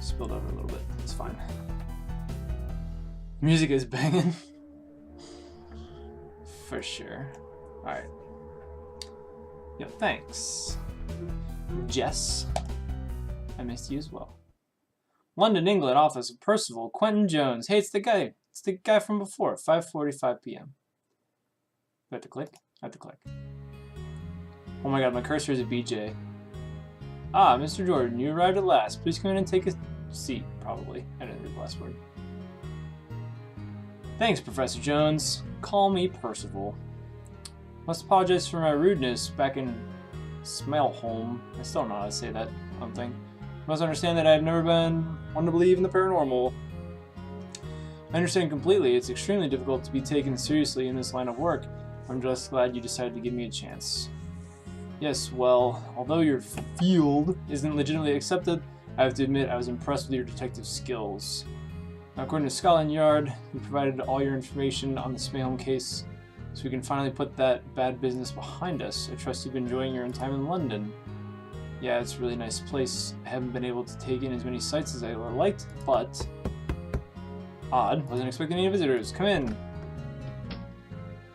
spilled over a little bit. It's fine. Music is banging. For sure. Alright. Yo, thanks. Jess. I missed you as well. London, England, office of Percival, Quentin Jones. Hey, it's the guy. It's the guy from before. 5:45 p.m. Do I have to click? I have to click. Oh my god, my cursor is a BJ. Ah, Mr. Jordan, you arrived at last. Please come in and take a seat, probably. I didn't read the last word. Thanks, Professor Jones. Call me Percival. Must apologize for my rudeness back in Smailholm. I still don't know how to say that thing. Must understand that I've never been one to believe in the paranormal. I understand completely. It's extremely difficult to be taken seriously in this line of work. I'm just glad you decided to give me a chance. Yes, well, although your field isn't legitimately accepted, I have to admit I was impressed with your detective skills. Now, according to Scotland Yard, you provided all your information on the Smailholm case, so we can finally put that bad business behind us. I trust you've been enjoying your time in London. Yeah, it's a really nice place. I haven't been able to take in as many sights as I would have liked, but... Odd. Wasn't expecting any visitors. Come in.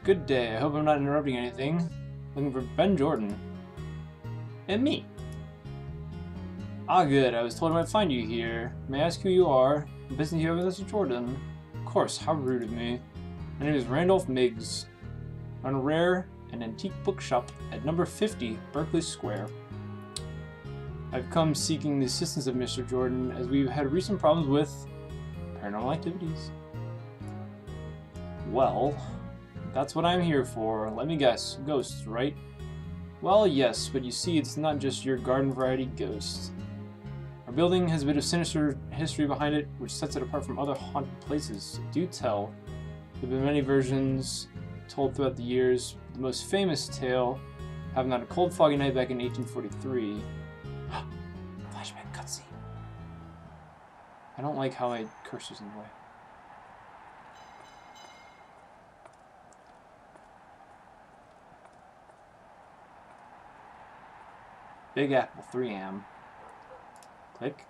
Good day. I hope I'm not interrupting anything. Looking for Ben Jordan. And me. Ah, good. I was told I might find you here. May I ask who you are? I'm business here with Mr. Jordan. Of course. How rude of me. My name is Randolph Miggs. I run a rare and antique bookshop at number 50 Berkeley Square. I've come seeking the assistance of Mr. Jordan as we've had recent problems with paranormal activities. Well, that's what I'm here for. Let me guess. Ghosts, right? Well, yes, but you see, it's not just your garden variety ghost. Our building has a bit of sinister history behind it, which sets it apart from other haunted places. Do tell. There have been many versions told throughout the years. The most famous tale happened on a cold, foggy night back in 1843. Flashback cutscene. I don't like how my cursor's in the way. Big Apple 3am. Click.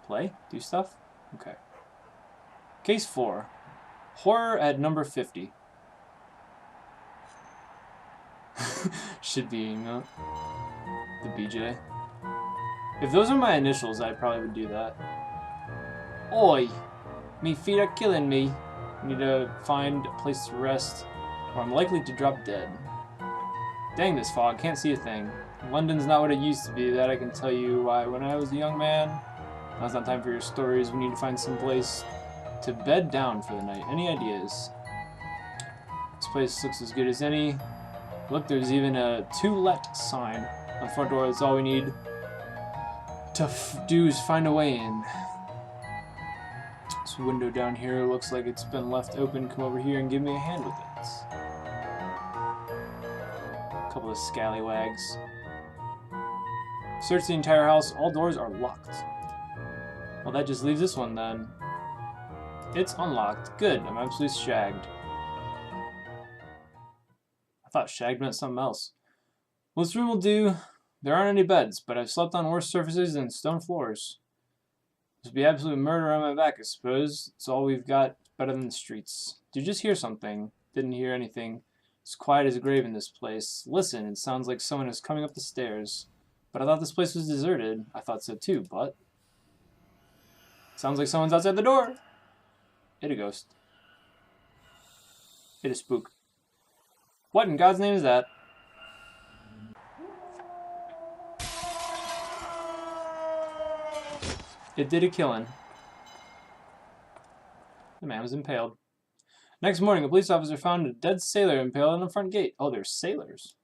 Play? Do stuff? Okay. Case 4. Horror at number 50. Should be the BJ. If those are my initials, I probably would do that. Oi! Me feet are killing me. I need to find a place to rest, or I'm likely to drop dead. Dang this fog, can't see a thing. London's not what it used to be, that I can tell you why. When I was a young man, now's not time for your stories. We need to find some place to bed down for the night. Any ideas? This place looks as good as any. Look, there's even a "To Let" sign on the front door. That's all we need to do is find a way in. This window down here looks like it's been left open. Come over here and give me a hand with it. A couple of scallywags. Search the entire house. All doors are locked. Well, that just leaves this one then. It's unlocked. Good. I'm absolutely shagged. I thought shagged meant something else. Well, this room will do. There aren't any beds, but I've slept on worse surfaces than stone floors. This would be absolute murder on my back, I suppose. It's all we've got. Better than the streets. Did you just hear something? Didn't hear anything. It's quiet as a grave in this place. Listen, it sounds like someone is coming up the stairs. But I thought this place was deserted. I thought so too, but... Sounds like someone's outside the door. It a ghost. It a spook. What in God's name is that? It did a killing. The man was impaled. Next morning, a police officer found a dead sailor impaled on the front gate. Oh, they're sailors.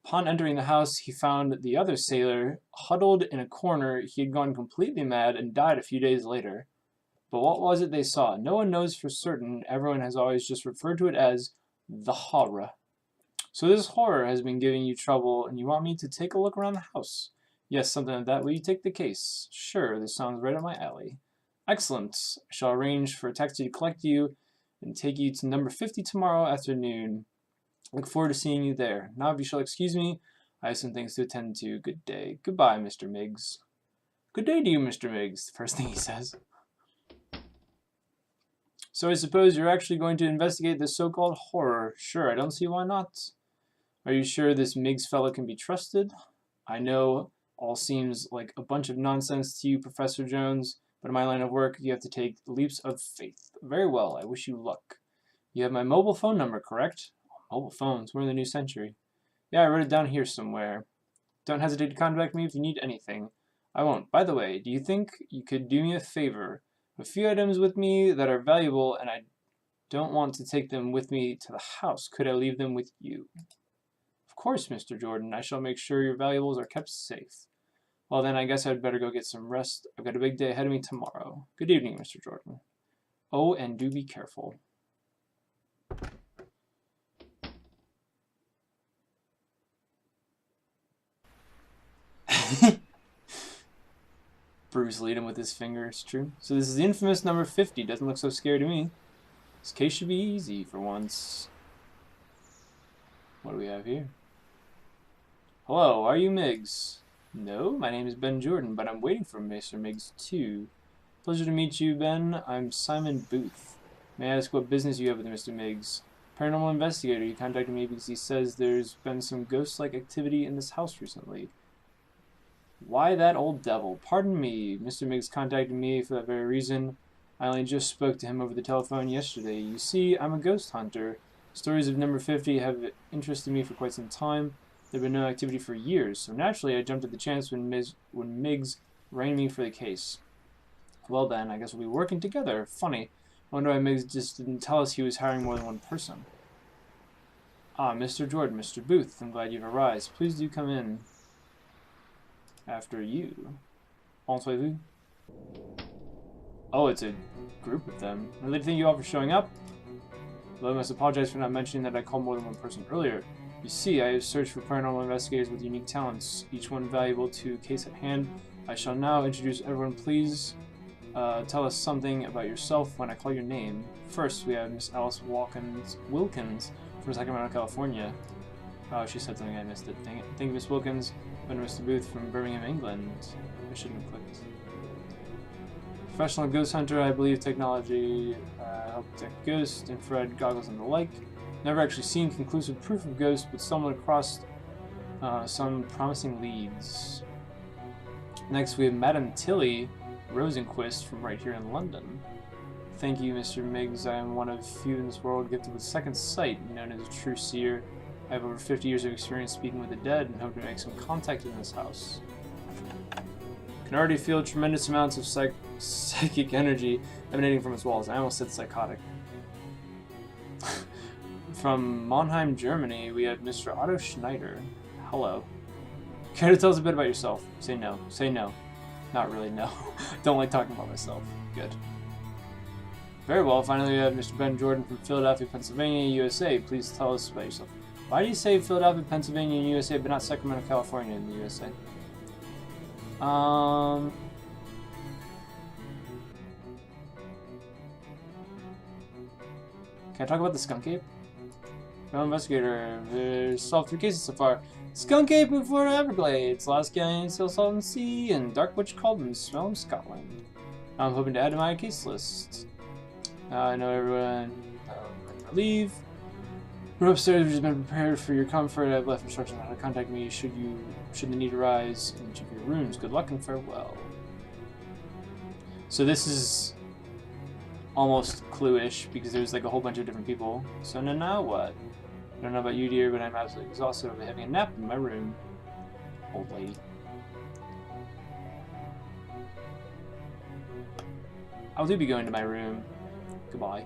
Upon entering the house, he found the other sailor huddled in a corner. He had gone completely mad and died a few days later. But what was it they saw? No one knows for certain. Everyone has always just referred to it as the horror. So this horror has been giving you trouble, and you want me to take a look around the house? Yes, something like that. Will you take the case? Sure, this sounds right up my alley. Excellent. I shall arrange for a taxi to collect you and take you to number 50 tomorrow afternoon. Look forward to seeing you there. Now, if you shall excuse me, I have some things to attend to. Good day. Goodbye, Mr. Miggs. Good day to you, Mr. Miggs, the first thing he says. So I suppose you're actually going to investigate this so-called horror. Sure, I don't see why not. Are you sure this Miggs fellow can be trusted? I know all seems like a bunch of nonsense to you, Professor Jones, but in my line of work, you have to take leaps of faith. Very well, I wish you luck. You have my mobile phone number, correct? Mobile phones, we're in the new century. Yeah, I wrote it down here somewhere. Don't hesitate to contact me if you need anything. I won't. By the way, do you think you could do me a favor? A few items with me that are valuable, and I don't want to take them with me to the house. Could I leave them with you? Of course, Mr. Jordan. I shall make sure your valuables are kept safe. Well, then, I guess I'd better go get some rest. I've got a big day ahead of me tomorrow. Good evening, Mr. Jordan. Oh, and do be careful. Bruce lead him with his finger, it's true. So this is the infamous number 50. Doesn't look so scary to me. This case should be easy for once. What do we have here? Hello, are you Miggs? No, my name is Ben Jordan, but I'm waiting for Mr. Miggs too. Pleasure to meet you, Ben. I'm Simon Booth. May I ask what business you have with Mr. Miggs? Paranormal Investigator. He contacted me because he says there's been some ghost-like activity in this house recently. Why that old devil? Pardon me. Mr. Miggs contacted me for that very reason. I only just spoke to him over the telephone yesterday. You see, I'm a ghost hunter. Stories of number 50 have interested me for quite some time. There had been no activity for years, so naturally I jumped at the chance when Miggs rang me for the case. Well then, I guess we'll be working together. Funny. I wonder why Miggs just didn't tell us he was hiring more than one person. Ah, Mr. Jordan, Mr. Booth, I'm glad you've arrived. Please do come in. After you. Entrez-vous? Oh, it's a group of them. Really think you all for showing up? Though I must apologize for not mentioning that I called more than one person earlier. You see, I have searched for paranormal investigators with unique talents, each one valuable to a case at hand. I shall now introduce everyone. Please tell us something about yourself when I call your name. First, we have Miss Alice Wilkins from Sacramento, California. Oh, she said something, I missed it. Dang it. Thank you, Miss Wilkins. And Mr. Booth from Birmingham, England. I shouldn't have clicked. Professional ghost hunter, I believe technology, help detect ghosts, infrared goggles, and the like. Never actually seen conclusive proof of ghosts, but stumbled across some promising leads. Next, we have Madame Tilly Rosenquist from right here in London. Thank you, Mr. Miggs. I am one of few in this world gifted with second sight, known as a true seer. I have over 50 years of experience speaking with the dead and hope to make some contact in this house. Can already feel tremendous amounts of psychic energy emanating from its walls. I almost said psychotic. From Mannheim, Germany, we have Mr. Otto Schneider. Hello. Care to tell us a bit about yourself? Say no. Say no. Not really, no. Don't like talking about myself. Good. Very well. Finally, we have Mr. Ben Jordan from Philadelphia, Pennsylvania, USA. Please tell us about yourself. Why do you say Philadelphia, Pennsylvania, and USA, but not Sacramento, California, in the USA? Can I talk about the skunk ape? No investigator. There's solved 3 cases so far. Skunk ape in Florida Everglades, Last Galleon, Still Salton Sea, and Dark Witch Cauldron, Smell in Scotland. I'm hoping to add to my case list. I know everyone leave. We're upstairs, we've just been prepared for your comfort. I've left instructions on how to contact me should the need arise in each of your rooms. Good luck and farewell. So this is almost Clue-ish because there's like a whole bunch of different people. So now what? I don't know about you, dear, but I'm absolutely exhausted. I'll be having a nap in my room. Old lady. I'll do be going to my room. Goodbye.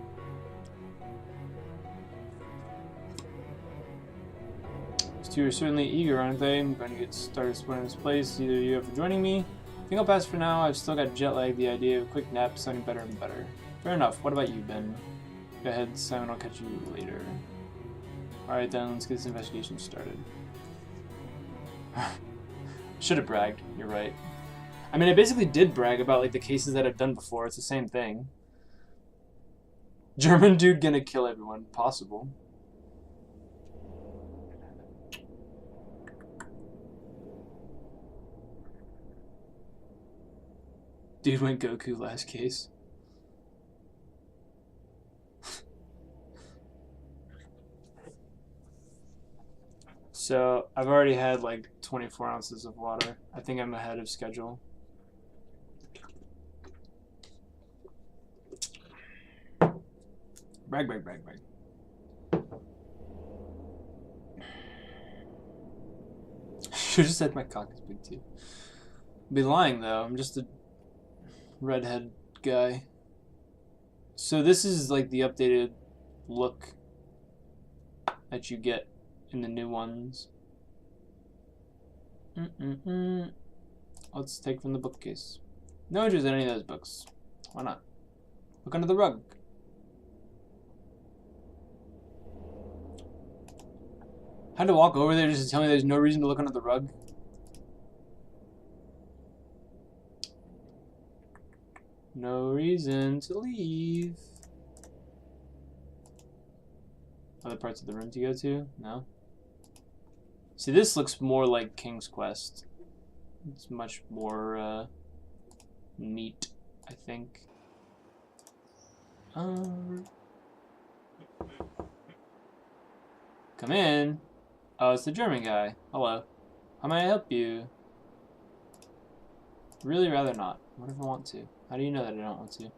These two are certainly eager, aren't they? I'm going to get started exploring this place. Either you for joining me. I think I'll pass for now. I've still got jet lag. The idea of a quick nap is sounding better and better. Fair enough. What about you, Ben? Go ahead, Simon. I'll catch you later. Alright then, let's get this investigation started. Should have bragged. You're right. I mean, I basically did brag about like the cases that I've done before. It's the same thing. German dude gonna kill everyone. Possible. Dude went Goku last case. So I've already had like 24 ounces of water. I think I'm ahead of schedule. Brag, brag, brag, brag. Should have said my cock is big too. I'd be lying though. I'm just a redhead guy. So this is like the updated look that you get in the new ones. Let's take from the bookcase. No interest in any of those books. Why not? Look under the rug. Had to walk over there just to tell me there's no reason to look under the rug. No reason to leave. Other parts of the room to go to? No. See, this looks more like King's Quest. It's much more neat, I think. Come in. Oh, it's the German guy. Hello. How may I help you? Really rather not. What if I want to? How do you know that I don't want to?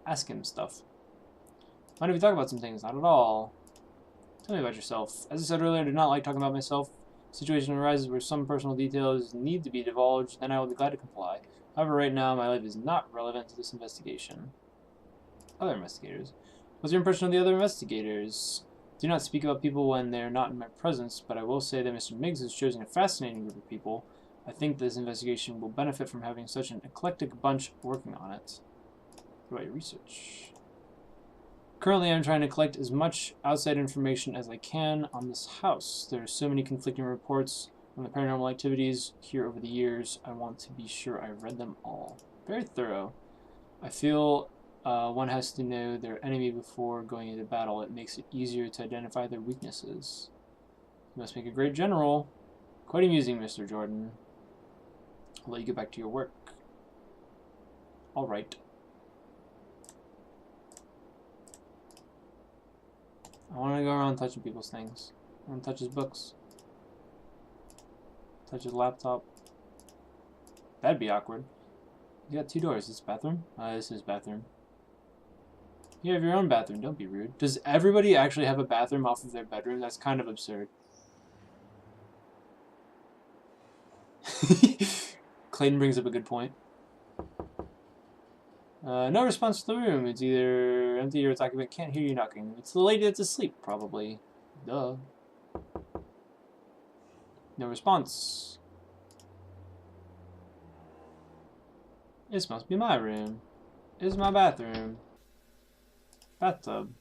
Ask him stuff. Mind if we talk about some things? Not at all. Tell me about yourself. As I said earlier, I do not like talking about myself. If a situation arises where some personal details need to be divulged, then I will be glad to comply. However, right now, my life is not relevant to this investigation. Other investigators. What's your impression of the other investigators? Do not speak about people when they are not in my presence, but I will say that Mr. Miggs has chosen a fascinating group of people. I think this investigation will benefit from having such an eclectic bunch working on it. What about your research? Currently, I'm trying to collect as much outside information as I can on this house. There are so many conflicting reports on the paranormal activities here over the years. I want to be sure I've read them all. Very thorough. I feel one has to know their enemy before going into battle. It makes it easier to identify their weaknesses. You must make a great general. Quite amusing, Mr. Jordan. I'll let you get back to your work. All right. I want to go around touching people's things. I want to touch his books. Touch his laptop. That'd be awkward. You got 2 doors. This bathroom? This is bathroom. You have your own bathroom. Don't be rude. Does everybody actually have a bathroom off of their bedroom? That's kind of absurd. Clayton brings up a good point. No response to the room. It's either empty or it's occupied. Can't hear you knocking. It's the lady that's asleep, probably. Duh. No response. This must be my room. This is my bathroom. Bathtub.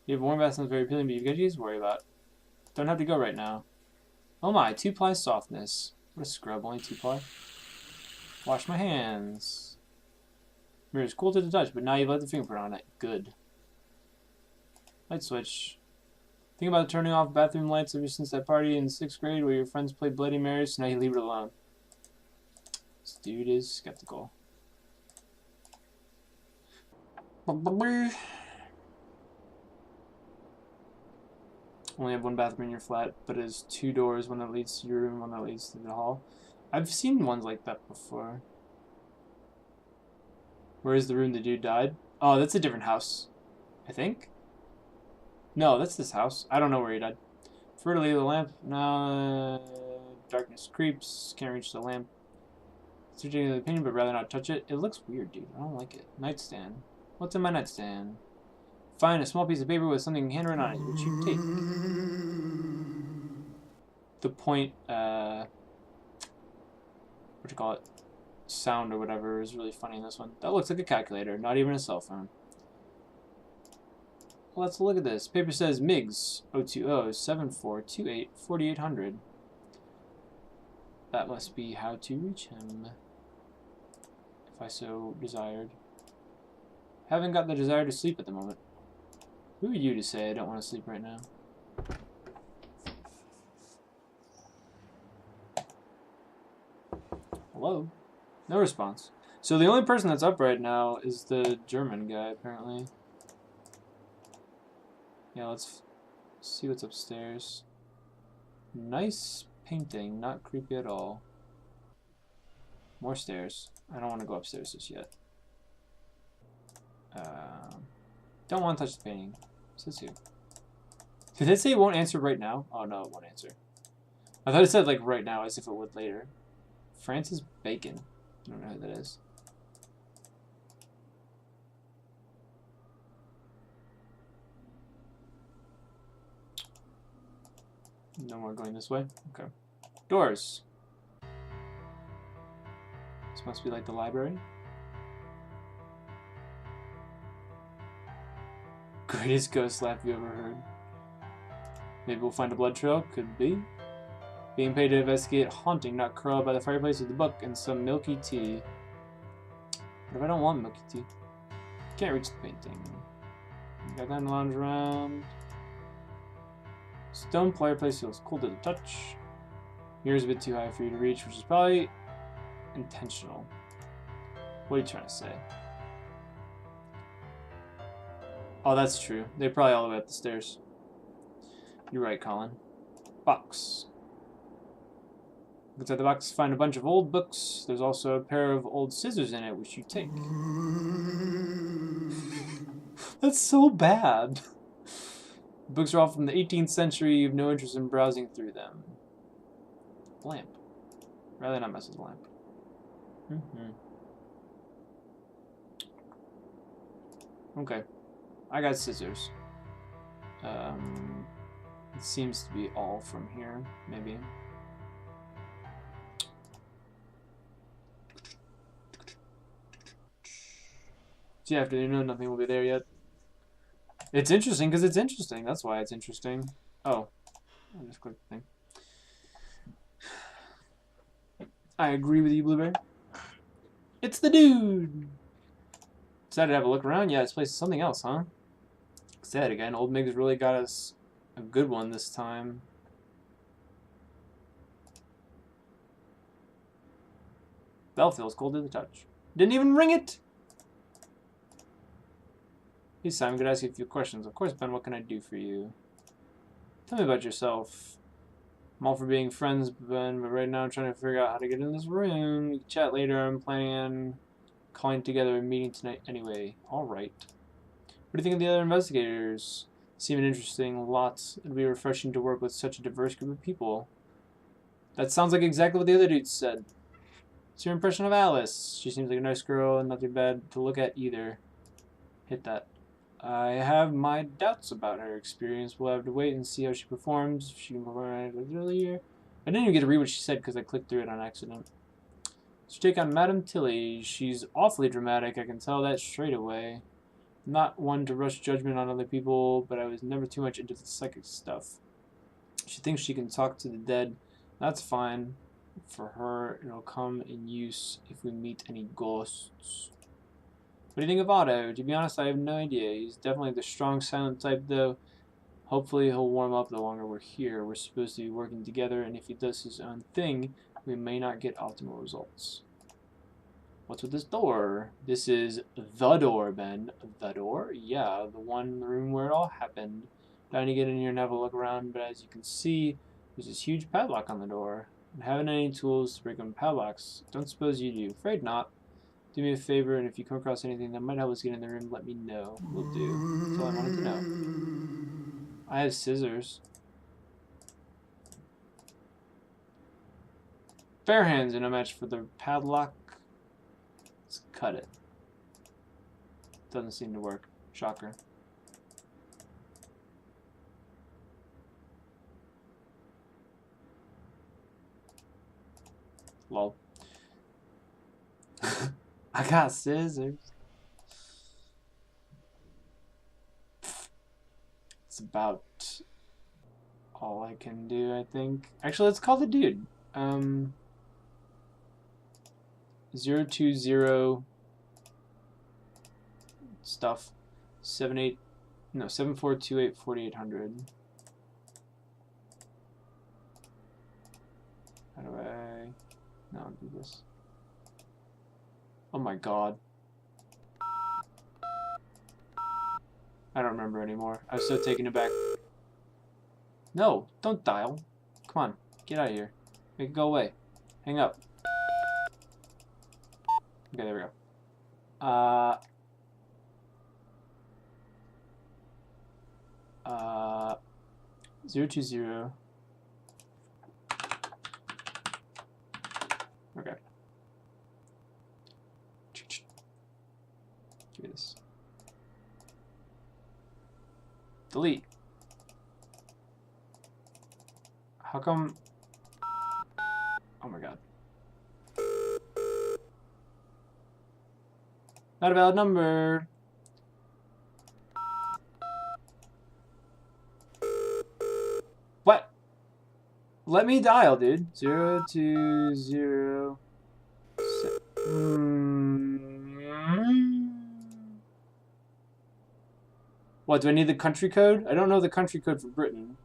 You have a warm bath, sounds very appealing, but you've got to worry about. Don't have to go right now. Oh my, 2-ply softness. What a scrub, only 2-ply. Wash my hands. Mirror is cool to the touch, but now you've left the fingerprint on it. Good. Light switch. Think about turning off bathroom lights ever since that party in 6th grade where your friends played Bloody Marys, so now you leave it alone. This dude is skeptical. Only have 1 bathroom in your flat, but it has 2 doors, one that leads to your room, one that leads to the hall. I've seen ones like that before. Where is the room the dude died? Oh, that's a different house. I think? No, that's this house. I don't know where he died. Prefer to leave the lamp. No, darkness creeps. Can't reach the lamp. Searching the opinion, but rather not touch it. It looks weird, dude. I don't like it. Nightstand. What's in my nightstand? Find a small piece of paper with something handwritten on it, which you take. The point, what you call it? Sound or whatever is really funny in this one. That looks like a calculator, not even a cell phone. Let's look at this. Paper says Miggs 020-7428-4800. That must be how to reach him, if I so desired. Haven't got the desire to sleep at the moment. Who are you to say I don't want to sleep right now? Hello? No response. So the only person that's up right now is the German guy, apparently. Yeah, let's see what's upstairs. Nice painting, not creepy at all. More stairs. I don't want to go upstairs just yet. Don't want to touch the painting. Says who? Did it say it won't answer right now? Oh no, it won't answer. I thought it said like right now as if it would later. Francis Bacon. I don't know who that is. No more going this way? Okay. Doors. This must be like the library. Greatest ghost laugh you ever heard. Maybe we'll find a blood trail. Could be. Being paid to investigate haunting, not curl by the fireplace with a book and some milky tea. What if I don't want milky tea? Can't reach the painting. Got time to lounge around. Stone fireplace feels cool to the touch. Here's a bit too high for you to reach, which is probably intentional. What are you trying to say? Oh, that's true. They're probably all the way up the stairs. You're right, Colin. Box. Inside the box, find a bunch of old books. There's also a pair of old scissors in it, which you take. That's so bad. The books are all from the 18th century. You have no interest in browsing through them. Lamp. Rather not mess with the lamp. Okay. I got scissors. It seems to be all from here, maybe. See, after you know nothing will be there yet. It's interesting because it's interesting. That's why it's interesting. Oh, I just clicked the thing. I agree with you, Blueberry. It's the dude. Decided to have a look around. Yeah, this place is something else, huh? Said again, old Migs really got us a good one this time. Bell feels cold to the touch. Didn't even ring it. Hey Simon, could I ask you a few questions? Of course, Ben, what can I do for you? Tell me about yourself. I'm all for being friends, Ben, but right now I'm trying to figure out how to get in this room. We can chat later. I'm planning on calling together a meeting tonight anyway. Alright. What do you think of the other investigators? Seem interesting. Lots. It'd be refreshing to work with such a diverse group of people. That sounds like exactly what the other dude said. What's your impression of Alice? She seems like a nice girl and not too bad to look at either. Hit that. I have my doubts about her experience. We'll have to wait and see how she performs. If she can perform earlier. I didn't even get to read what she said because I clicked through it on accident. So take on Madame Tilly. She's awfully dramatic. I can tell that straight away. Not one to rush judgment on other people, but I was never too much into the psychic stuff. She thinks she can talk to the dead. That's fine. For her, it'll come in use if we meet any ghosts. What do you think of Otto? To be honest, I have no idea. He's definitely the strong, silent type, though. Hopefully he'll warm up the longer we're here. We're supposed to be working together, and if he does his own thing, we may not get optimal results. What's with this door? This is the door, Ben. The door? Yeah, the one in the room where it all happened. Trying to get in here and have a look around, but as you can see, there's this huge padlock on the door. I haven't any tools to break open padlocks. Don't suppose you do. Afraid not. Do me a favor, and if you come across anything that might help us get in the room, let me know. Will do. That's all I wanted to know. I have scissors. Bare hands and a match for the padlock. Let's cut it. Doesn't seem to work. Shocker. Lol. I got scissors. It's about all I can do, I think. Actually, let's call the dude. 020 stuff 7428 4800. How do I do this? Oh my god. I don't remember anymore. I was so taken aback. No, don't dial. Come on, get out of here. Make it go away. Hang up. Okay, there we go. 020. Okay. Give me this. Delete. How come? Oh my god. Not a valid number. What? Let me dial, dude. 020. What, do I need the country code? I don't know the country code for Britain.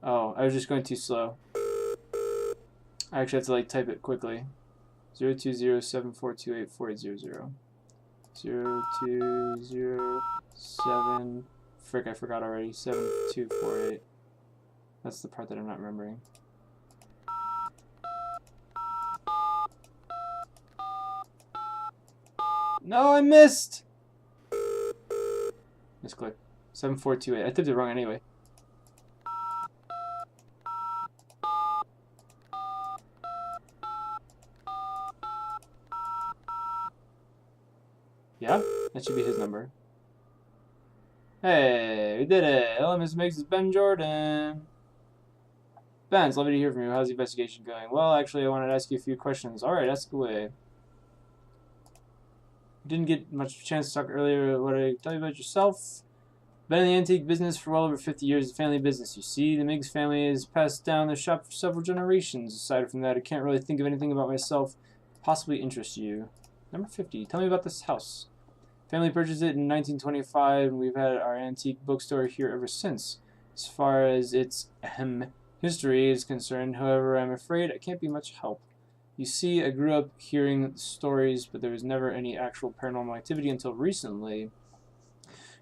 Oh, I was just going too slow. I actually have to like type it quickly. 02074284800. 0207. Frick, I forgot already. 7248. That's the part that I'm not remembering. No, I missed! Misclick. 7428. I typed it wrong anyway. Yeah, that should be his number. Hey, we did it. Hello, Mr. Mix, it's Ben Jordan. Ben, it's lovely to hear from you. How's the investigation going? Well, actually, I wanted to ask you a few questions. Alright, ask away. You didn't get much chance to talk earlier. What did I tell you about yourself? Been in the antique business for well over 50 years. A family business, you see. The Miggs family has passed down the shop for several generations. Aside from that, I can't really think of anything about myself possibly interest you. Number 50. Tell me about this house. Family purchased it in 1925, and we've had our antique bookstore here ever since. As far as its history is concerned, however, I'm afraid I can't be much help. You see, I grew up hearing stories, but there was never any actual paranormal activity until recently.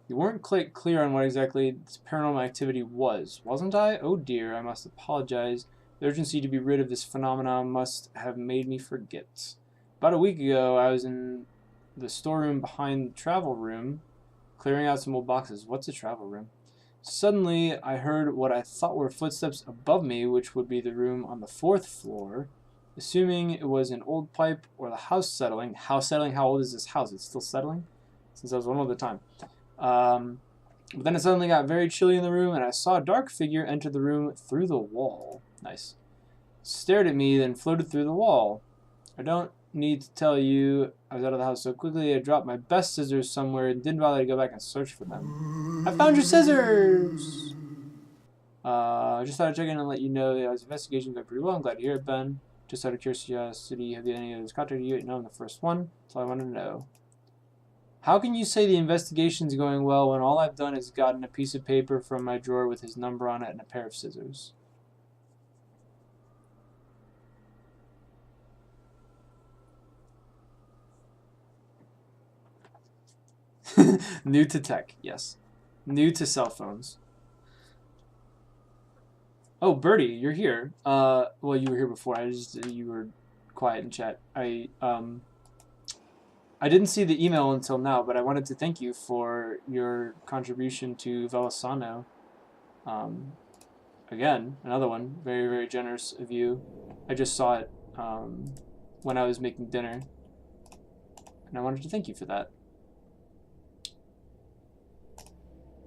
You weren't quite clear on what exactly this paranormal activity was, wasn't I? Oh dear, I must apologize. The urgency to be rid of this phenomenon must have made me forget. About a week ago, I was in the storeroom behind the travel room, clearing out some old boxes. What's a travel room? Suddenly, I heard what I thought were footsteps above me, which would be the room on the 4th floor. Assuming it was an old pipe or the house settling. House settling? How old is this house? It's still settling? Since I was one all the time. But then it suddenly got very chilly in the room, and I saw a dark figure enter the room through the wall. Nice. Stared at me, then floated through the wall. I don't need to tell you, I was out of the house so quickly I dropped my best scissors somewhere and didn't bother to go back and search for them. I found your scissors! I just thought I'd check in and let you know that the investigation going pretty well. I'm glad to hear it, Ben. Just out of curiosity, have any others contacted you? No, I'm the first one. That's all I wanted to know. How can you say the investigation's going well when all I've done is gotten a piece of paper from my drawer with his number on it and a pair of scissors? New to tech, yes. New to cell phones. Oh, Birdie, you're here. Well, you were here before. You were quiet in chat. I didn't see the email until now, but I wanted to thank you for your contribution to Velasano. Again, another one. Very, very generous of you. I just saw it when I was making dinner, and I wanted to thank you for that.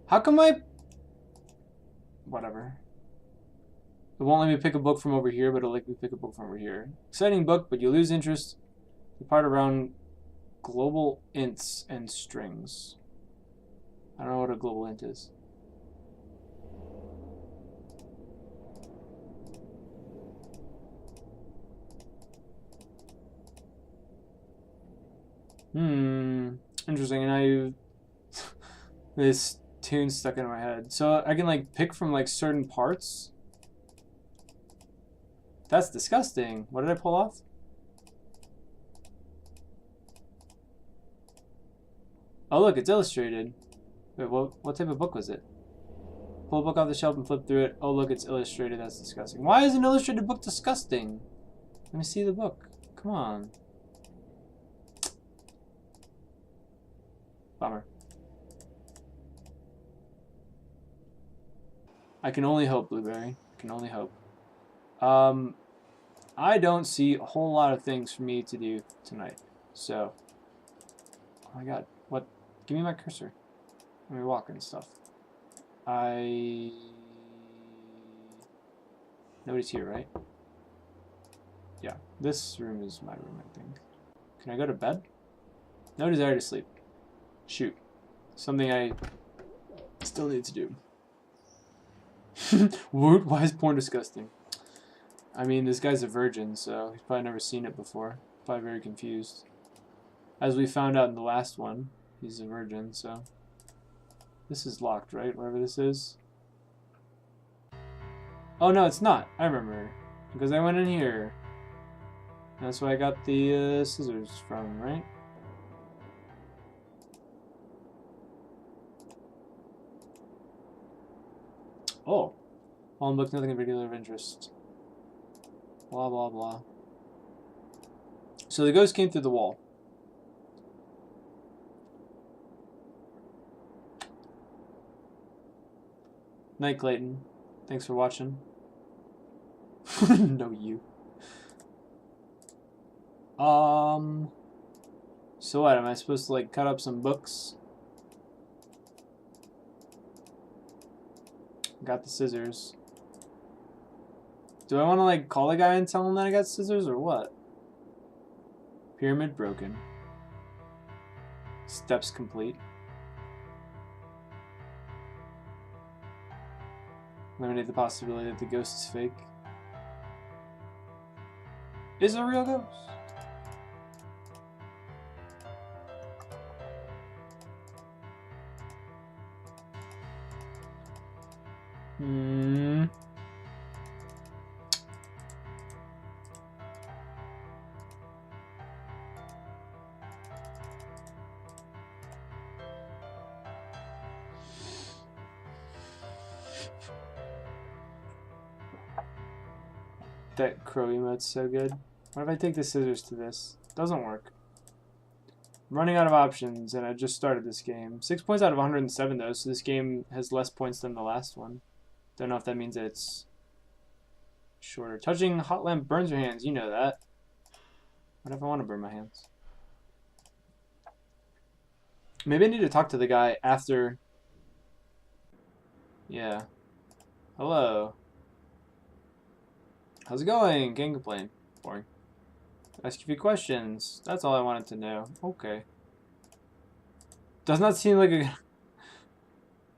How come whatever. It won't let me pick a book from over here, but it'll let me pick a book from over here. Exciting book, but you lose interest. The part around global ints and strings. I don't know what a global int is. Interesting. And now you this tune stuck in my head. So I can like pick from like certain parts. That's disgusting. What did I pull off? Oh look, it's illustrated. Wait, what type of book was it? Pull a book off the shelf and flip through it. Oh look, it's illustrated. That's disgusting. Why is an illustrated book disgusting? Let me see the book. Come on. Bummer. I can only hope, Blueberry. I can only hope. I don't see a whole lot of things for me to do tonight. So, oh my god, what? Give me my cursor. Let me walk and stuff. Nobody's here, right? Yeah, this room is my room, I think. Can I go to bed? No desire to sleep. Shoot. Something I still need to do. Why is porn disgusting? I mean, this guy's a virgin, so he's probably never seen it before. Probably very confused. As we found out in the last one, he's a virgin, so... This is locked, right? Wherever this is. Oh, no, it's not. I remember. Because I went in here. That's where I got the scissors from, right? Oh. All in books, nothing in particular of interest. Blah, blah, blah. So the ghost came through the wall. Night, Clayton. Thanks for watching. No, you. So what, am I supposed to, like, cut up some books? Got the scissors. Do I want to, like, call the guy and tell him that I got scissors, or what? Pyramid broken. Steps complete. Eliminate the possibility that the ghost is fake. Is it a real ghost? That crow emote's so good. What if I take the scissors to this? Doesn't work. I'm running out of options, and I just started this game. 6 points out of 107, though, so this game has less points than the last one. Don't know if that means that it's shorter. Touching hot lamp burns your hands. You know that. What if I want to burn my hands? Maybe I need to talk to the guy after. Yeah. Hello. How's it going? Can't complain. Boring. Ask you a few questions. That's all I wanted to know. Okay. Does not seem like a...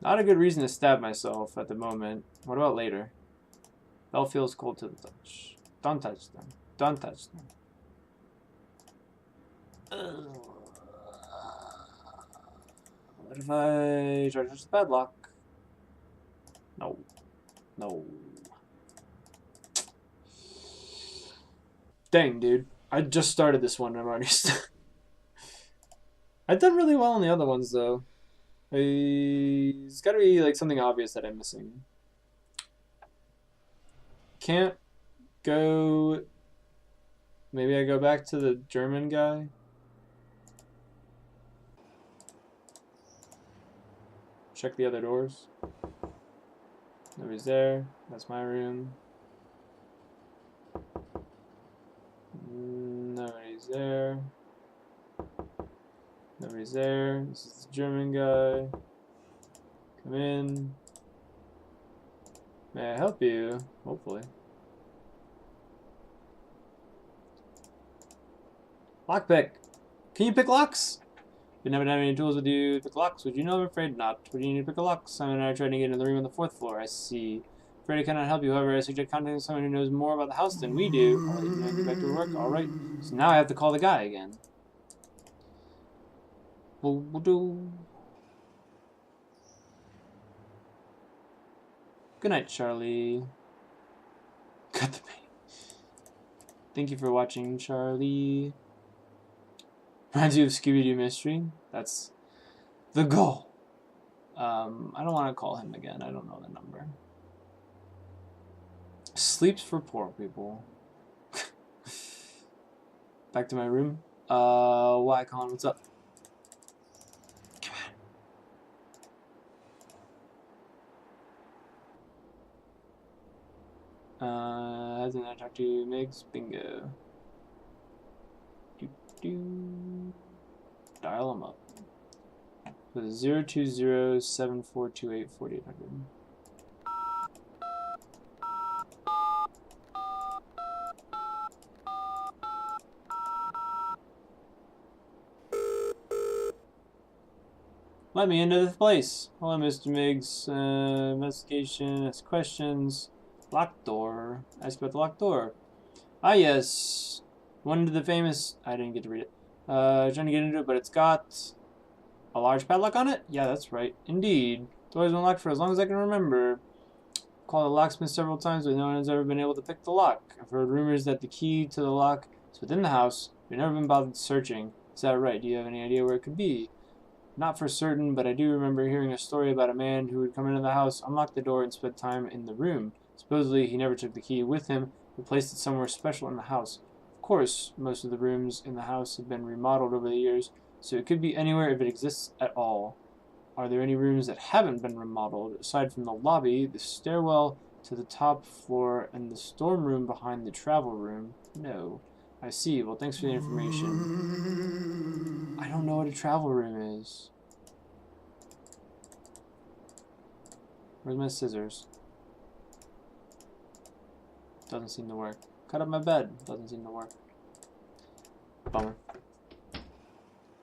Not a good reason to stab myself at the moment. What about later? Bell feels cold to the touch. Don't touch them. Don't touch them. What if I try to touch the padlock? No. No. Dang, dude. I just started this one and I'm already I've done really well on the other ones, though. It's gotta be, like, something obvious that I'm missing. Can't go... Maybe I go back to the German guy? Check the other doors. Nobody's there. That's my room. Nobody's there. Nobody's there. This is the German guy. Come in. May I help you? Hopefully. Lockpick. Can you pick locks? You never have any tools with you to pick locks. Would you know? I'm afraid not. Would you need to pick a lock? Simon and I are trying to get into the room on the 4th floor. I see. Afraid I cannot help you. However, I suggest contacting someone who knows more about the house than we do. I'll let you know and get back to work. Alright. So now I have to call the guy again. We'll do. Good night, Charlie. Cut the pain. Thank you for watching, Charlie. Reminds you of Scooby-Doo Mystery. That's the goal. I don't want to call him again. I don't know the number. Sleeps for poor people. Back to my room. Why, Colin? What's up? Come on. Hasn't I talked to you, Migs? Bingo. Dial him up. So 020-7428-4800. Let me into the place. Hello, Mr. Miggs. Investigation. Ask questions. Locked door. Ask about the locked door. Ah, yes. One to the famous. I didn't get to read it. Trying to get into it, but it's got a large padlock on it? Yeah, that's right. Indeed. Door's been locked for as long as I can remember. Called the locksmith several times, but no one has ever been able to pick the lock. I've heard rumors that the key to the lock is within the house. We've never been bothered searching. Is that right? Do you have any idea where it could be? Not for certain, but I do remember hearing a story about a man who would come into the house, unlock the door, and spend time in the room. Supposedly, he never took the key with him, but placed it somewhere special in the house. Of course, most of the rooms in the house have been remodeled over the years, so it could be anywhere if it exists at all. Are there any rooms that haven't been remodeled, aside from the lobby, the stairwell to the top floor, and the storm room behind the travel room? No. I see. Well, thanks for the information. I don't know what a travel room is. Where's my scissors? Doesn't seem to work. Cut up my bed. Doesn't seem to work. Bummer.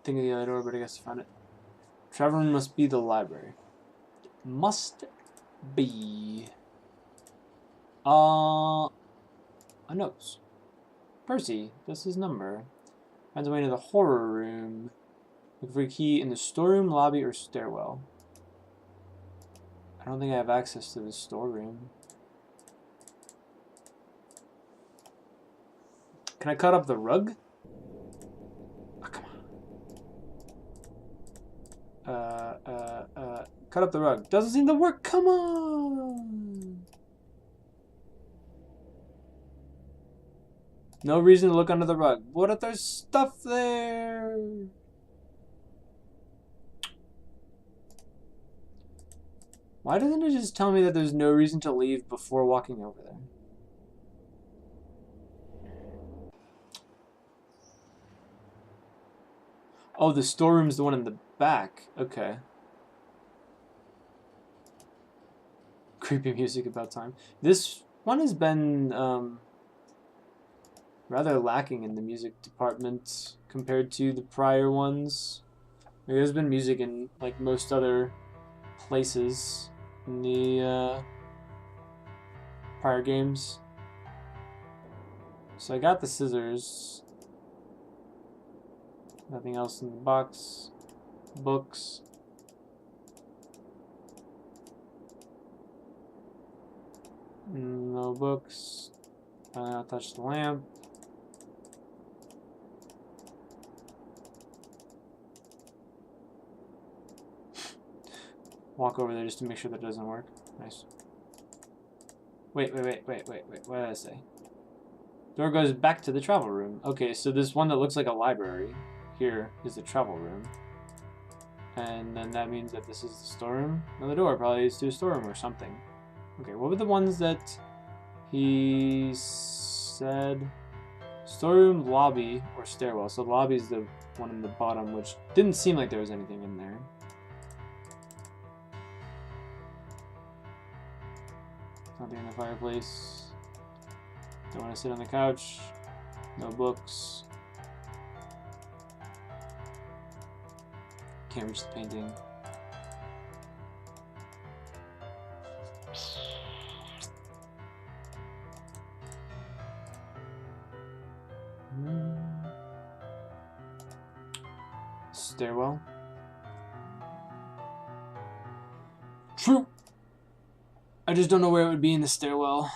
Think of the other door, but I guess I found it. Travel room must be the library. Must be. A note. Percy, that's his number. Finds a way into the horror room. Look for a key in the storeroom, lobby, or stairwell. I don't think I have access to the storeroom. Can I cut up the rug? Oh, come on. Cut up the rug. Doesn't seem to work. Come on. No reason to look under the rug. What if there's stuff there? Why doesn't it just tell me that there's no reason to leave before walking over there? Oh, the storeroom's the one in the back. Okay. Creepy music about time. This one has been rather lacking in the music department compared to the prior ones. There's been music in like most other places in the prior games. So I got the scissors. Nothing else in the box. Books. No books. I'll touch the lamp. Walk over there just to make sure that doesn't work. Nice. Wait. What did I say? Door goes back to the travel room. Okay, so this one that looks like a library here is the travel room. And then that means that this is the storeroom. And the door probably leads to a storeroom or something. Okay, what were the ones that he said? Storeroom, lobby, or stairwell. So lobby's the one in the bottom, which didn't seem like there was anything in there. Nothing in the fireplace. Don't want to sit on the couch. No books. Can't reach the painting. Stairwell. True. I just don't know where it would be in the stairwell.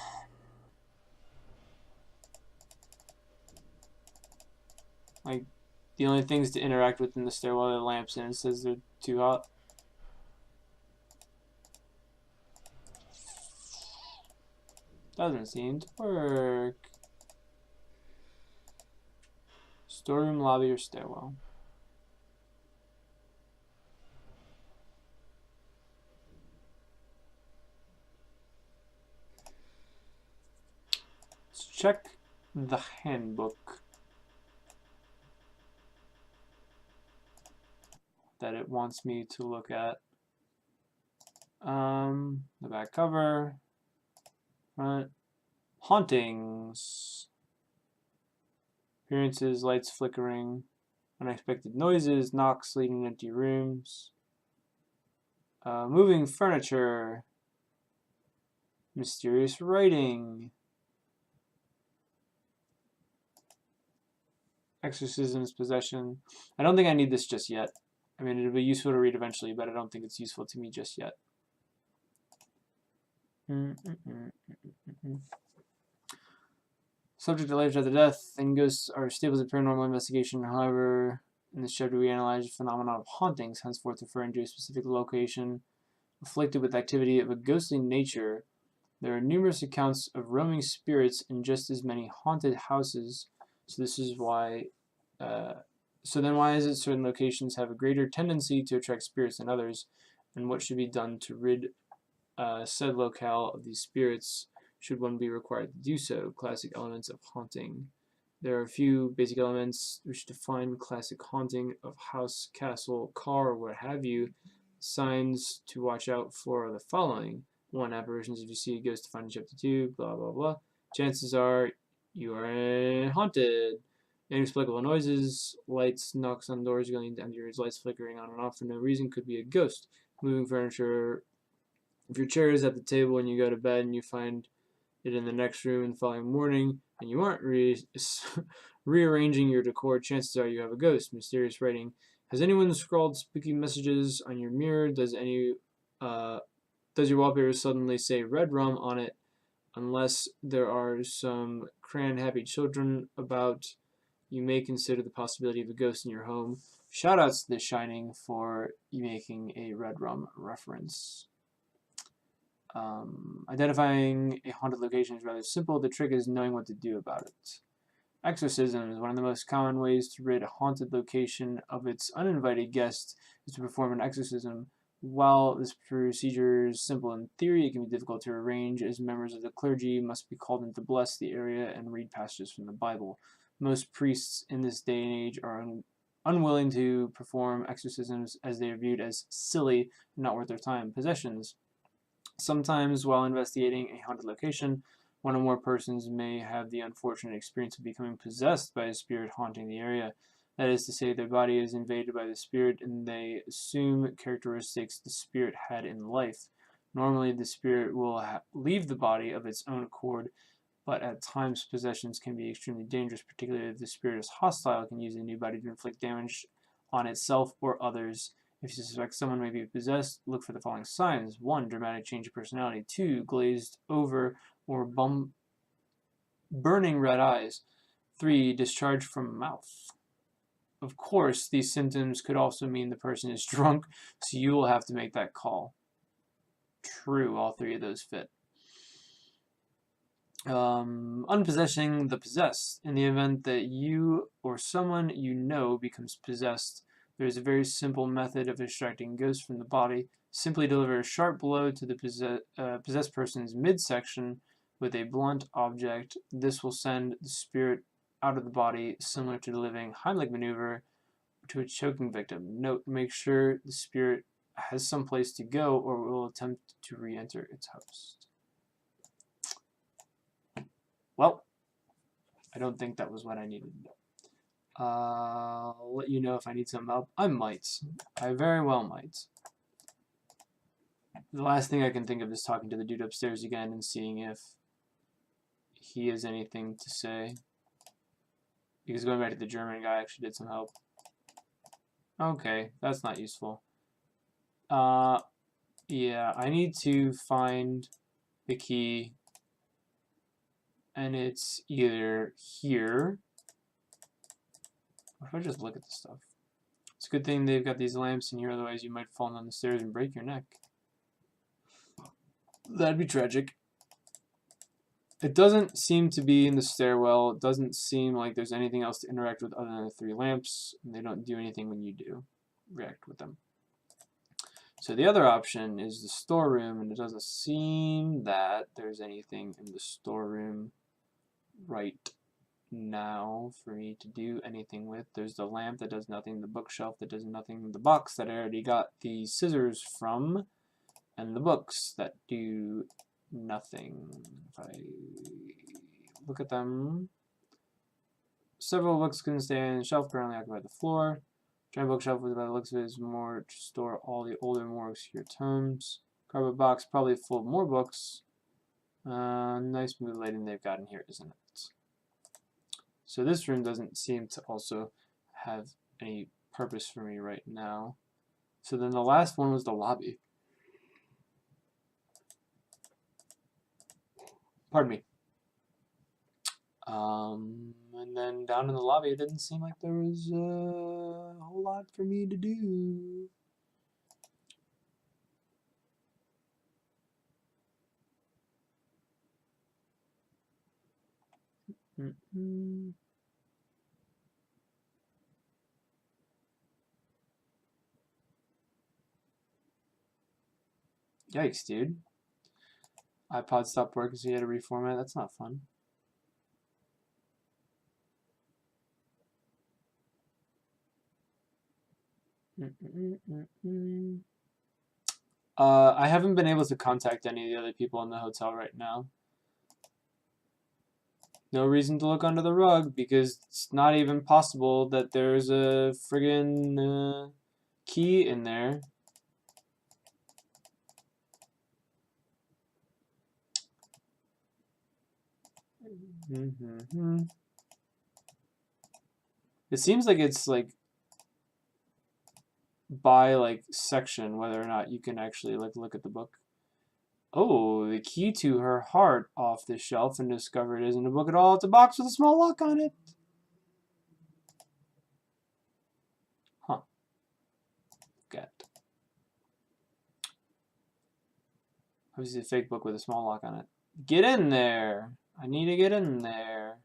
Like, the only things to interact with in the stairwell are the lamps, and it says they're too hot. Doesn't seem to work. Storeroom, lobby, or stairwell. Let's check the handbook that it wants me to look at. The back cover, front, hauntings, appearances, lights flickering, unexpected noises, knocks leading to empty rooms, moving furniture, mysterious writing, exorcisms, possession. I don't think I need this just yet. I mean, it'll be useful to read eventually, but I don't think it's useful to me just yet. Subject to life after death and ghosts are staples of paranormal investigation. However, in this chapter we analyze the phenomenon of hauntings, henceforth referring to a specific location afflicted with activity of a ghostly nature. There are numerous accounts of roaming spirits in just as many haunted houses. So this is why. So then, why is it certain locations have a greater tendency to attract spirits than others, and what should be done to rid said locale of these spirits? Should one be required to do so? Classic elements of haunting. There are a few basic elements which define classic haunting of house, castle, car, or what have you. Signs to watch out for are the following. 1. Apparitions. If you see a ghost, to find in chapter 2, blah, blah, blah. Chances are you are haunted. Inexplicable noises, lights, knocks on doors, going down your lights flickering on and off for no reason, could be a ghost. Moving furniture. If your chair is at the table and you go to bed and you find it in the next room in the following morning and you aren't rearranging your decor, chances are you have a ghost. Mysterious writing. Has anyone scrawled spooky messages on your mirror? Does your wallpaper suddenly say red rum on it? Unless there are some crayon-happy children about, you may consider the possibility of a ghost in your home. Shoutouts to The Shining for making a red rum reference. Identifying a haunted location is rather simple. The trick is knowing what to do about it. Exorcism is one of the most common ways to rid a haunted location of its uninvited guests is to perform an exorcism. While this procedure is simple in theory, it can be difficult to arrange, as members of the clergy must be called in to bless the area and read passages from the Bible. Most priests in this day and age are unwilling to perform exorcisms as they are viewed as silly and not worth their time. Possessions. Sometimes, while investigating a haunted location, one or more persons may have the unfortunate experience of becoming possessed by a spirit haunting the area. That is to say, their body is invaded by the spirit and they assume characteristics the spirit had in life. Normally, the spirit will leave the body of its own accord, but at times possessions can be extremely dangerous, particularly if the spirit is hostile. It can use a new body to inflict damage on itself or others. If you suspect someone may be possessed, look for the following signs. 1. Dramatic change of personality. 2. Glazed over or burning red eyes. 3. Discharge from mouth. Of course, these symptoms could also mean the person is drunk, so you will have to make that call. True, all 3 of those fit. Unpossessing the possessed. In the event that you or someone you know becomes possessed, there is a very simple method of extracting ghosts from the body. Simply deliver a sharp blow to the possessed person's midsection with a blunt object. This will send the spirit out of the body, similar to the living Heimlich maneuver to a choking victim. Note, make sure the spirit has some place to go or it will attempt to re-enter its host. Well, I don't think that was what I needed to know. I'll let you know if I need some help. I might. I very well might. The last thing I can think of is talking to the dude upstairs again and seeing if he has anything to say. Because going back to the German guy actually did some help. Okay, that's not useful. Yeah, I need to find the key. And it's either here What if I just look at the stuff? It's a good thing they've got these lamps in here, otherwise you might fall down the stairs and break your neck. That'd be tragic. It doesn't seem to be in the stairwell. It doesn't seem like there's anything else to interact with other than the 3 lamps. And they don't do anything when you do react with them. So the other option is the storeroom, and it doesn't seem that there's anything in the storeroom right now for me to do anything with. There's the lamp that does nothing, the bookshelf that does nothing, the box that I already got the scissors from, and the books that do nothing. If I look at them, several books can stay on the shelf, currently occupy the floor. Giant bookshelf, by the looks of it, is more to store all the older, more obscure tomes. Cardboard box, probably full of more books. Nice mood lighting they've got in here, isn't it? So this room doesn't seem to also have any purpose for me right now. So then the last one was the lobby. Pardon me. And then down in the lobby, it didn't seem like there was a whole lot for me to do. Yikes, dude. iPod stopped working, so you had to reformat. That's not fun. I haven't been able to contact any of the other people in the hotel right now. No reason to look under the rug because it's not even possible that there's a friggin' key in there. It seems like it's like by like section whether or not you can actually like look at the book. Oh, the key to her heart off the shelf and discover it isn't a book at all. It's a box with a small lock on it. Huh. Got it. Obviously a fake book with a small lock on it. Get in there. I need to get in there.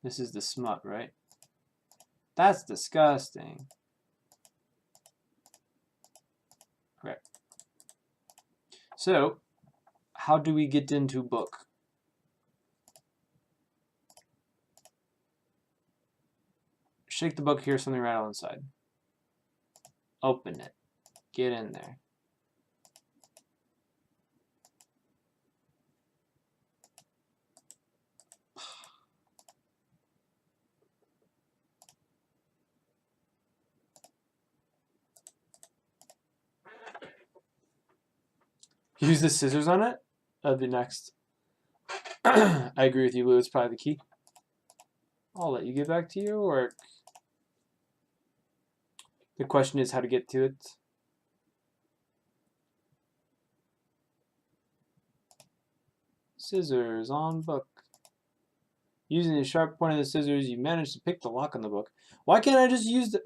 This is the smut, right? That's disgusting. Okay. So, how do we get into book? Shake the book, hear something rattle inside. Open it. Get in there. Use the scissors on it? That'd be next. I agree with you, Lou. It's probably the key. I'll let you get back to your work. The question is how to get to it. Scissors on book. Using the sharp point of the scissors, you manage to pick the lock on the book. Why can't I just use the...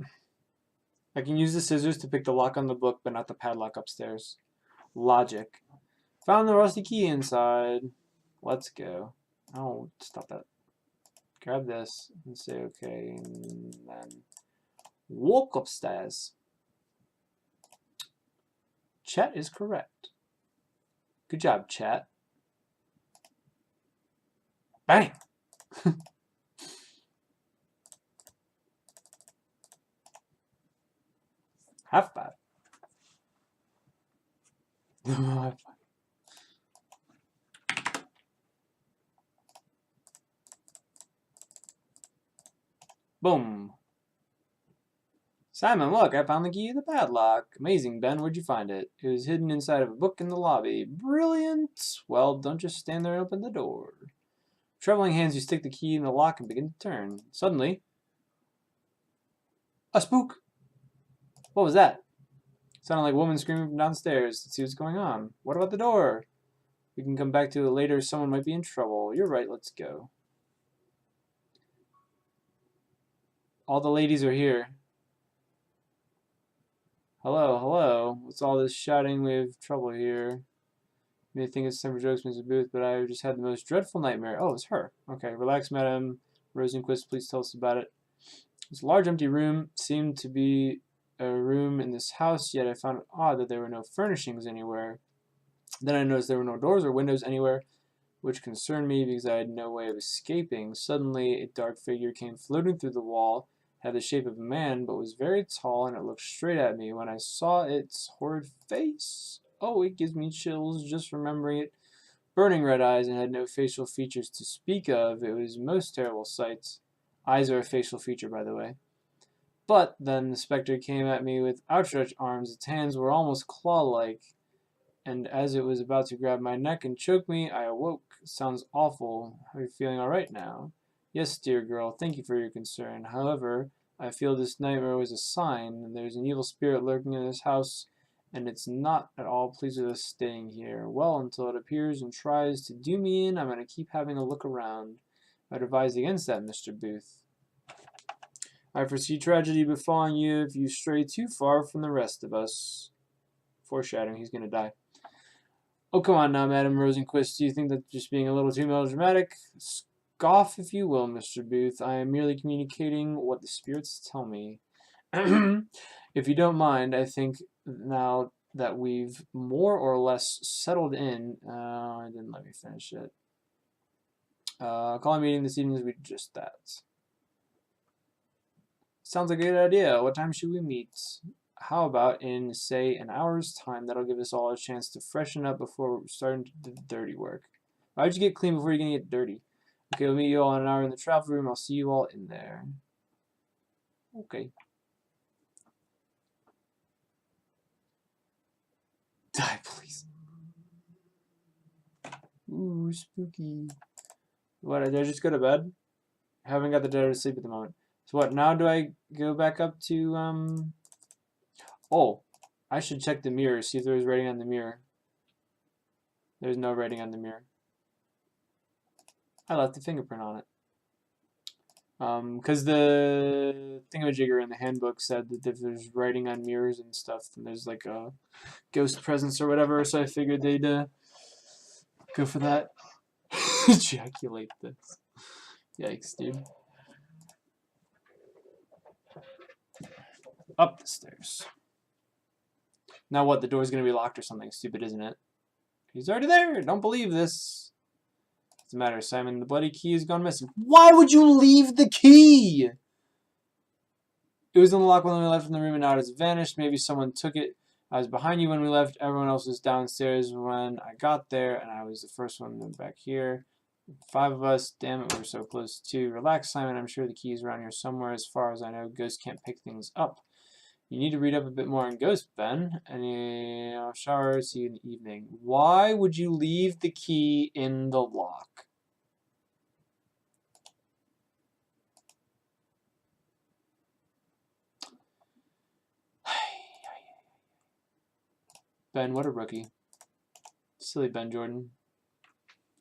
I can use the scissors to pick the lock on the book, but not the padlock upstairs. Logic. Found the rusty key inside. Let's go. Oh, stop that. Grab this and say okay, and then walk upstairs. Chat is correct. Good job, chat. Bang! Half five. Boom. Simon, look, I found the key to the padlock. Amazing, Ben. Where'd you find it? It was hidden inside of a book in the lobby. Brilliant. Well, don't just stand there and open the door. Trembling hands, you stick the key in the lock and begin to turn. Suddenly, a spook. What was that? It sounded like a woman screaming from downstairs. Let's see what's going on. What about the door? We can come back to it later. Someone might be in trouble. You're right, let's go. All the ladies are here. Hello, hello. What's all this shouting? We have trouble here. You may think it's time for jokes, Mrs. Booth, but I just had the most dreadful nightmare. Oh, it's her. Okay, relax, Madam Rosenquist. Please tell us about it. This large empty room seemed to be a room in this house, yet I found it odd that there were no furnishings anywhere. Then I noticed there were no doors or windows anywhere, which concerned me because I had no way of escaping. Suddenly, a dark figure came floating through the wall, had the shape of a man, but was very tall, and it looked straight at me. When I saw its horrid face, oh, it gives me chills just remembering it. Burning red eyes and had no facial features to speak of. It was a most terrible sight. Eyes are a facial feature, by the way. But then the specter came at me with outstretched arms. Its hands were almost claw-like, and as it was about to grab my neck and choke me, I awoke. Sounds awful. Are you feeling all right now? Yes, dear girl. Thank you for your concern. However, I feel this nightmare was a sign. There's an evil spirit lurking in this house, and it's not at all pleased with us staying here. Well, until it appears and tries to do me in, I'm going to keep having a look around. I'd advise against that, Mr. Booth. I foresee tragedy befalling you if you stray too far from the rest of us. Foreshadowing, he's going to die. Oh, come on now, Madam Rosenquist. Do you think that's just being a little too melodramatic? Scoff, if you will, Mr. Booth. I am merely communicating what the spirits tell me. If you don't mind, I think now that we've more or less settled in... it didn't let me finish it. Call a meeting this evening as we just that. Sounds like a good idea. What time should we meet? How about in, say, an hour's time? That'll give us all a chance to freshen up before starting to do the dirty work. Why'd you get clean before you're going to get dirty? Okay, we'll meet you all in an hour in the travel room. I'll see you all in there. Okay. Die, please. Ooh, spooky. What, did I just go to bed? I haven't got the desire to sleep at the moment. So what, now do I go back up to, Oh, I should check the mirror, see if there's writing on the mirror. There's no writing on the mirror. I left the fingerprint on it. Because the thingamajigger in the handbook said that if there's writing on mirrors and stuff, then there's like a ghost presence or whatever, so I figured they'd go for that. Ejaculate this. Yikes, dude. Up the stairs. Now what, the door's gonna be locked or something stupid, isn't it? He's already there! Don't believe this. What's the matter, Simon? The bloody key has gone missing. Why would you leave the key? It was in the lock when we left from the room and now it has vanished. Maybe someone took it. I was behind you when we left. Everyone else was downstairs when I got there, and I was the first one back here. 5 of us. Damn it, we were so close to. Relax, Simon. I'm sure the key is around here somewhere. As far as I know, ghosts can't pick things up. You need to read up a bit more on ghosts, Ben. And I'll shower, see you in the evening. Why would you leave the key in the lock? Ben, what a rookie. Silly Ben Jordan.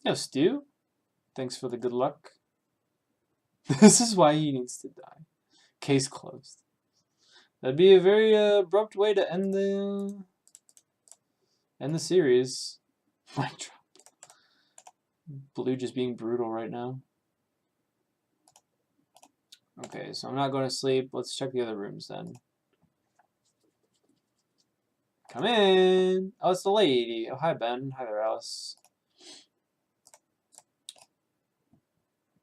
Yo, Stu. Thanks for the good luck. This is why he needs to die. Case closed. That'd be a very abrupt way to end the series. Mic drop. Blue just being brutal right now. Okay, so I'm not going to sleep. Let's check the other rooms then. Come in. Oh, it's the lady. Oh, hi, Ben. Hi there, Alice.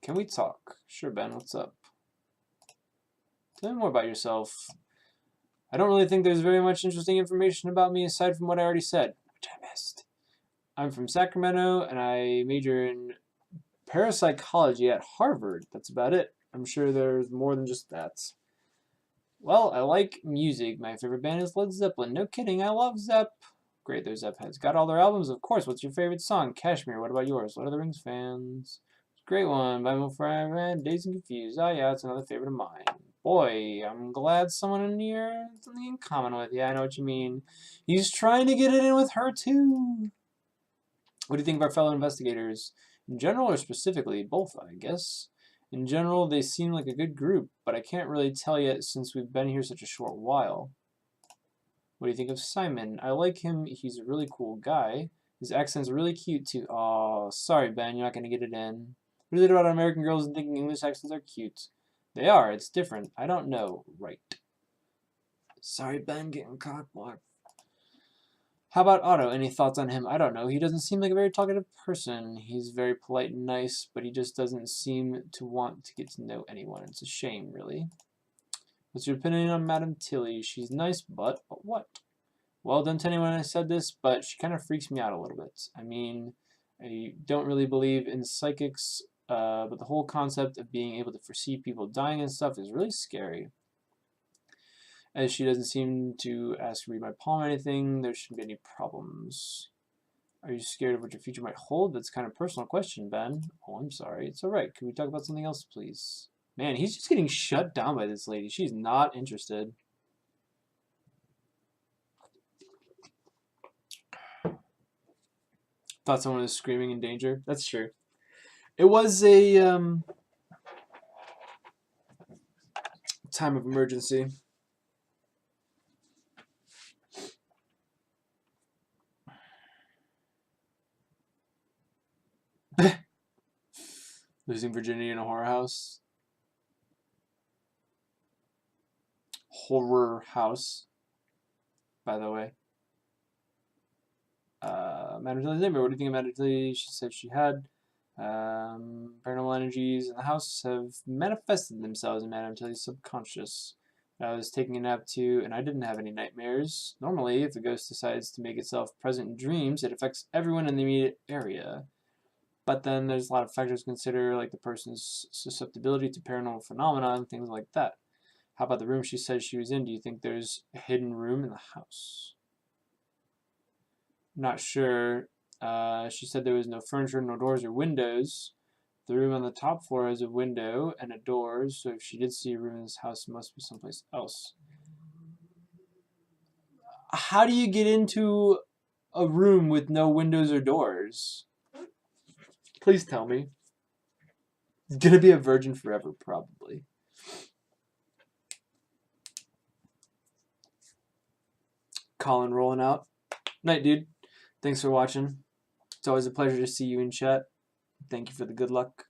Can we talk? Sure, Ben. What's up? Tell me more about yourself. I don't really think there's very much interesting information about me aside from what I already said, which I missed. I'm from Sacramento, and I major in parapsychology at Harvard. That's about it. I'm sure there's more than just that. Well, I like music. My favorite band is Led Zeppelin. No kidding, I love Zepp. Great, there's Zepp heads. Got all their albums, of course. What's your favorite song? Kashmir. What about yours? Lord of the Rings fans. Great one. Bible Forever, Dazed and Confused. Oh yeah, it's another favorite of mine. Boy, I'm glad someone in here has something in common with. Yeah, I know what you mean. He's trying to get it in with her too. What do you think of our fellow investigators? In general or specifically? Both, I guess. In general, they seem like a good group, but I can't really tell yet since we've been here such a short while. What do you think of Simon? I like him. He's a really cool guy. His accent's really cute, too. Oh, sorry, Ben. You're not going to get it in. What is it about American girls and thinking English accents are cute? They are. It's different. I don't know. Right. Sorry, Ben. Getting cockblocked. How about Otto? Any thoughts on him? I don't know. He doesn't seem like a very talkative person. He's very polite and nice, but he just doesn't seem to want to get to know anyone. It's a shame, really. What's your opinion on Madame Tilly? She's nice, but what? Well, don't tell anyone I said this, but she kind of freaks me out a little bit. I mean, I don't really believe in psychics, but the whole concept of being able to foresee people dying and stuff is really scary. As she doesn't seem to ask to read my palm or anything, there shouldn't be any problems. Are you scared of what your future might hold? That's kind of a personal question, Ben. Oh, I'm sorry. It's alright. Can we talk about something else, please? Man, he's just getting shut down by this lady. She's not interested. Thought someone was screaming in danger. That's true. It was a time of emergency. Losing virginity in a horror house. Horror house, by the way. Madame Tilly's neighbor. What do you think of Madame Tilly? She said she had paranormal energies in the house have manifested themselves in Madame Tilly's subconscious. I was taking a nap too, and I didn't have any nightmares. Normally, if the ghost decides to make itself present in dreams, it affects everyone in the immediate area. But then there's a lot of factors to consider, like the person's susceptibility to paranormal phenomena and things like that. How about the room she said she was in? Do you think there's a hidden room in the house? Not sure. She said there was no furniture, no doors or windows. The room on the top floor has a window and a door, so if she did see a room in this house, it must be someplace else. How do you get into a room with no windows or doors? Please tell me. He's gonna be a virgin forever, probably. Colin rolling out. Night, dude. Thanks for watching. It's always a pleasure to see you in chat. Thank you for the good luck.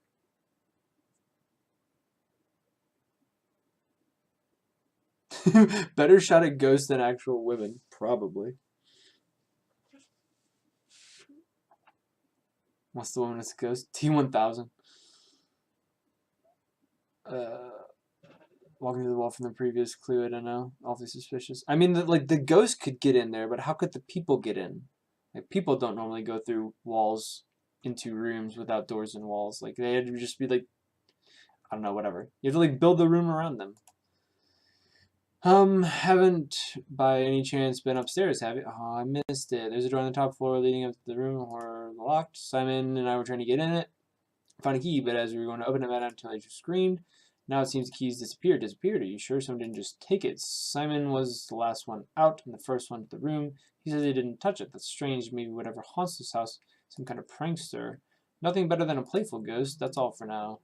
Better shot at ghosts than actual women, probably. What's the woman that's a ghost? T1000. Walking through the wall from the previous clue, I don't know. Awfully suspicious. I mean, the ghost could get in there, but how could the people get in? Like, people don't normally go through walls into rooms without doors and walls. Like, they had to just be like, I don't know, whatever. You have to like build the room around them. Haven't by any chance been upstairs, have you? Oh, I missed it. There's a door on the top floor leading up to the room or locked. Simon and I were trying to get in it. Found a key, but as we were going to open it, until I just screamed. Now it seems the keys disappeared. Are you sure someone didn't just take it? Simon was the last one out and the first one to the room. He says he didn't touch it. That's strange. Maybe whatever haunts this house, some kind of prankster. Nothing better than a playful ghost. That's all for now.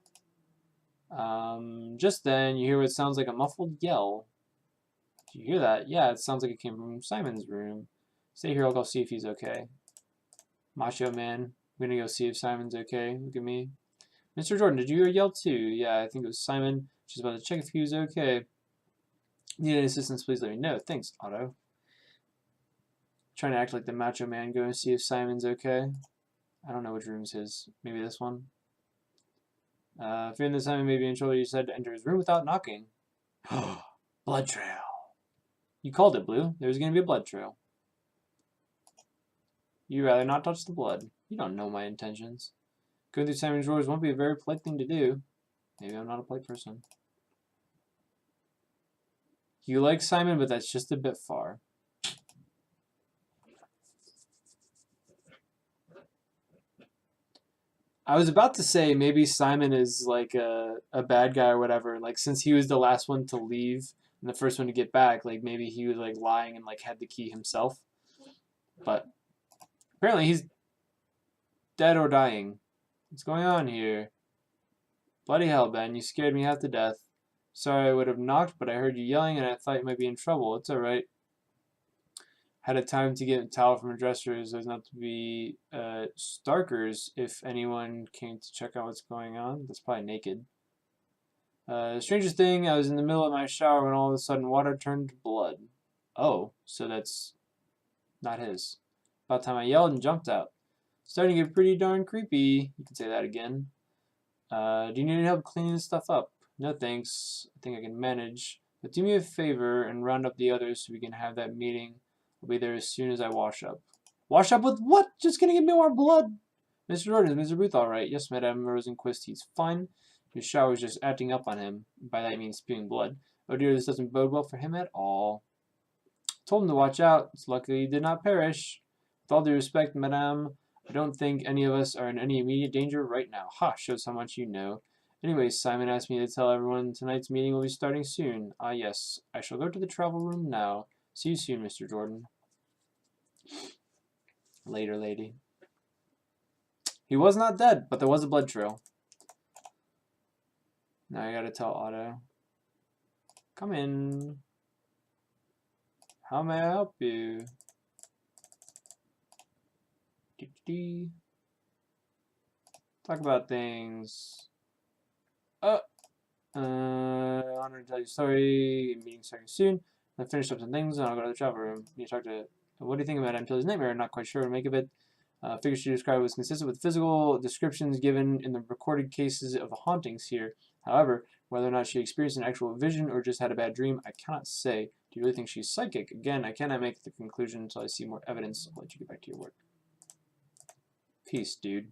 Just then, you hear what sounds like a muffled yell. Do you hear that? Yeah, it sounds like it came from Simon's room. Stay here, I'll go see if he's okay. Macho man. I'm gonna go see if Simon's okay. Look at me. Mr. Jordan, did you hear a yell too? Yeah, I think it was Simon. She's about to check if he was okay. Need any assistance, please let me know. Thanks, Otto. Trying to act like the macho man, go and see if Simon's okay. I don't know which room's his. Maybe this one? Fearing that Simon may be in trouble, you decided to enter his room without knocking. Blood trail. You called it, Blue. There's going to be a blood trail. You'd rather not touch the blood. You don't know my intentions. Going through Simon's drawers won't be a very polite thing to do. Maybe I'm not a polite person. You like Simon, but that's just a bit far. I was about to say maybe Simon is like a bad guy or whatever. Like, since he was the last one to leave and the first one to get back, like maybe he was like lying and like had the key himself. But apparently he's dead or dying. What's going on here? Bloody hell, Ben, you scared me half to death. Sorry I would have knocked, but I heard you yelling and I thought you might be in trouble. It's alright. Had a time to get a towel from a dresser so as not to be starkers if anyone came to check out what's going on. That's probably naked. The strangest thing, I was in the middle of my shower when all of a sudden water turned to blood. Oh, so that's not his. About time I yelled and jumped out. Starting to get pretty darn creepy. You can say that again. Do you need any help cleaning this stuff up? No thanks. I think I can manage. But do me a favor and round up the others so we can have that meeting. I'll be there as soon as I wash up. Wash up with what? Just gonna give me more blood. Mr. Jordan, is Mr. Booth alright? Yes, Madame Rosenquist, he's fine. His shower is just acting up on him. By that I mean spewing blood. Oh dear, this doesn't bode well for him at all. Told him to watch out. It's lucky he did not perish. With all due respect, Madame, I don't think any of us are in any immediate danger right now. Ha, shows how much you know. Anyways, Simon asked me to tell everyone tonight's meeting will be starting soon. Ah, yes. I shall go to the travel room now. See you soon, Mr. Jordan. Later, lady. He was not dead, but there was a blood trail. Now I gotta tell Otto. Come in. How may I help you? Talk about things. I want to tell you a story. Meeting starting soon. I finished up some things and I'll go to the travel room. You talk to. What do you think about Antilles' nightmare? I'm not quite sure what to make of it. Figures she described was consistent with physical descriptions given in the recorded cases of hauntings here. However, whether or not she experienced an actual vision or just had a bad dream, I cannot say. Do you really think she's psychic? Again, I cannot make the conclusion until I see more evidence. I'll let you get back to your work. Peace, dude.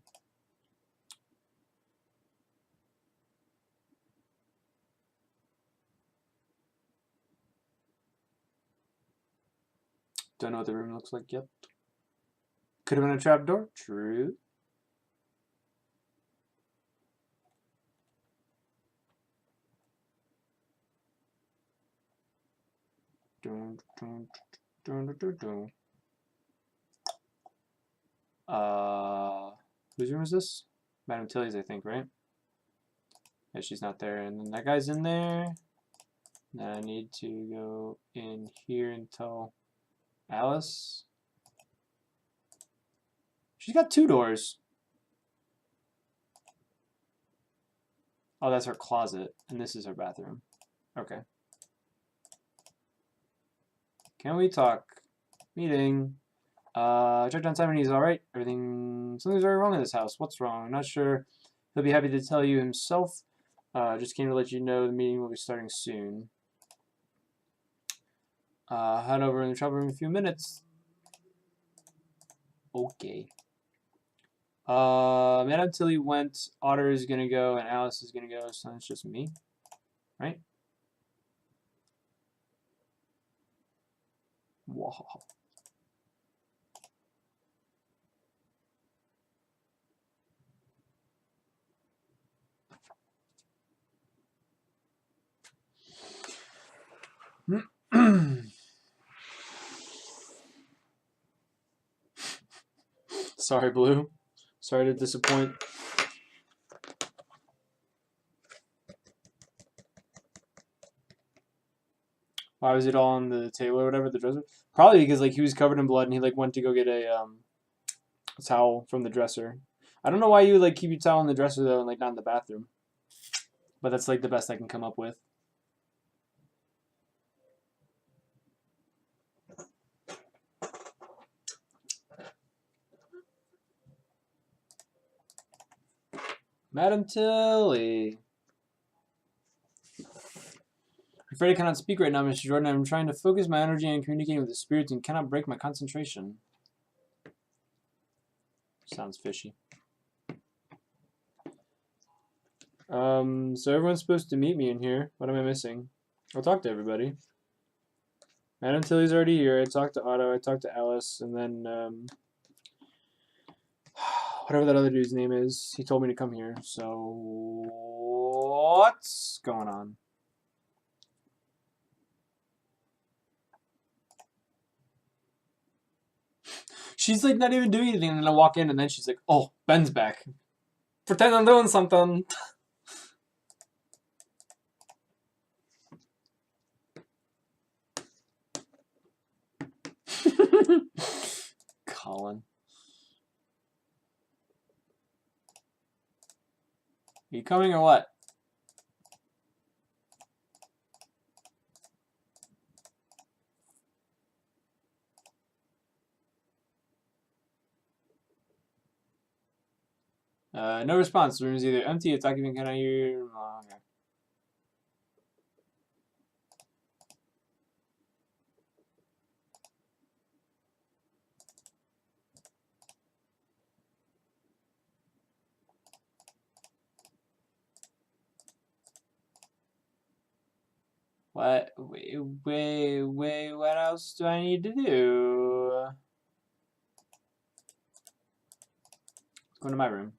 Don't know what the room looks like yet. Could have been a trapdoor. True. Dun, dun, dun, dun, dun, dun. Whose room is this? Madame Tilly's, I think, right? Yeah, she's not there. And then that guy's in there. Now I need to go in here and tell Alice. She's got 2 doors. Oh, that's her closet. And this is her bathroom. Okay. Can we talk? Meeting. Checked on Simon, he's alright. Something's very wrong in this house. What's wrong? I'm not sure. He'll be happy to tell you himself. Just came to let you know the meeting will be starting soon. Head over in the travel room in a few minutes. Okay. Madame Tilly went. Otter is gonna go, and Alice is gonna go. So it's just me, right? Wow. Sorry, Blue. Sorry to disappoint. Why was it all on the table or whatever, the dresser? Probably because like he was covered in blood and he like went to go get a towel from the dresser. I don't know why you would like keep your towel in the dresser though and like not in the bathroom. But that's like the best I can come up with. Madam Tilly. I'm afraid I cannot speak right now, Mr. Jordan. I'm trying to focus my energy on communicating with the spirits and cannot break my concentration. Sounds fishy. So everyone's supposed to meet me in here. What am I missing? I'll talk to everybody. Madam Tilly's already here. I talked to Otto. I talked to Alice. And then, whatever that other dude's name is, he told me to come here. So, what's going on? She's like not even doing anything, and then I walk in, and then she's like, "Oh, Ben's back. Pretend I'm doing something." Colin. Are you coming or what? No response. The room is either empty, it's occupant, can I hear? Oh, okay. What? Wait, what else do I need to do? Let's go to my room.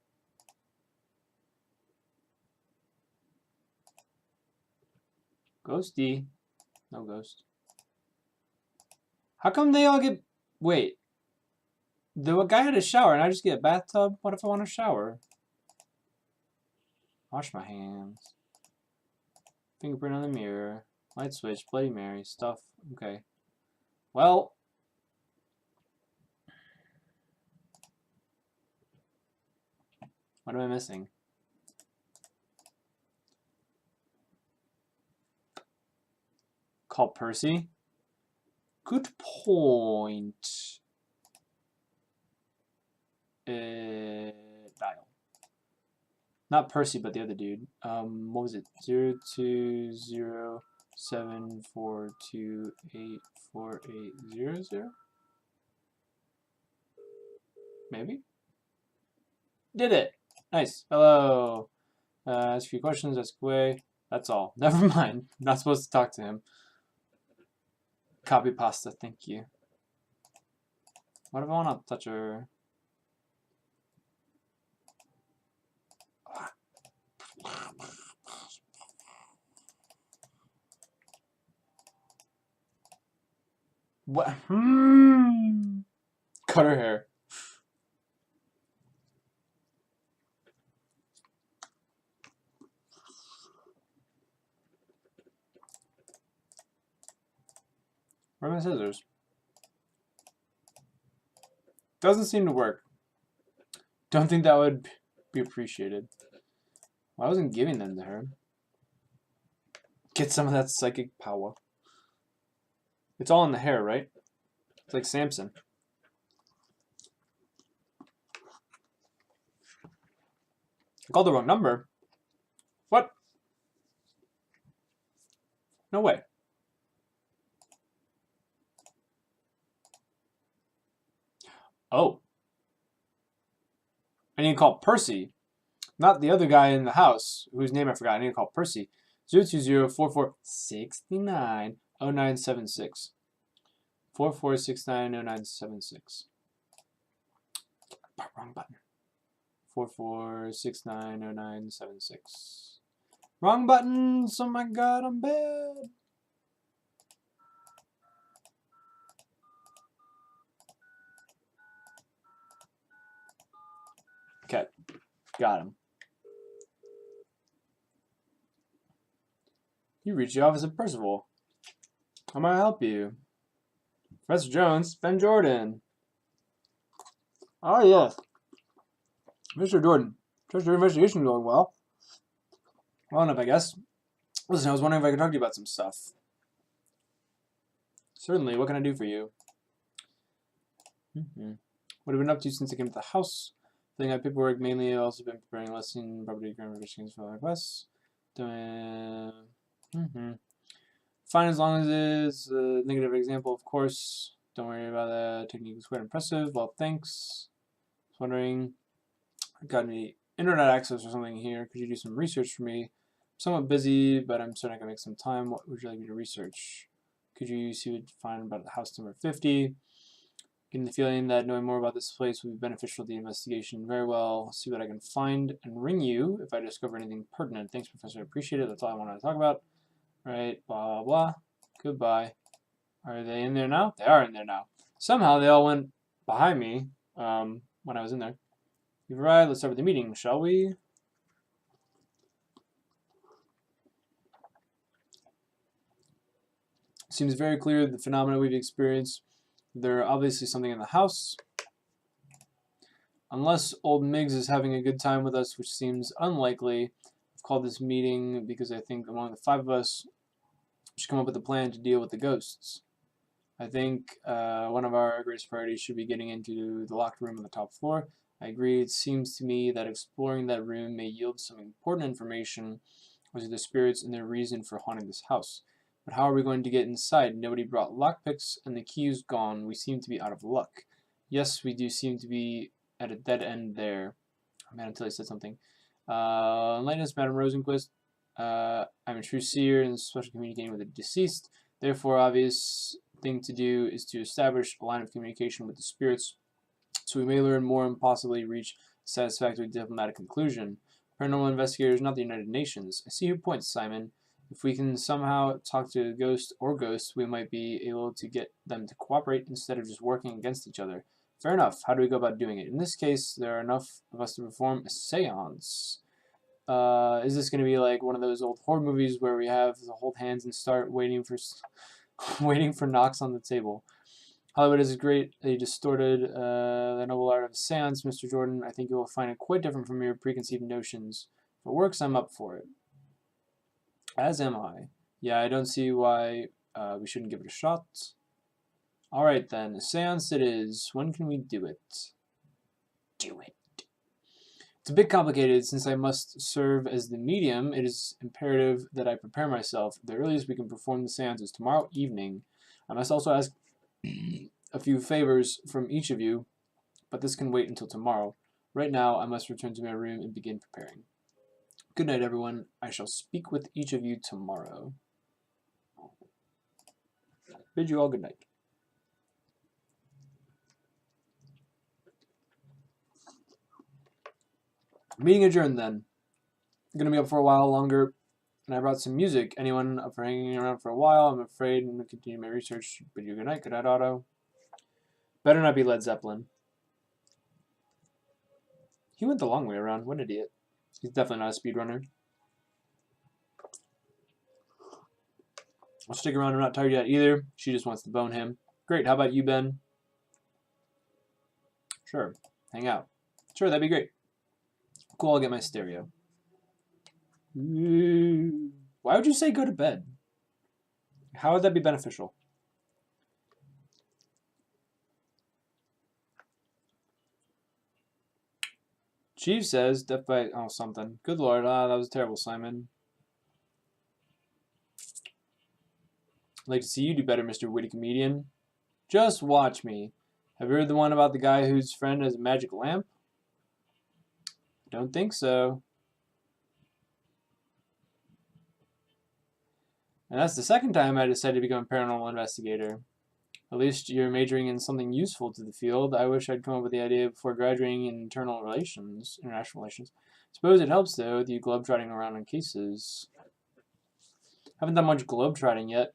Ghosty. No ghost. How come they all get... Wait. The guy had a shower and I just get a bathtub? What if I want a shower? Wash my hands. Fingerprint on the mirror. Light switch. Bloody Mary. Stuff. Okay. Well... What am I missing? Call Percy? Good point. Dial. Not Percy, but the other dude. What was it? 02074284800? Maybe? Did it! Nice. Hello. Ask a few questions, ask away. That's all. Never mind. Not supposed to talk to him. Copy pasta, thank you. What if I want to touch her? What? Cut her hair. Where are my scissors? Doesn't seem to work. Don't think that would be appreciated. Well, I wasn't giving them to her. Get some of that psychic power. It's all in the hair, right? It's like Samson. I called the wrong number. What? No way. Oh. I need to call Percy. Not the other guy in the house, whose name I forgot. I need to call Percy. 020-4469-0976. 4469-0976. Wrong button. 4469-0976. Wrong buttons! Oh my god, I'm bad! Okay, got him. You reached the office of Percival. How may I help you? Professor Jones, Ben Jordan. Oh, yes. Mr. Jordan, trust your investigation going well. Well enough, I guess. Listen, I was wondering if I could talk to you about some stuff. Certainly, what can I do for you? What have you been up to since I came to the house? Filling out paperwork, mainly. I've also been preparing a lesson, property grant revisions for requests. Doing... Fine as long as it's a negative example, of course. Don't worry about that. Technique was quite impressive. Well, thanks. I was wondering, I got any internet access or something here. Could you do some research for me? I'm somewhat busy, but I'm certain I can make some time. What would you like me to research? Could you see what you find about house number 50? Getting the feeling that knowing more about this place would be beneficial to the investigation. Very well. I'll see what I can find and ring you if I discover anything pertinent. Thanks, Professor. I appreciate it. That's all I wanted to talk about. Right, blah, blah, blah. Goodbye. Are they in there now? They are in there now. Somehow they all went behind me when I was in there. You've arrived. Let's start with the meeting, shall we? Seems very clear the phenomena we've experienced. There's obviously something in the house. Unless old Miggs is having a good time with us, which seems unlikely, I've called this meeting because I think among the 5 of us, we should come up with a plan to deal with the ghosts. I think one of our greatest priorities should be getting into the locked room on the top floor. I agree. It seems to me that exploring that room may yield some important information as to the spirits and their reason for haunting this house. But how are we going to get inside? Nobody brought lockpicks, and the key is gone. We seem to be out of luck. Yes, we do seem to be at a dead end there. Oh, man, until I said something. Enlighten us, Madam Rosenquist. I'm a true seer and especially communicating with the deceased. Therefore, obvious thing to do is to establish a line of communication with the spirits so we may learn more and possibly reach a satisfactory diplomatic conclusion. Paranormal Investigator is not the United Nations. I see your point, Simon. If we can somehow talk to a ghost or ghosts, we might be able to get them to cooperate instead of just working against each other. Fair enough. How do we go about doing it? In this case, there are enough of us to perform a seance. Is this going to be like one of those old horror movies where we have to hold hands and start waiting for waiting for knocks on the table? Hollywood is great. They distorted the noble art of seance, Mr. Jordan. I think you will find it quite different from your preconceived notions. If it works, I'm up for it. As am I. Yeah, I don't see why we shouldn't give it a shot. Alright then, a seance it is. When can we do it? Do it. It's a bit complicated since I must serve as the medium. It is imperative that I prepare myself. The earliest we can perform the seance is tomorrow evening. I must also ask a few favors from each of you, but this can wait until tomorrow. Right now, I must return to my room and begin preparing. Good night, everyone. I shall speak with each of you tomorrow. Bid you all good night. Meeting adjourned then. I'm going to be up for a while longer, and I brought some music. Anyone up for hanging around for a while? I'm afraid I'm going to continue my research. Bid you good night. Good night, Otto. Better not be Led Zeppelin. He went the long way around. What an idiot. He's definitely not a speedrunner. I'll stick around. I'm not tired yet either. She just wants to bone him. Great. How about you, Ben? Sure. Hang out. Sure, that'd be great. Cool, I'll get my stereo. Why would you say go to bed? How would that be beneficial? Chief says, death by... Oh, something. Good lord, that was terrible, Simon. I'd like to see you do better, Mr. Witty Comedian. Just watch me. Have you heard the one about the guy whose friend has a magic lamp? Don't think so. And that's the second time I decided to become a paranormal investigator. At least you're majoring in something useful to the field. I wish I'd come up with the idea before graduating in international relations. Suppose it helps, though, with you globetrotting around on cases. Haven't done much globetrotting yet.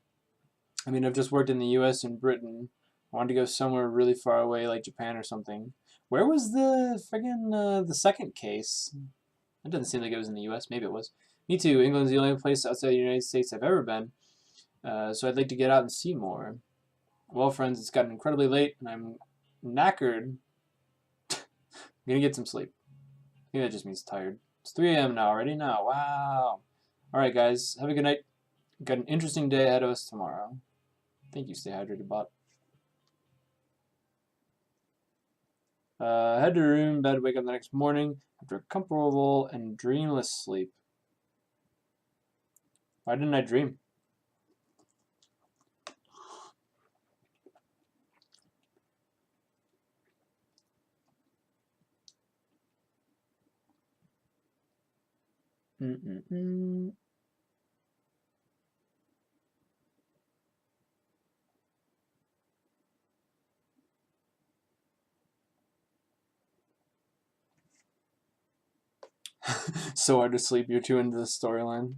I mean, I've just worked in the U.S. and Britain. I wanted to go somewhere really far away, like Japan or something. Where was the friggin' the second case? It doesn't seem like it was in the U.S. Maybe it was. Me too. England's the only place outside the United States I've ever been. So I'd like to get out and see more. Well, friends, it's gotten incredibly late, and I'm knackered. I'm gonna get some sleep. I think that just means tired. It's 3 a.m. now already. Now, wow. Alright, guys. Have a good night. Got an interesting day ahead of us tomorrow. Thank you, Stay Hydrated Bot. Head to room, bed, wake up the next morning after a comfortable and dreamless sleep. Why didn't I dream? So hard to sleep, you're too into the storyline.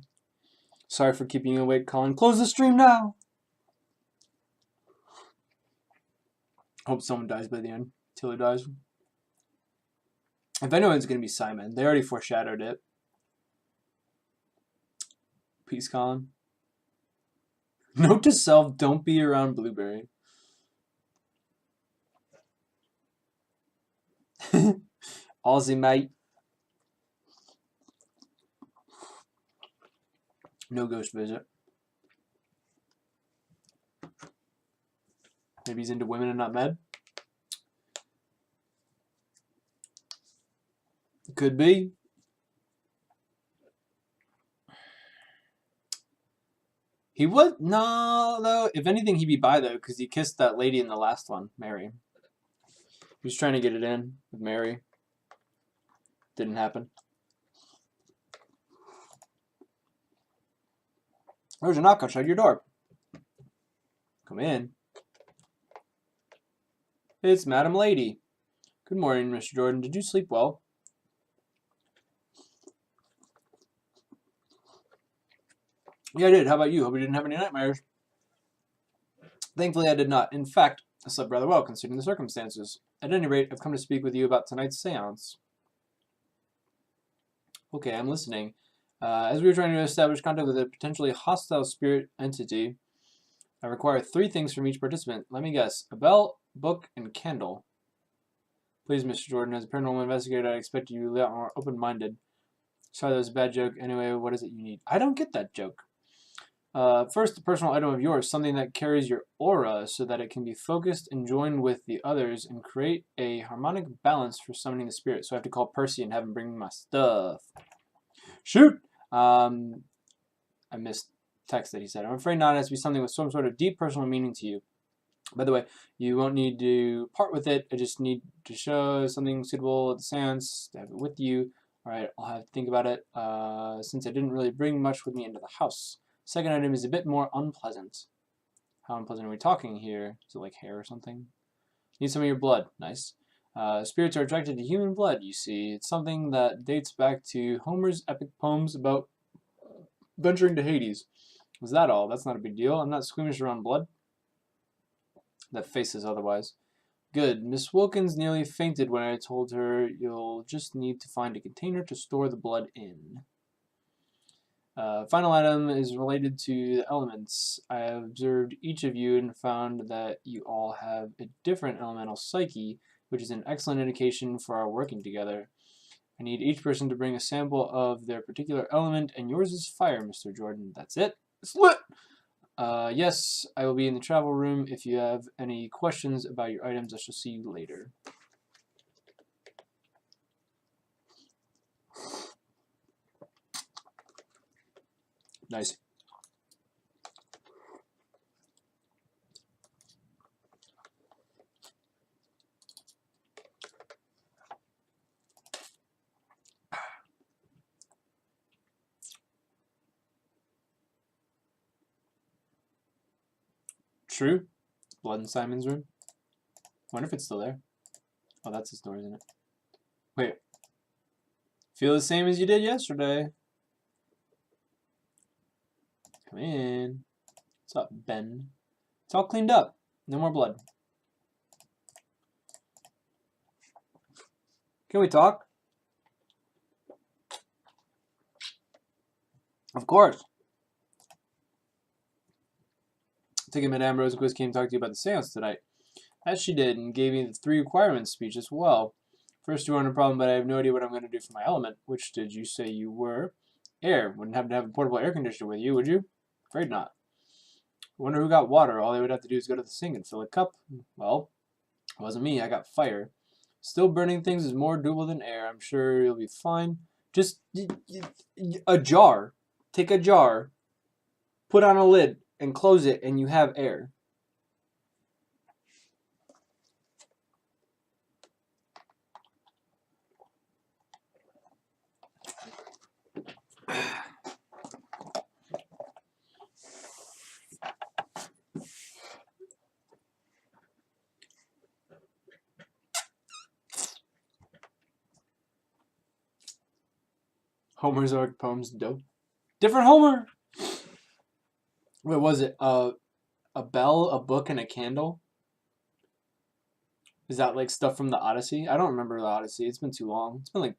Sorry for keeping you awake, Colin. Close the stream now! Hope someone dies by the end. till he dies. If anyone's going to be Simon, they already foreshadowed it. Peace, Colin. Note to self, don't be around Blueberry. Aussie, mate. No ghost visit. Maybe he's into women and not med. Could be. He would no though. If anything, he'd be bi though, because he kissed that lady in the last one, Mary. He was trying to get it in with Mary. Didn't happen. There's a knock outside your door. Come in. It's Madam Lady. Good morning, Mr. Jordan. Did you sleep well? Yeah, I did. How about you? Hope you didn't have any nightmares. Thankfully, I did not. In fact, I slept rather well, considering the circumstances. At any rate, I've come to speak with you about tonight's seance. Okay, I'm listening. As we were trying to establish contact with a potentially hostile spirit entity, I require 3 things from each participant. Let me guess. A bell, book, and candle. Please, Mr. Jordan, as a paranormal investigator, I expect you to be a lot more open-minded. Sorry, that was a bad joke. Anyway, what is it you need? I don't get that joke. First, a personal item of yours, something that carries your aura so that it can be focused and joined with the others and create a harmonic balance for summoning the spirit. So I have to call Percy and have him bring me my stuff. Shoot! I missed text that he said. I'm afraid not. It has to be something with some sort of deep personal meaning to you. By the way, you won't need to part with it. I just need to show something suitable at the seance to have it with you. Alright, I'll have to think about it, since I didn't really bring much with me into the house. Second item is a bit more unpleasant. How unpleasant are we talking here? Is it like hair or something? Need some of your blood. Nice. Spirits are attracted to human blood, you see. It's something that dates back to Homer's epic poems about venturing to Hades. Was that all? That's not a big deal. I'm not squeamish around blood. That face says otherwise. Good. Miss Wilkins nearly fainted when I told her you'll just need to find a container to store the blood in. Final item is related to the elements. I have observed each of you and found that you all have a different elemental psyche, which is an excellent indication for our working together. I need each person to bring a sample of their particular element, and yours is fire, Mr. Jordan. That's it. It's lit! Yes, I will be in the travel room. If you have any questions about your items, I shall see you later. Nice. True. Blood in Simon's room. Wonder if it's still there. Oh, that's his door, isn't it? Wait. Feel the same as you did yesterday. Come in. What's up, Ben? It's all cleaned up. No more blood. Can we talk? Of course. Taking Madame Rosequist came to talk to you about the seance tonight. As she did, and gave me the 3 requirements speech as well. First, you aren't a problem, but I have no idea what I'm going to do for my element. Which did you say you were? Air. Wouldn't happen to have a portable air conditioner with you, would you? Afraid not. I wonder who got water. All they would have to do is go to the sink and fill a cup. Well, it wasn't me. I got fire. Still, burning things is more doable than air. I'm sure you'll be fine. Just a jar. Take a jar, put on a lid, and close it, and you have air. Homer's Arc Poems dope. Different Homer! What was it? A bell, a book, and a candle? Is that like stuff from the Odyssey? I don't remember the Odyssey. It's been too long. It's been like,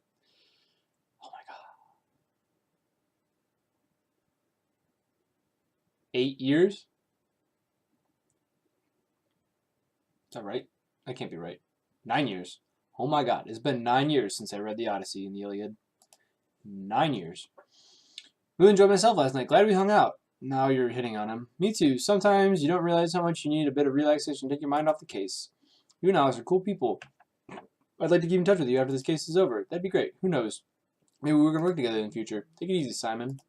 oh my god, 8 years? Is that right? That can't be right. 9 years. Oh my god, it's been 9 years since I read the Odyssey and the Iliad. 9 years. Really enjoyed myself last night. Glad we hung out. Now you're hitting on him. Me too. Sometimes you don't realize how much you need a bit of relaxation to take your mind off the case. You and Alex are cool people. I'd like to keep in touch with you after this case is over. That'd be great. Who knows? Maybe we're going to work together in the future. Take it easy, Simon.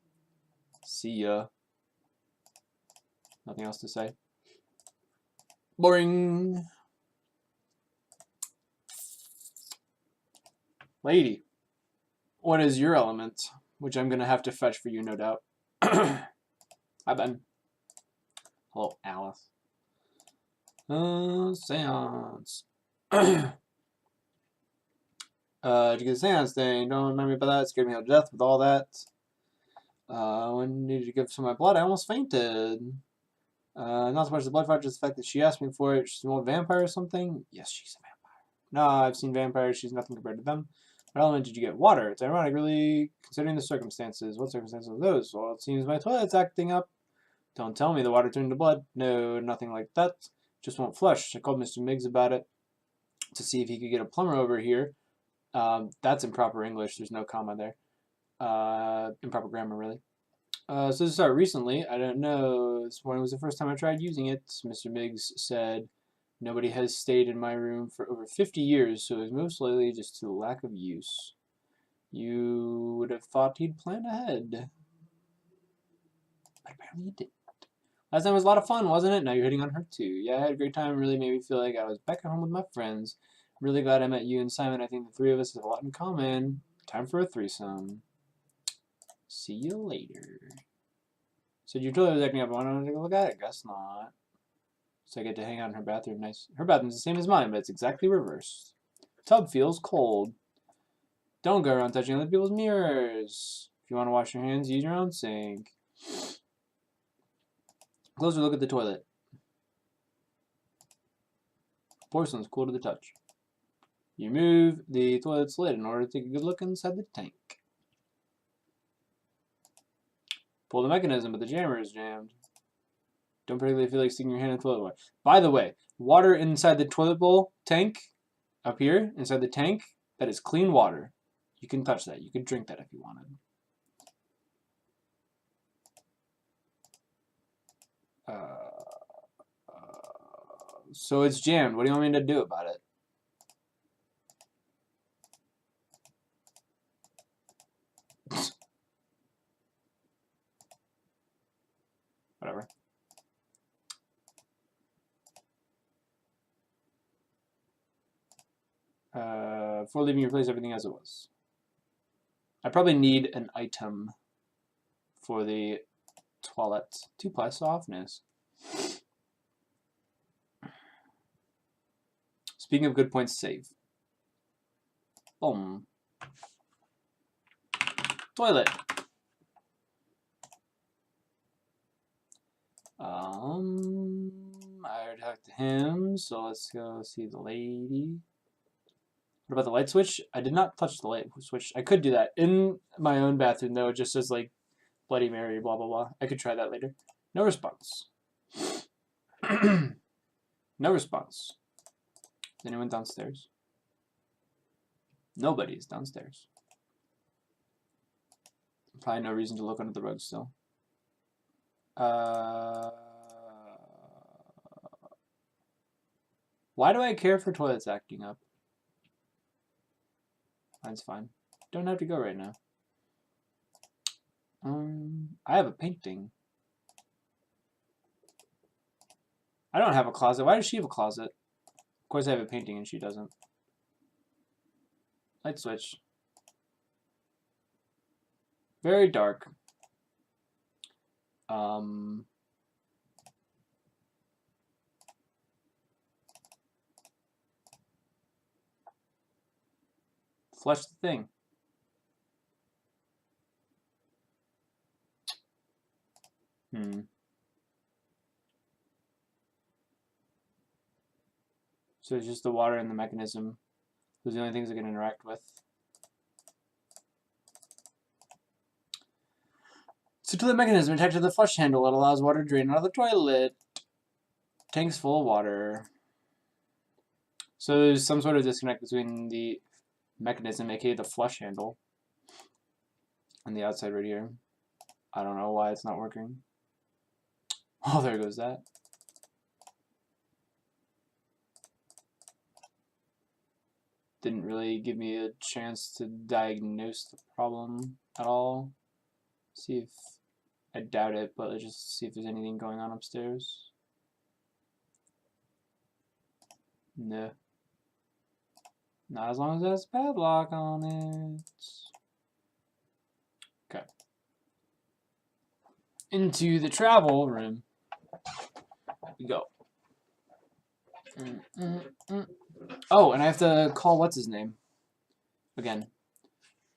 See ya. Nothing else to say. Boring. Lady, what is your element? Which I'm going to have to fetch for you, no doubt. Hi, Ben. Hello, Alice. Seance. Did you get the seance thing? Don't remind me about that. It scared me out of death with all that. When did you give some of my blood? I almost fainted. Not so much the blood fight, just the fact that she asked me for it. She's an old vampire or something? Yes, she's a vampire. No, I've seen vampires. She's nothing compared to them. What element did you get? Water. It's ironic, really, considering the circumstances. What circumstances are those? Well, it seems my toilet's acting up. Don't tell me the water turned to blood. No, nothing like that. Just won't flush. I called Mr. Miggs about it to see if he could get a plumber over here. That's improper English. There's no comma there. Improper grammar, really. So this started recently. I don't know. This morning was the first time I tried using it. Mr. Miggs said nobody has stayed in my room for over 50 years, so it's most likely just to the lack of use. You would have thought he'd planned ahead. But apparently he didn't. Last time was a lot of fun, wasn't it? Now you're hitting on her too. Yeah, I had a great time. It really made me feel like I was back at home with my friends. I'm really glad I met you and Simon. I think the three of us have a lot in common. Time for a threesome. See you later. So your toilet was acting up. I want to take a look at it? Guess not. So I get to hang out in her bathroom. Nice. Her bathroom's the same as mine, but it's exactly reversed. Tub feels cold. Don't go around touching other people's mirrors. If you want to wash your hands, use your own sink. Closer look at the toilet. Porcelain's cool to the touch. You move the toilet's lid in order to take a good look inside the tank. Pull the mechanism, but the jammer is jammed. Don't particularly feel like sticking your hand in toilet water. By the way, water inside the toilet bowl tank, up here, inside the tank, that is clean water. You can touch that. You can drink that if you wanted. So it's jammed. What do you want me to do about it? Whatever. Before leaving your place, everything as it was. I probably need an item for the toilet to apply softness. Speaking of good points, save. Boom. Toilet. I already talked to him, so let's go see the lady. What about the light switch? I did not touch the light switch. I could do that in my own bathroom, though. It just says, like, Bloody Mary, blah, blah, blah. I could try that later. No response. No response. Is anyone downstairs? Nobody is downstairs. Probably no reason to look under the rug still. Why do I care for toilets acting up? Mine's fine. Don't have to go right now. I have a painting. I don't have a closet. Why does she have a closet? Of course I have a painting and she doesn't. Light switch. Very dark. Flush the thing. So it's just the water and the mechanism. Those are the only things I can interact with. So to the mechanism attached to the flush handle, it allows water to drain out of the toilet. Tank's full of water. So there's some sort of disconnect between the mechanism, aka the flush handle, and the outside right here. I don't know why it's not working. Oh, there goes that. Didn't really give me a chance to diagnose the problem at all. See if, I doubt it, but let's just see if there's anything going on upstairs. No. Not as long as there's padlock on it. Okay. Into the travel room we go. Oh, and I have to call what's his name again.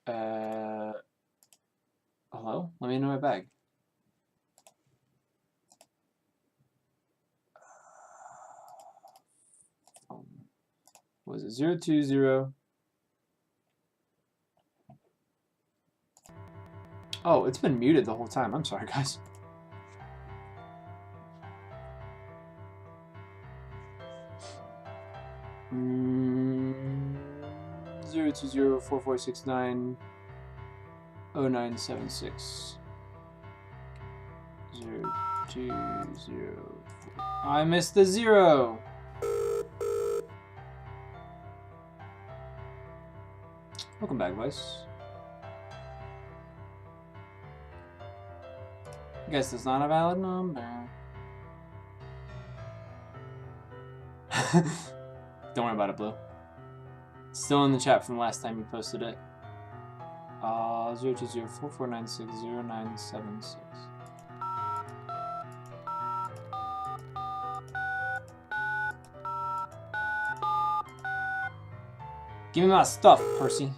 Hello? Let me know my bag. What was it 020? Oh, it's been muted the whole time. I'm sorry, guys. Mm, 020-4469-0976. 0204. I missed the 0. Welcome back, Vice. I guess it's not a valid number. Don't worry about it, Blue. Still in the chat from last time you posted it. 020-4496-0976. Give me my stuff, Percy.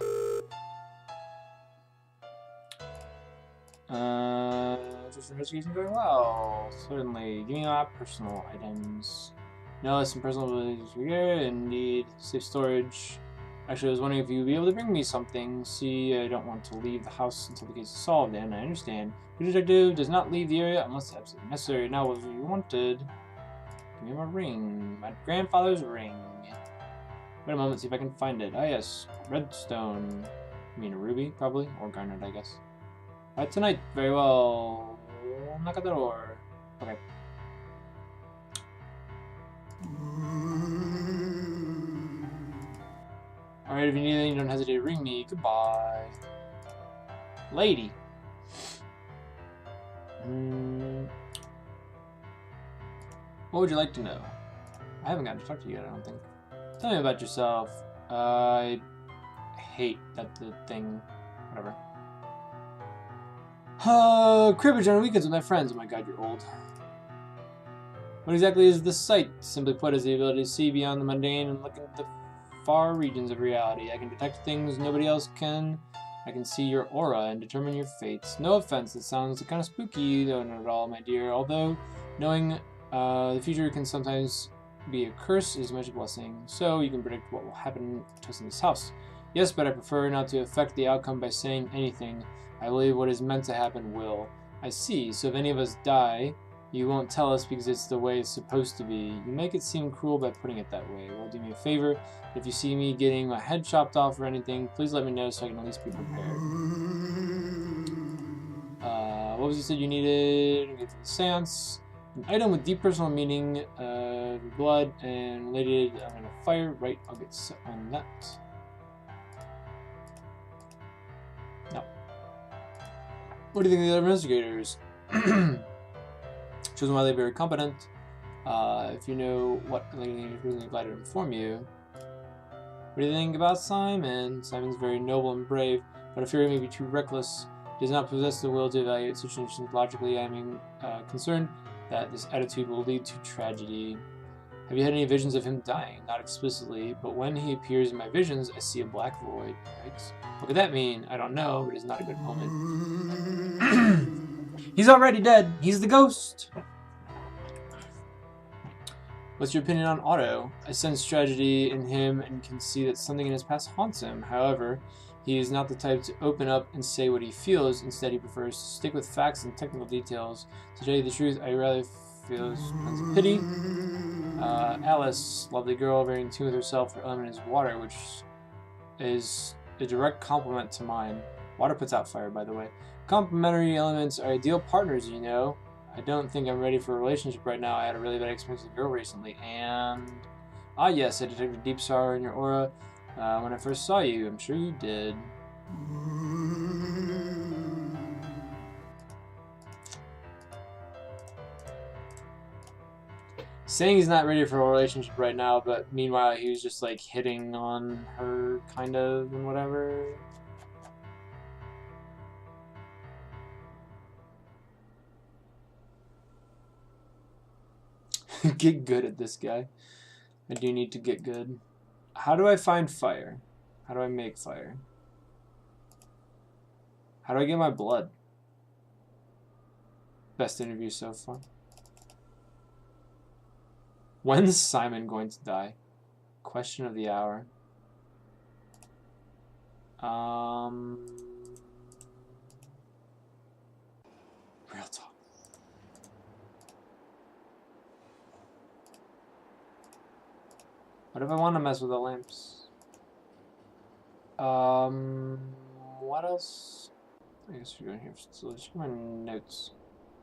Just investigation going well. Certainly. Give me my personal items. No, some personal abilities here. Indeed. Safe storage. Actually, I was wondering if you'd be able to bring me something. See, I don't want to leave the house until the case is solved, and I understand. The detective does not leave the area unless absolutely necessary. Now, what you wanted? Give me my ring. My grandfather's ring. Wait a moment, see if I can find it. Ah, yes. Redstone. I mean a ruby, probably. Or garnet, I guess. Alright, tonight. Very well. Knock at the door. Okay. Alright, if you need anything, don't hesitate to ring me. Goodbye. Lady. What would you like to know? I haven't gotten to talk to you yet, I don't think. Tell me about yourself. I hate that the thing. Whatever. Cribbage on weekends with my friends. Oh my god, you're old. What exactly is the sight? Simply put, is the ability to see beyond the mundane and look into the far regions of reality. I can detect things nobody else can. I can see your aura and determine your fates. No offense, it sounds kind of spooky, though not at all, my dear. Although, knowing the future can sometimes be a curse is much a blessing. So, you can predict what will happen to us in this house. Yes, but I prefer not to affect the outcome by saying anything. I believe what is meant to happen will. I see, so if any of us die, you won't tell us because it's the way it's supposed to be. You make it seem cruel by putting it that way. Well, do me a favor. If you see me getting my head chopped off or anything, please let me know so I can at least be prepared. What was it you said you needed? Get to the seance. An item with deep personal meaning, blood, and related. I'm gonna fire. Right, I'll get set on that. No. What do you think of the other investigators? Shows them why they're very competent. If you know what, I'm really glad to inform you. What do you think about Simon? Simon's very noble and brave, but I fear he may be too reckless. He does not possess the will to evaluate situations logically. I am concerned that this attitude will lead to tragedy. Have you had any visions of him dying? Not explicitly, but when he appears in my visions, I see a black void. Yikes. What could that mean? I don't know, but it's not a good moment. He's already dead. He's the ghost. What's your opinion on Otto? I sense tragedy in him and can see that something in his past haunts him. However, he is not the type to open up and say what he feels. Instead, he prefers to stick with facts and technical details. To tell you the truth, I rather feel sense of pity. Alice, lovely girl, very in tune with herself. Her element is water, which is a direct complement to mine. Water puts out fire, by the way. Complementary elements are ideal partners, you know. I don't think I'm ready for a relationship right now. I had a really bad experience with a girl recently, and... Ah, yes, I detected deep sorrow in your aura when I first saw you. I'm sure you did. Saying he's not ready for a relationship right now, but meanwhile he was just like hitting on her, kind of, and whatever. Get good at this guy. I do need to get good. How do I find fire? How do I make fire? How do I get my blood? Best interview so far. When's Simon going to die? Question of the hour. Real talk. What if I want to mess with the lamps? What else? I guess we're going here. So let's check my notes.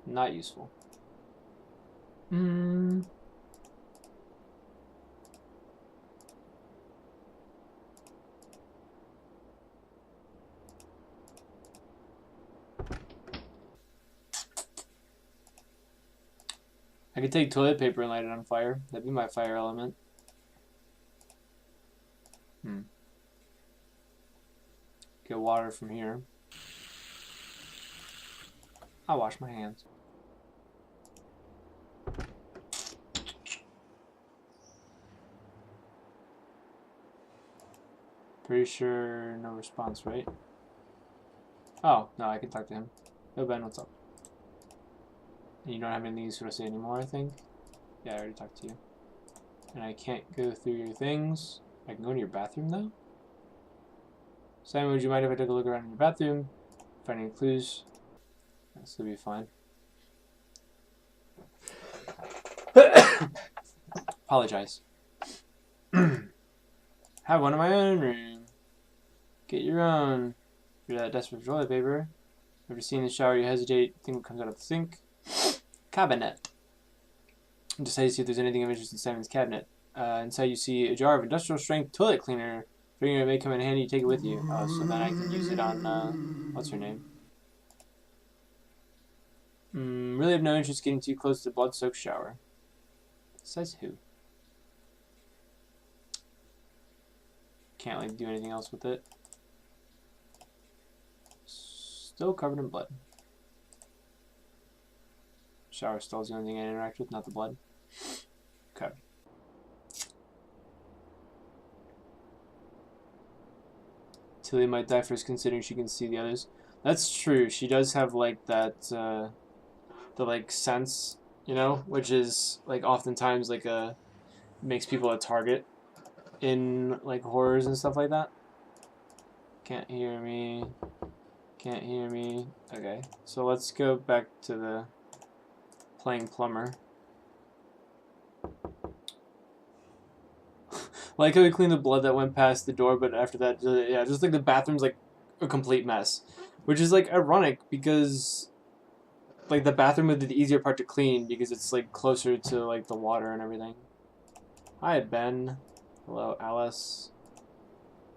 Not useful. I could take toilet paper and light it on fire. That'd be my fire element. Get water from here. I'll wash my hands. Pretty sure no response, right? Oh, no, I can talk to him. Yo, Ben, what's up? And you don't have anything useful to say anymore, I think? Yeah, I already talked to you. And I can't go through your things. I can go into your bathroom, though? Simon, would you mind if I took a look around in your bathroom? Find any clues? This will be fine. Apologize. Have one in my own room. Get your own. If you're that desperate for toilet paper. Ever seen in the shower you hesitate, think what comes out of the sink? Cabinet. Decide to see if there's anything of interest in Simon's cabinet. Inside you see a jar of industrial strength toilet cleaner. Figuring it may come in handy, you take it with you. Oh, so then I can use it on, what's her name? Really have no interest getting too close to the blood-soaked shower. Says who? Can't, like, do anything else with it. Still covered in blood. Shower stall's the only thing I interact with, not the blood. Okay. Tilly might die first considering she can see the others. That's true. She does have, like, that, the, like, sense, you know? Which is, like, oftentimes, like, makes people a target in, like, horrors and stuff like that. Can't hear me. Can't hear me. Okay. So let's go back to the playing plumber. Like how we cleaned the blood that went past the door, but after that, yeah, just like the bathroom's like a complete mess. Which is like ironic because like the bathroom would be the easier part to clean because it's like closer to like the water and everything. Hi, Ben. Hello, Alice.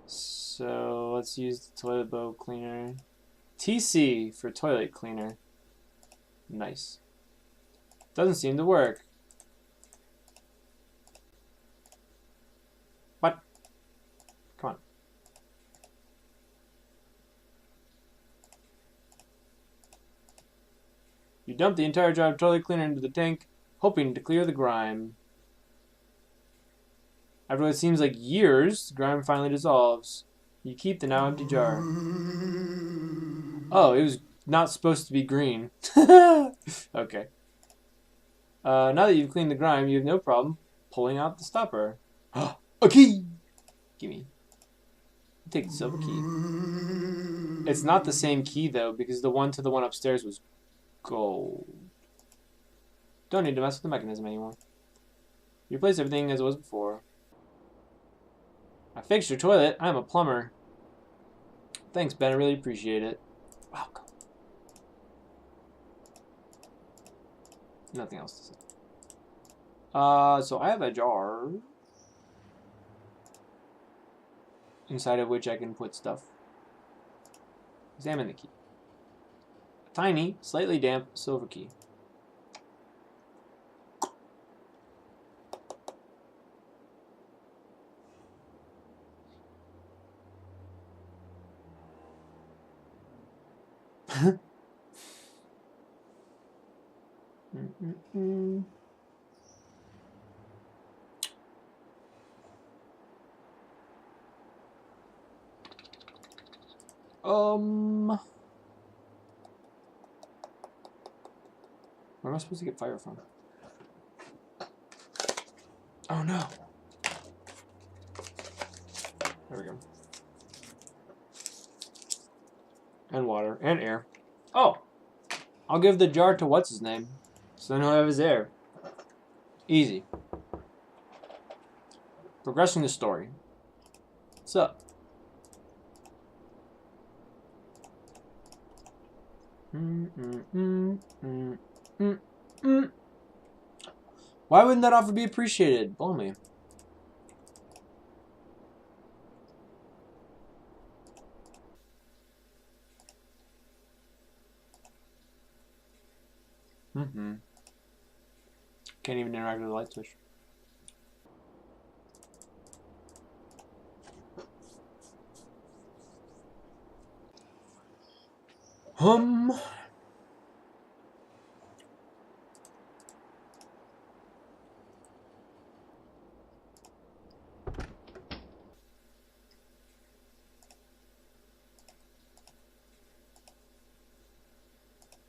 So let's use the toilet bowl cleaner. TC for toilet cleaner. Nice. Doesn't seem to work. What? Come on. You dump the entire jar of toilet cleaner into the tank, hoping to clear the grime. After what seems like years, the grime finally dissolves. You keep the now empty jar. Oh, it was not supposed to be green. Okay. Now that you've cleaned the grime, you have no problem pulling out the stopper. A key! Gimme. Take the silver key. It's not the same key, though, because the one to the one upstairs was gold. Don't need to mess with the mechanism anymore. Replace everything as it was before. I fixed your toilet. I'm a plumber. Thanks, Ben. I really appreciate it. Welcome. Nothing else to say. So I have a jar inside of which I can put stuff. Examine the key. A tiny, slightly damp silver key. Where am I supposed to get fire from? Oh no. There we go. And water. And air. Oh! I'll give the jar to what's his name. So then he'll have his air. Easy. Progressing the story. What's up? Why wouldn't that offer be appreciated? Blow me. Can't even interact with the light switch.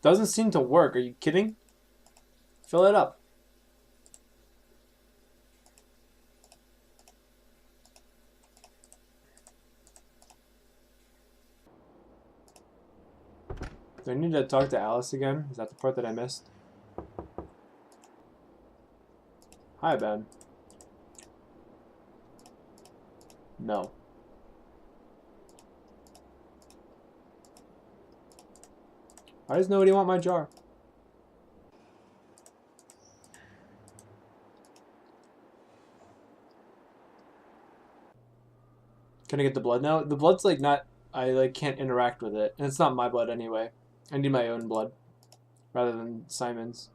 Doesn't seem to work. Are you kidding? Fill it up. Do I need to talk to Alice again? Is that the part that I missed? Hi, Ben. No. Why does nobody want my jar? Can I get the blood now? The blood's like not... I like can't interact with it. And it's not my blood anyway. I need my own blood. Rather than Simon's.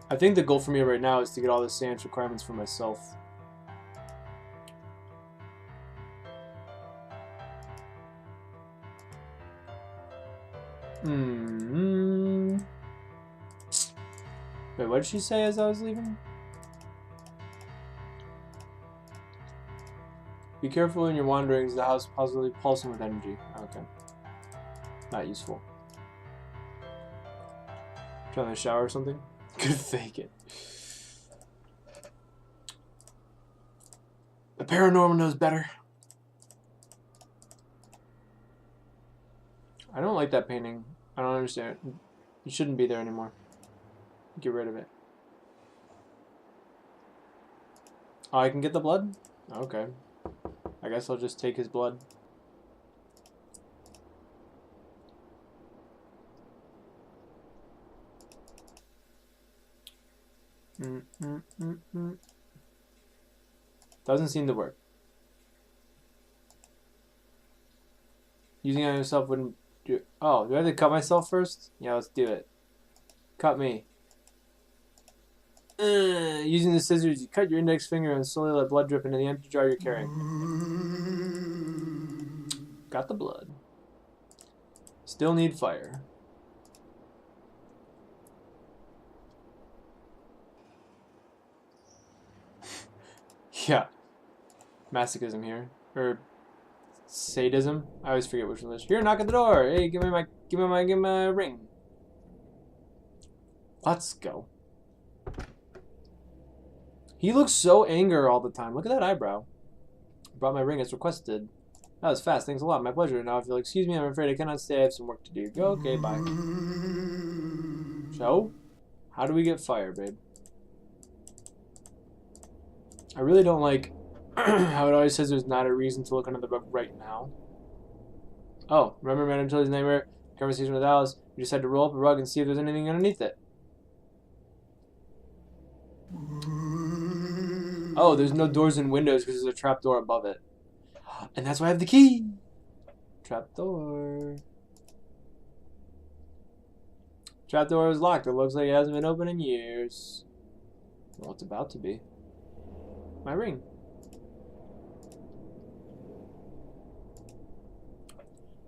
I think the goal for me right now is to get all the science requirements for myself. Wait, what did she say as I was leaving? Be careful in your wanderings. The house is possibly pulsing with energy. Okay. Not useful. Trying to shower or something? Could fake it. The paranormal knows better. I don't like that painting. I don't understand it. It shouldn't be there anymore. Get rid of it. Oh, I can get the blood? Okay. I guess I'll just take his blood. Doesn't seem to work. Using it on yourself wouldn't do... Oh, do I have to cut myself first? Yeah, let's do it. Cut me. Using the scissors, you cut your index finger and slowly let blood drip into the empty jar you're carrying. Got the blood. Still need fire. Yeah. Masochism here. Or Sadism. I always forget which one it is. Here, knock at the door. Hey, give me my ring. Let's go. He looks so angry all the time. Look at that eyebrow. Brought my ring as requested. That was fast. Thanks a lot. My pleasure. Now, if you'll excuse me, I'm afraid I cannot stay. I have some work to do. Go. Okay, bye. So, how do we get fire, babe? I really don't like how it always says there's not a reason to look under the rug right now. Oh, remember Madame Tilly's neighbor? Conversation with Alice. We just had to roll up a rug and see if there's anything underneath it. Oh, there's no doors and windows because there's a trap door above it. And that's why I have the key. Trap door. Trap door is locked. It looks like it hasn't been opened in years. Well, it's about to be. My ring.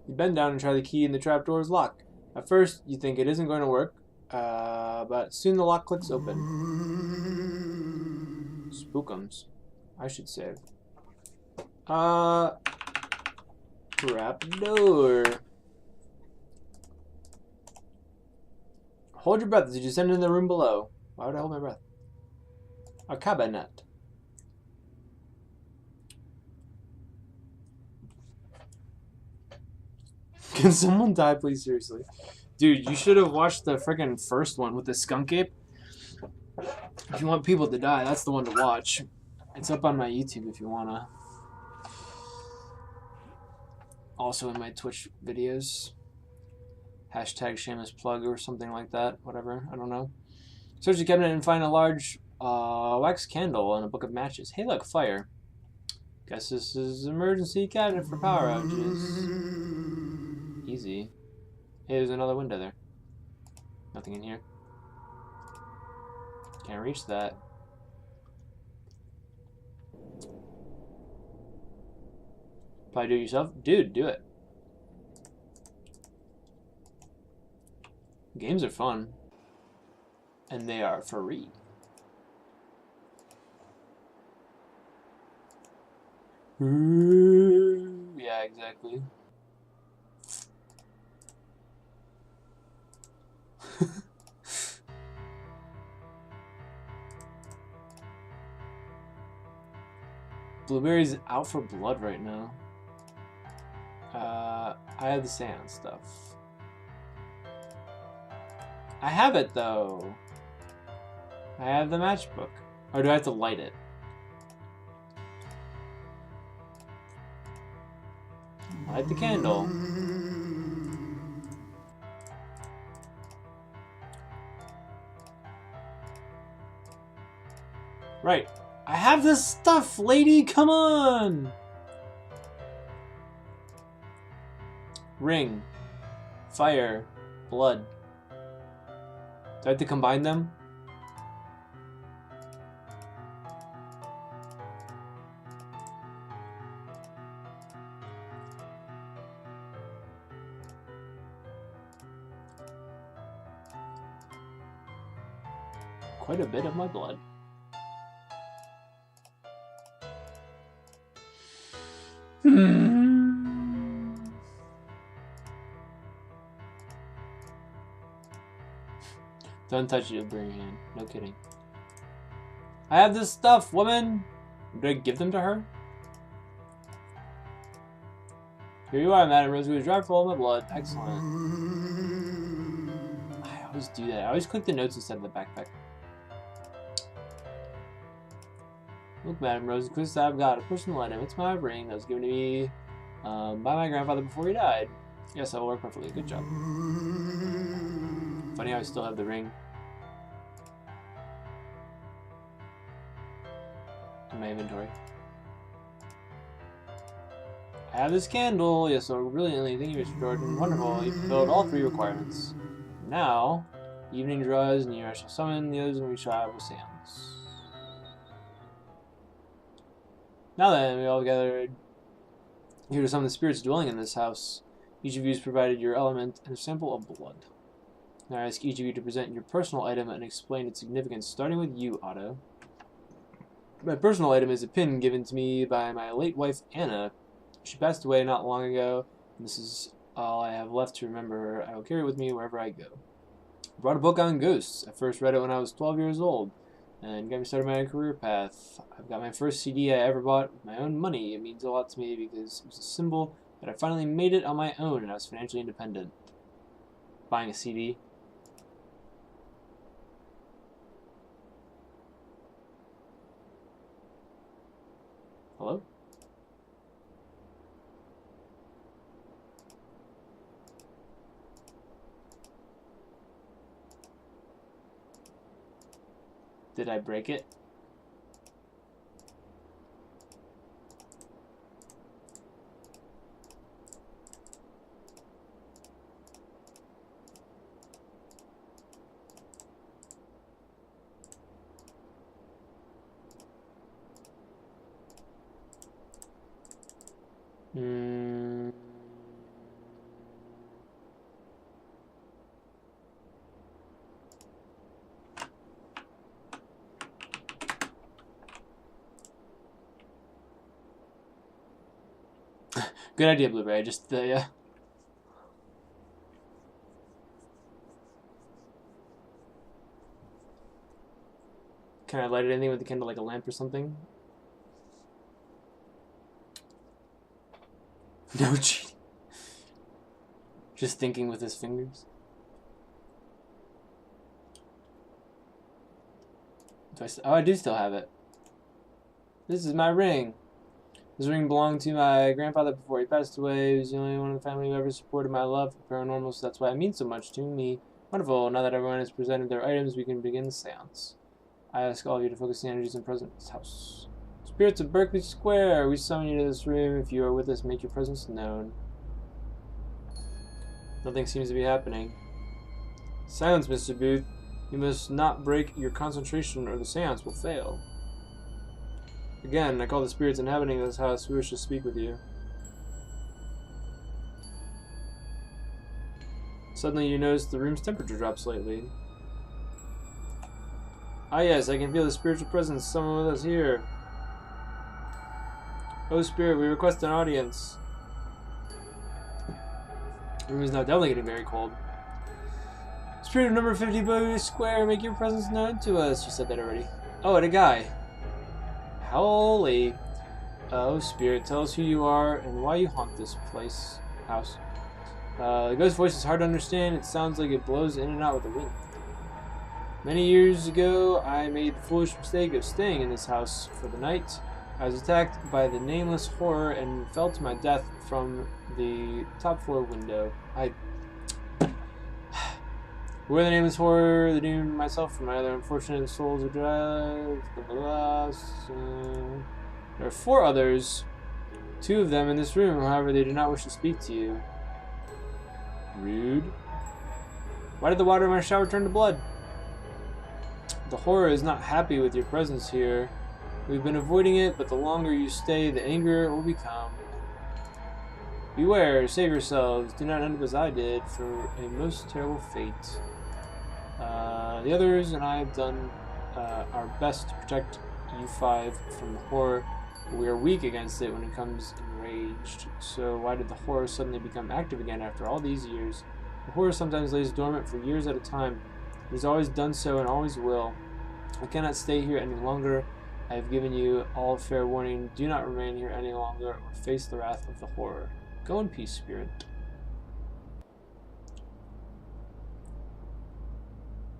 You bend down and try the key and the trap door is locked. At first, you think it isn't going to work, but soon the lock clicks open. Spookums. I should save. Trap door. Hold your breath as you descend in the room below. Why would I hold my breath? A cabinet. Can someone die, please? Seriously. Dude, you should have watched the freaking first one with the skunk ape. If you want people to die, that's the one to watch. It's up on my YouTube if you wanna. Also in my Twitch videos. Hashtag shameless plug or something like that. Whatever. I don't know. Search the cabinet and find a large wax candle and a book of matches. Hey, look, fire. Guess this is an emergency cabinet for power outages. Easy. Hey, there's another window there. Nothing in here. Can't reach that. Probably do it yourself? Dude, do it. Games are fun. And they are free. Yeah, exactly. Blueberry's out for blood right now. I have the sand stuff. I have it though. I have the matchbook. Or do I have to light it? Light the candle. Right. I have this stuff, lady! Come on! Ring. Fire. Blood. Do I have to combine them? Quite a bit of my blood. Don't touch it, it'll burn your hand. No kidding. I have this stuff, woman! Do I give them to her? Here you are, Madam Rose. Who's dry full of my blood. Excellent. I always do that. I always click the notes instead of the backpack. Look, Madam Rose, Chris, I've got a personal item. It's my ring that was given to me by my grandfather before he died. Yes, that will work perfectly. Good job. Funny how I still have the ring in my inventory. I have this candle. Yes, so brilliantly. Thank you, Mr. Jordan. Wonderful. You fulfilled all 3 requirements. Now, evening draws near. I shall summon the others and we shall have a seance. Now then, we all gathered here to summon the spirits dwelling in this house. Each of you has provided your element and a sample of blood. Now I ask each of you to present your personal item and explain its significance, starting with you, Otto. My personal item is a pin given to me by my late wife, Anna. She passed away not long ago, and this is all I have left to remember her. I will carry it with me wherever I go. I brought a book on ghosts. I first read it when I was 12 years old, and got me started on my career path. I've got my first CD I ever bought with my own money. It means a lot to me because it was a symbol that I finally made it on my own, and I was financially independent. Buying a CD. Hello? Did I break it? Good idea, Blueberry. Just, yeah. Can I light it anything with the candle, like a lamp or something? No cheating. Just thinking with his fingers. Oh, I do still have it. This is my ring. This ring belonged to my grandfather before he passed away. He was the only one in the family who ever supported my love for paranormal, so that's why it means so much to me. Wonderful. Now that everyone has presented their items, we can begin the seance. I ask all of you to focus the energies in presence house. Spirits of Berkeley Square, we summon you to this room. If you are with us, make your presence known. Nothing seems to be happening. Silence, Mr. Booth. You must not break your concentration or the seance will fail. Again, I call the spirits inhabiting this house who wish to speak with you. Suddenly you notice the room's temperature drops slightly. Ah yes, I can feel the spiritual presence. Someone with us here. Oh spirit, we request an audience. The room is now definitely getting very cold. Spirit of number 50 Berkeley Square, make your presence known to us. You said that already. Oh, and a guy. Holy. Oh, spirit, tell us who you are and why you haunt this house. The ghost voice is hard to understand. It sounds like it blows in and out with the wind. Many years ago, I made the foolish mistake of staying in this house for the night. I was attacked by the nameless horror and fell to my death from the top floor window. Where the nameless horror, the doom myself and my other unfortunate souls are drive. There are 4 others, 2 of them in this room. However, they do not wish to speak to you. Rude. Why did the water in my shower turn to blood? The horror is not happy with your presence here. We've been avoiding it, but the longer you stay, the angrier it will become. Beware, save yourselves. Do not end up as I did, for a most terrible fate. The others and I have done our best to protect you 5 from the horror. We are weak against it when it comes enraged. So why did the horror suddenly become active again after all these years? The horror sometimes lays dormant for years at a time. It has always done so and always will. I cannot stay here any longer. I have given you all fair warning. Do not remain here any longer or face the wrath of the horror. Go in peace, spirit.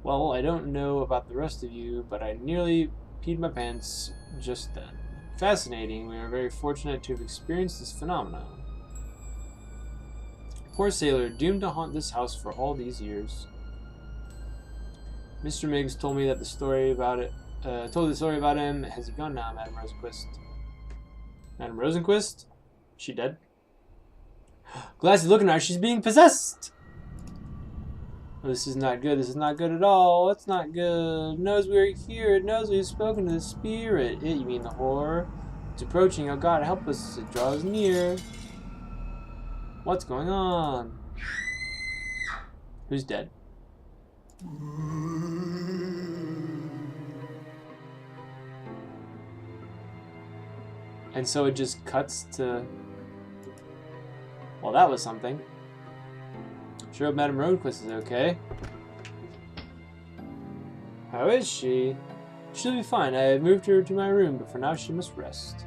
Well, I don't know about the rest of you, but I nearly peed my pants just then. Fascinating. We are very fortunate to have experienced this phenomenon. Poor sailor, doomed to haunt this house for all these years. Mr. Miggs told me that the story about it. Told the story about him. Has he gone now, Madam Rosenquist? Madam Rosenquist? She dead? Glassy looking at her. She's being possessed. Oh, this is not good. This is not good at all. It's not good. It knows we are here. It knows we have spoken to the spirit. You mean the horror? It's approaching. Oh God, help us. It draws near. What's going on? Who's dead? And so it just cuts to Well, that was something. Sure hope Madame Roadquist is okay. How is she? She'll be fine. I have moved her to my room, but for now she must rest.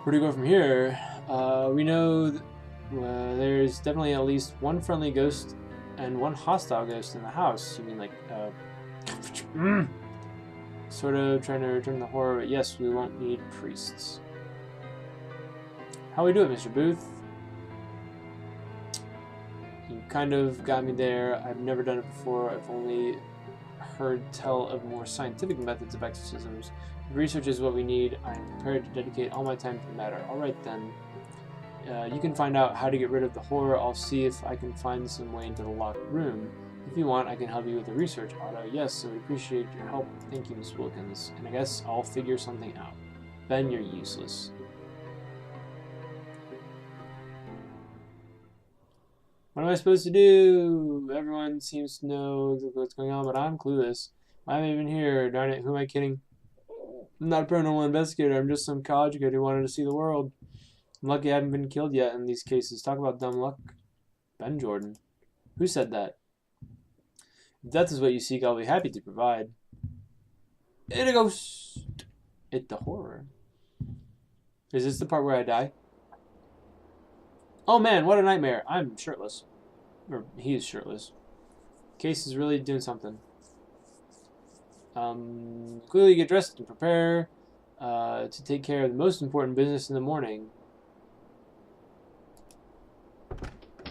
Where do we go from here? We know there's definitely at least one friendly ghost and one hostile ghost in the house. You mean like, sort of trying to return the horror, but yes, we won't need priests. How we do it, Mr. Booth? You kind of got me there. I've never done it before. I've only heard tell of more scientific methods of exorcisms. If research is what we need, I'm prepared to dedicate all my time to the matter. Alright then. You can find out how to get rid of the horror. I'll see if I can find some way into the locked room. If you want, I can help you with the research, Otto. Yes, I would appreciate your help. Thank you, Miss Wilkins. And I guess I'll figure something out. Ben, you're useless. What am I supposed to do? Everyone seems to know what's going on, but I'm clueless. Why am I even here? Darn it, who am I kidding? I'm not a paranormal investigator. I'm just some college kid who wanted to see the world. I'm lucky I haven't been killed yet in these cases. Talk about dumb luck. Ben Jordan. Who said that? If death is what you seek, I'll be happy to provide. It a ghost. It the horror. Is this the part where I die? Oh man, what a nightmare. I'm shirtless. Or he is shirtless. Case is really doing something. Clearly get dressed and prepare to take care of the most important business in the morning.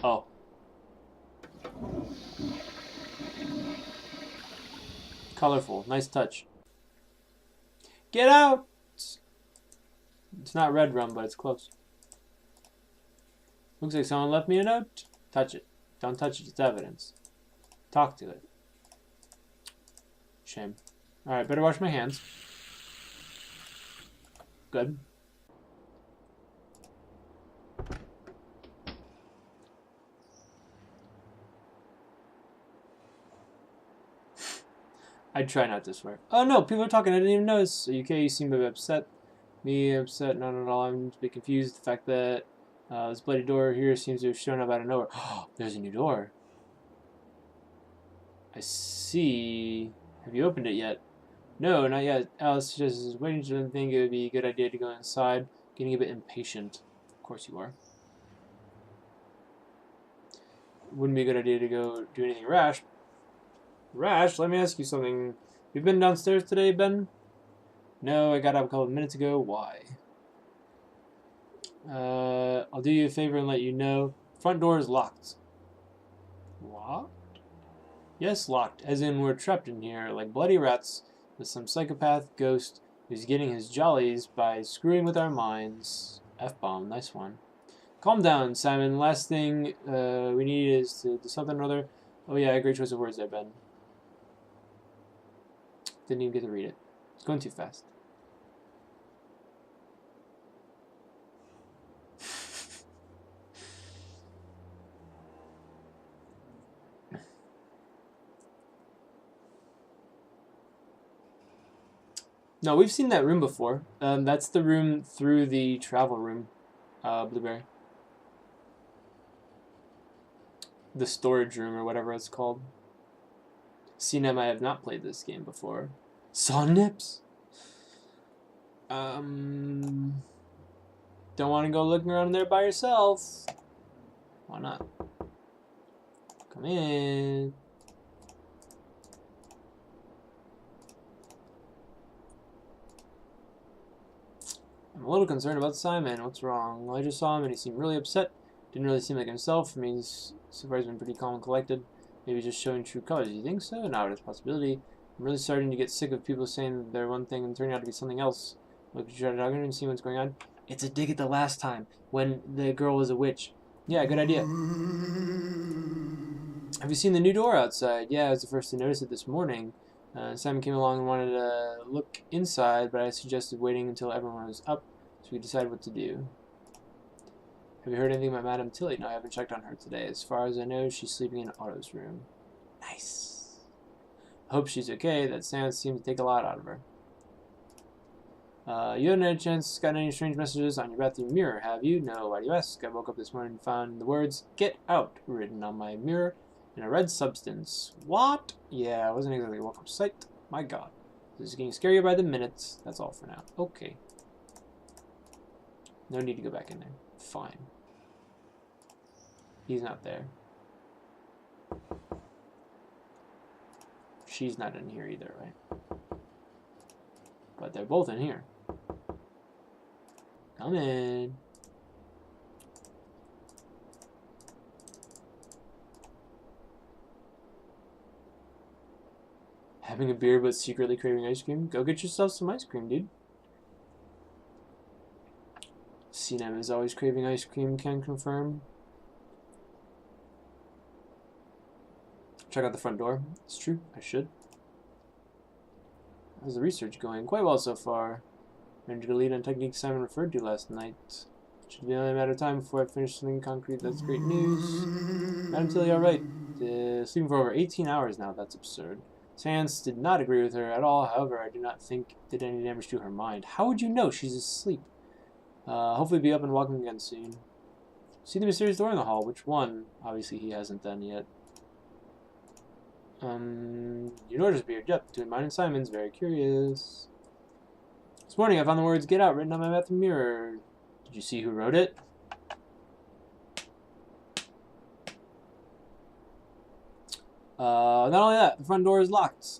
Oh. Colorful. Nice touch. Get out! It's not red rum, but it's close. Looks like someone left me a note. Touch it. Don't touch it, it's evidence. Talk to it. Shame. Alright, better wash my hands. Good. I'd try not to swear. Oh no, people are talking, I didn't even notice. Are you okay? You seem a bit upset. Me upset? Not at all. I'm a bit confused. The fact that this bloody door here seems to have shown up out of nowhere. Oh, there's a new door. I see. Have you opened it yet? No, not yet. Alice just is waiting to think it would be a good idea to go inside. Getting a bit impatient. Of course you are. Wouldn't be a good idea to go do anything rash. Rash? Let me ask you something. You've been downstairs today, Ben? No, I got up a couple of minutes ago. Why? I'll do you a favor and let you know. Front door is locked. Locked? Yes, locked. As in we're trapped in here like bloody rats with some psychopath ghost who's getting his jollies by screwing with our minds. F-bomb, nice one. Calm down, Simon. Last thing we need is to do something or other. Oh yeah, great choice of words there, Ben. Didn't even get to read it. It's going too fast. No, we've seen that room before. That's the room through the travel room, Blueberry. The storage room or whatever it's called. CNM, I have not played this game before. Saw nips? Don't want to go looking around there by yourself. Why not? Come in. I'm a little concerned about Simon. What's wrong? Well, I just saw him and he seemed really upset. Didn't really seem like himself. I mean, he's so far he's been pretty calm and collected. Maybe just showing true colors. You think so? No, it's a possibility. I'm really starting to get sick of people saying that they're one thing and turning out to be something else. Look, you try to talk to him and see what's going on. It's a dig at the last time when the girl was a witch. Yeah, good idea. Have you seen the new door outside? Yeah, I was the first to notice it this morning. Simon came along and wanted to look inside, but I suggested waiting until everyone was up so we could decide what to do. Have you heard anything about Madame Tilly? No, I haven't checked on her today. As far as I know, she's sleeping in Otto's room. Nice. I hope she's okay. That sound seemed to take a lot out of her. You haven't had a chance, got any strange messages on your bathroom mirror, have you? No, why do you ask? I woke up this morning and found the words, "Get out," written on my mirror in a red substance. What? Yeah, I wasn't exactly a welcome sight. My god. This is getting scarier by the minute. That's all for now. Okay. No need to go back in there. Fine. He's not there. She's not in here either, right? But they're both in here. Come in. Having a beer but secretly craving ice cream? Go get yourself some ice cream, dude. CNM is always craving ice cream, can confirm. Check out the front door. It's true, I should. How's the research going? Quite well so far. Managed to lead on techniques Simon referred to last night. Should be only a matter of time before I finish something concrete. That's great news. Madam Tilly, alright. Sleeping for over 18 hours now. That's absurd. Sans did not agree with her at all. However, I do not think it did any damage to her mind. How would you know? She's asleep. Hopefully be up and walking again soon. See the mysterious door in the hall. Which one? Obviously he hasn't done yet. Your door just appeared. Yep, between mine and Simon's. Very curious. This morning I found the words "Get out" written on my bathroom mirror. Did you see who wrote it? Not only that, the front door is locked.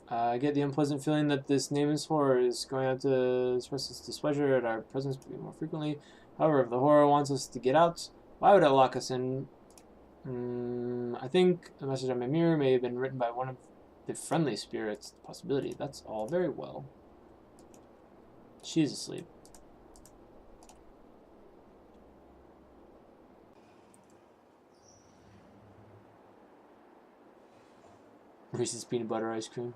I get the unpleasant feeling that this nameless horror is going out to express its displeasure at our presence more frequently. However, if the horror wants us to get out, why would it lock us in? I think the message on my mirror may have been written by one of the friendly spirits. Possibility. That's all very well. She's asleep. Reese's peanut butter ice cream.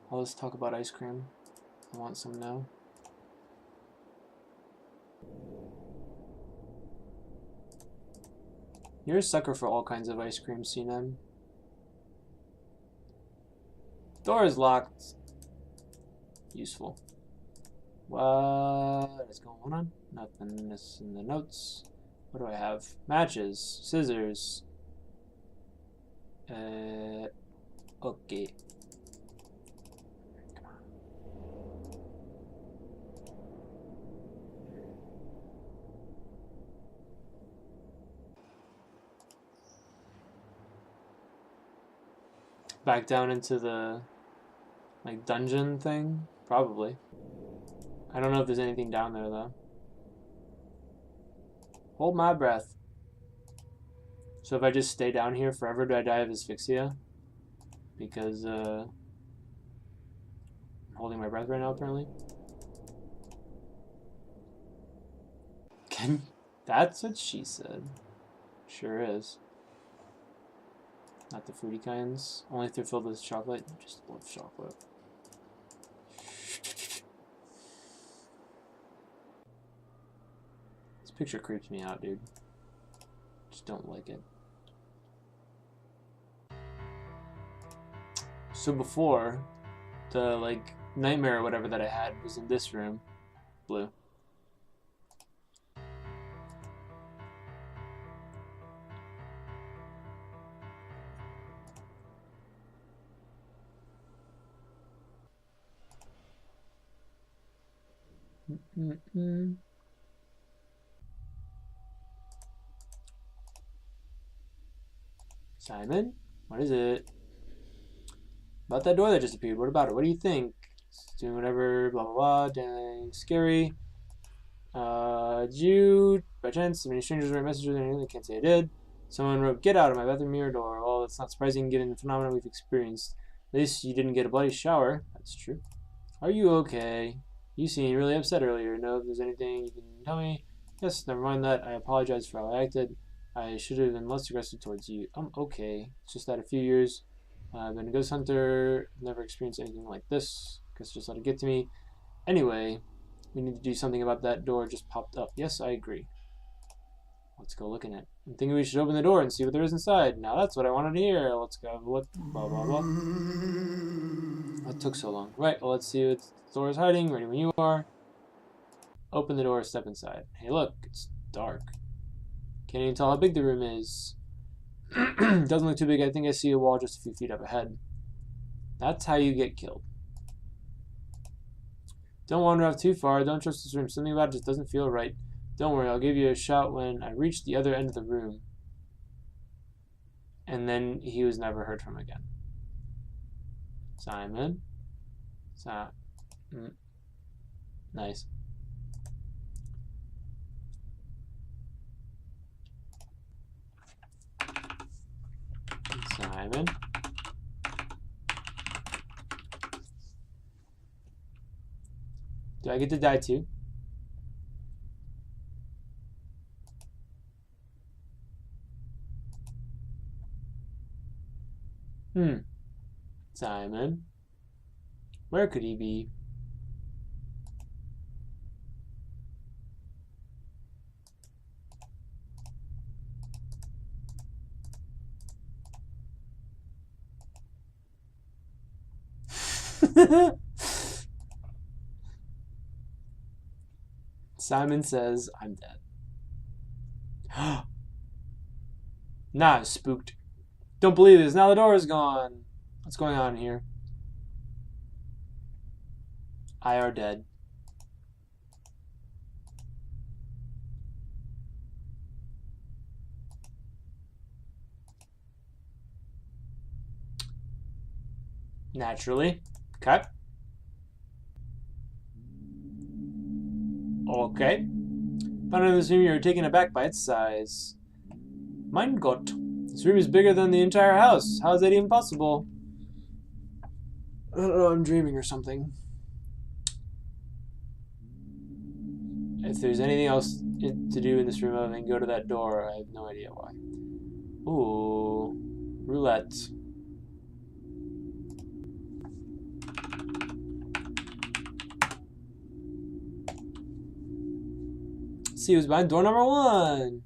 All this talk about ice cream. I want some now. You're a sucker for all kinds of ice cream, CNM. Door is locked. Useful. What is going on? Nothing is in the notes. What do I have? Matches, scissors. Okay. Come on. Back down into the like dungeon thing? Probably. I don't know if there's anything down there though. Hold my breath. So if I just stay down here forever, do I die of asphyxia? Because I'm holding my breath right now apparently. That's what she said. Sure is. Not the fruity kinds. Only if they're filled with chocolate. Just love chocolate. This picture creeps me out, dude. Just don't like it. So before, the like nightmare or whatever that I had was in this room. Blue. Simon? What is it? About that door that just appeared. What about it? What do you think? It's doing whatever, blah blah blah, dang scary. Did you, by chance, if any strangers wrote messages or anything? I can't say I did. Someone wrote, "Get out of my bathroom mirror door." Well, that's not surprising given the phenomena we've experienced. At least you didn't get a bloody shower. That's true. Are you okay? You seemed really upset earlier. Know if there's anything you can tell me? Yes, never mind that. I apologize for how I acted. I should have been less aggressive towards you. I'm okay. It's just that a few years I've been a ghost hunter. Never experienced anything like this. Guess just let it get to me. Anyway, we need to do something about that door just popped up. Yes, I agree. Let's go look in it. I'm thinking we should open the door and see what there is inside. Now that's what I wanted to hear. Let's go have a look. Blah, blah, blah. What took so long? Right, well, let's see what the door is hiding. Ready when you are. Open the door, step inside. Hey, look, it's dark. Can't even tell how big the room is. Doesn't look too big. I think I see a wall just a few feet up ahead. That's how you get killed. Don't wander off too far. Don't trust this room. Something about it just doesn't feel right. Don't worry, I'll give you a shout when I reach the other end of the room. And then he was never heard from again. Simon? Nice. Simon? Do I get to die too? Simon? Where could he be? Simon says, I'm dead. Nah, spooked. Don't believe this. Now the door is gone. What's going on here? I are dead. Naturally. Cut. Okay. Found in this room, you were taken aback by its size. Mein Gott. This room is bigger than the entire house. How is that even possible? I don't know, I'm dreaming or something. If there's anything else to do in this room other than go to that door, I have no idea why. Ooh. Roulette. Let's see who's behind door number 1.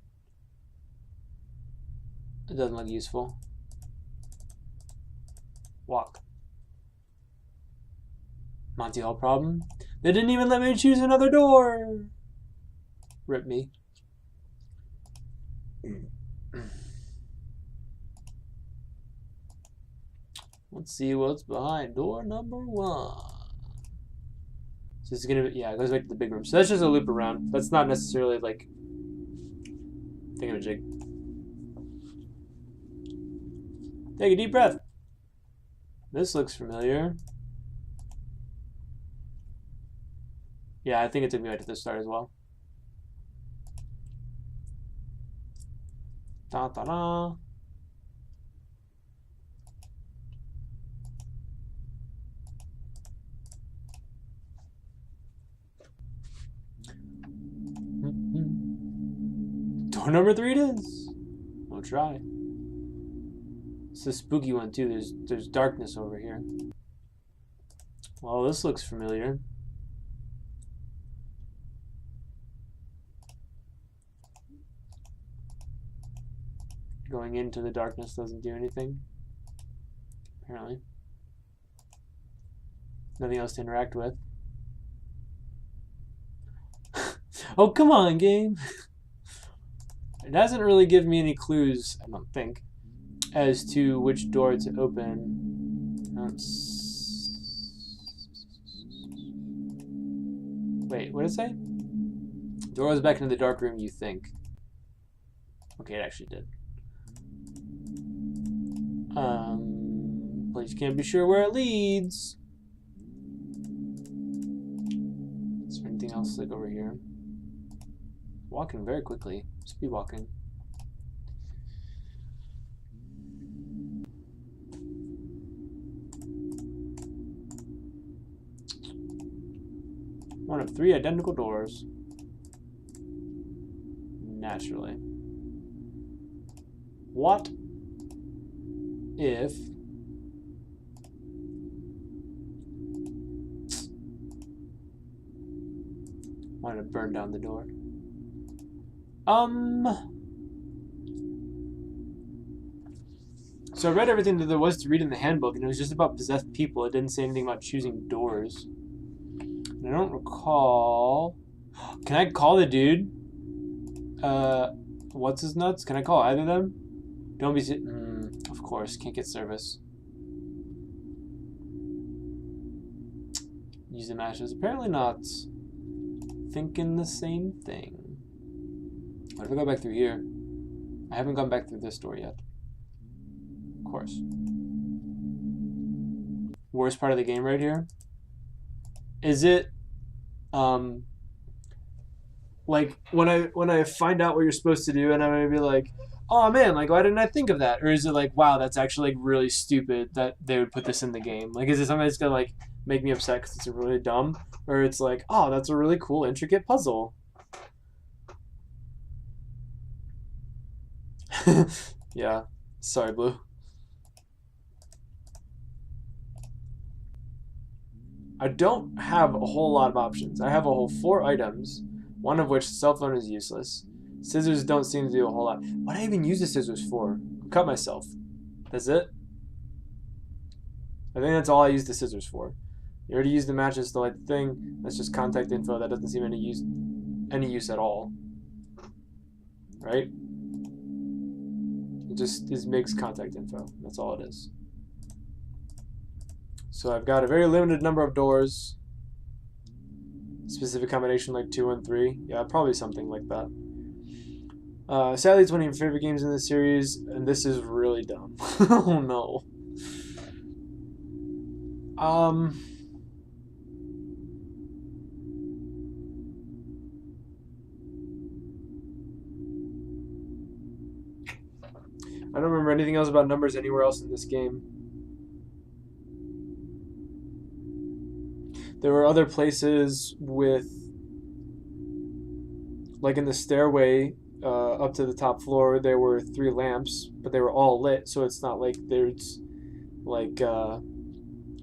It doesn't look useful. Walk. Monty Hall problem? They didn't even let me choose another door! Rip me. Let's see what's behind door number 1. So this is gonna be, yeah, it goes back to the big room. So that's just a loop around. That's not necessarily like thingamajig. Take a deep breath. This looks familiar. Yeah, I think it took me back to the start as well. Da-da-da. Door number 3 it is. We'll try. It's a spooky one too. There's darkness over here. Well, this looks familiar. Going into the darkness doesn't do anything. Apparently. Nothing else to interact with. Oh, come on, game. It doesn't really give me any clues, I don't think, as to which door to open. Wait, what did it say? Door goes back into the dark room, you think. Okay, it actually did. But you can't be sure where it leads. Is there anything else like over here? Walking very quickly. Speed walking. One of 3 identical doors. Naturally. What if wanted to burn down the door? So I read everything that there was to read in the handbook, and it was just about possessed people. It didn't say anything about choosing doors. And I don't recall... Can I call the dude? What's his nuts? Can I call either of them? Don't be... of course, can't get service. Use the matches. Apparently not thinking the same thing. What if I go back through here? I haven't gone back through this door yet. Of course. Worst part of the game right here? Is it like when I find out what you're supposed to do and I'm gonna be like, oh man, like why didn't I think of that? Or is it like, wow, that's actually like really stupid that they would put this in the game? Like, is it something that's gonna like make me upset because it's really dumb? Or it's like, oh, that's a really cool intricate puzzle. Yeah, sorry, Blue. I don't have a whole lot of options. I have a whole 4 items, one of which cell phone is useless. Scissors don't seem to do a whole lot. What do I even use the scissors for? Cut myself. That's it? I think that's all I use the scissors for. You already used the matches to light the thing. That's just contact info. That doesn't seem any use at all. Right? It just is Mig's contact info. That's all it is. So I've got a very limited number of doors. Specific combination like 2 and 3. Yeah, probably something like that. Sadly, it's one of your favorite games in the series, and this is really dumb. Oh no. I don't remember anything else about numbers anywhere else in this game. There were other places with, like in the stairway up to the top floor, there were 3 lamps, but they were all lit, so it's not like there's like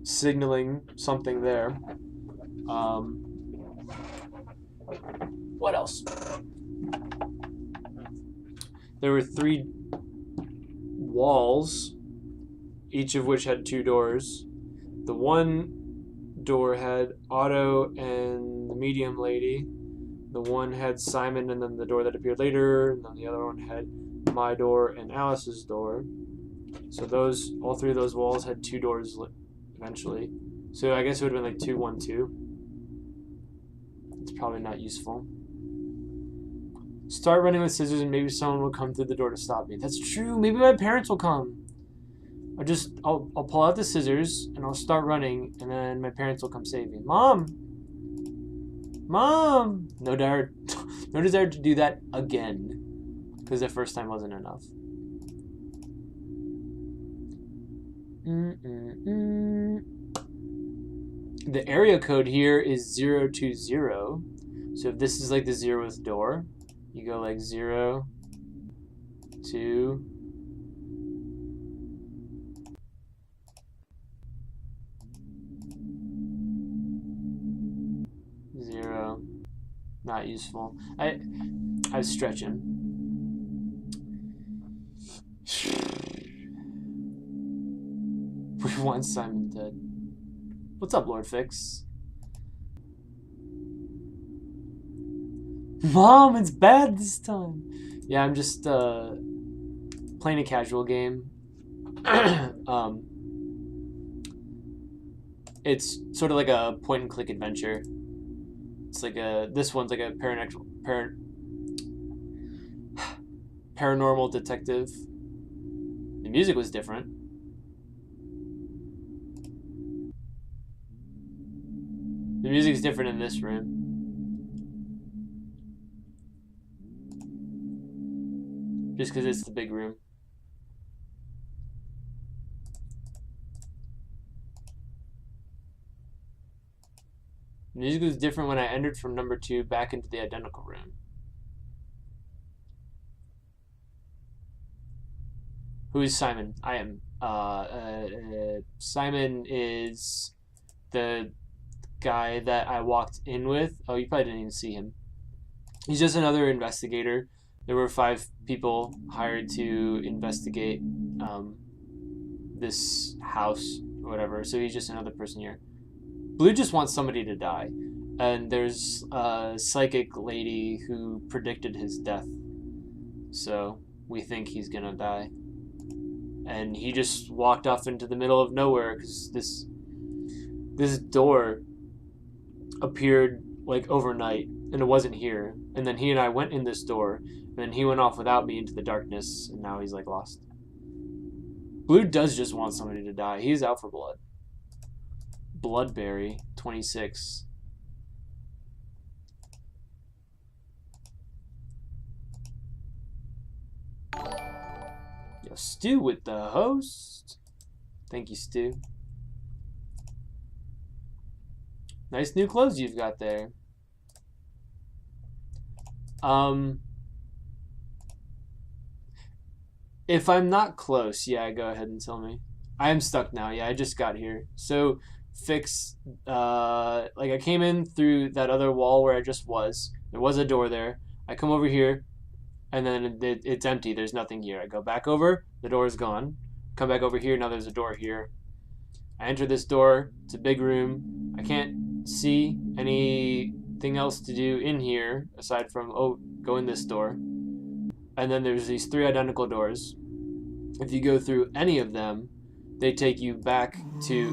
signaling something there. What else? There were 3 walls, each of which had 2 doors. The one door had Otto and the medium lady. The one had Simon and then the door that appeared later, and then the other one had my door and Alice's door. So those, all 3 of those walls had 2 doors eventually. So I guess it would have been like 2, 1, 2. It's probably not useful. Start running with scissors and maybe someone will come through the door to stop me. That's true. Maybe my parents will come. I'll pull out the scissors and I'll start running and then my parents will come save me. Mom! Mom! No desire to do that again. Because the first time wasn't enough. The area code here is 020. So if this is like the 0th door, you go like 0, 2, 0. Not useful. I was stretching. We want Simon dead. What's up, Lord Fix? Mom, it's bad this time. Yeah, I'm just playing a casual game. It's sort of like a point and click adventure. It's like this one's like a paranormal detective. The music was different. The music's different in this room. Just because it's the big room. The music was different when I entered from number 2 back into the identical room. Who is Simon? I am. Simon is the guy that I walked in with. Oh, you probably didn't even see him. He's just another investigator. There were 5 people hired to investigate this house or whatever, so he's just another person here. Blue just wants somebody to die, and there's a psychic lady who predicted his death, so we think he's gonna die. And he just walked off into the middle of nowhere because this door appeared like overnight, and it wasn't here. And then he and I went in this door, and then he went off without me into the darkness, and now he's like lost. Blue does just want somebody to die. He's out for blood. Bloodberry, 26. Yo, Stu with the host. Thank you, Stu. Nice new clothes you've got there. If I'm not close, yeah, go ahead and tell me. I am stuck now. Yeah, I just got here. So fix, like I came in through that other wall where I just was. There was a door there. I come over here, and then it's empty. There's nothing here. I go back over. The door is gone. Come back over here. Now there's a door here. I enter this door. It's a big room. I can't see anything else to do in here aside from, oh, go in this door. And then there's these 3 identical doors. If you go through any of them, they take you back to...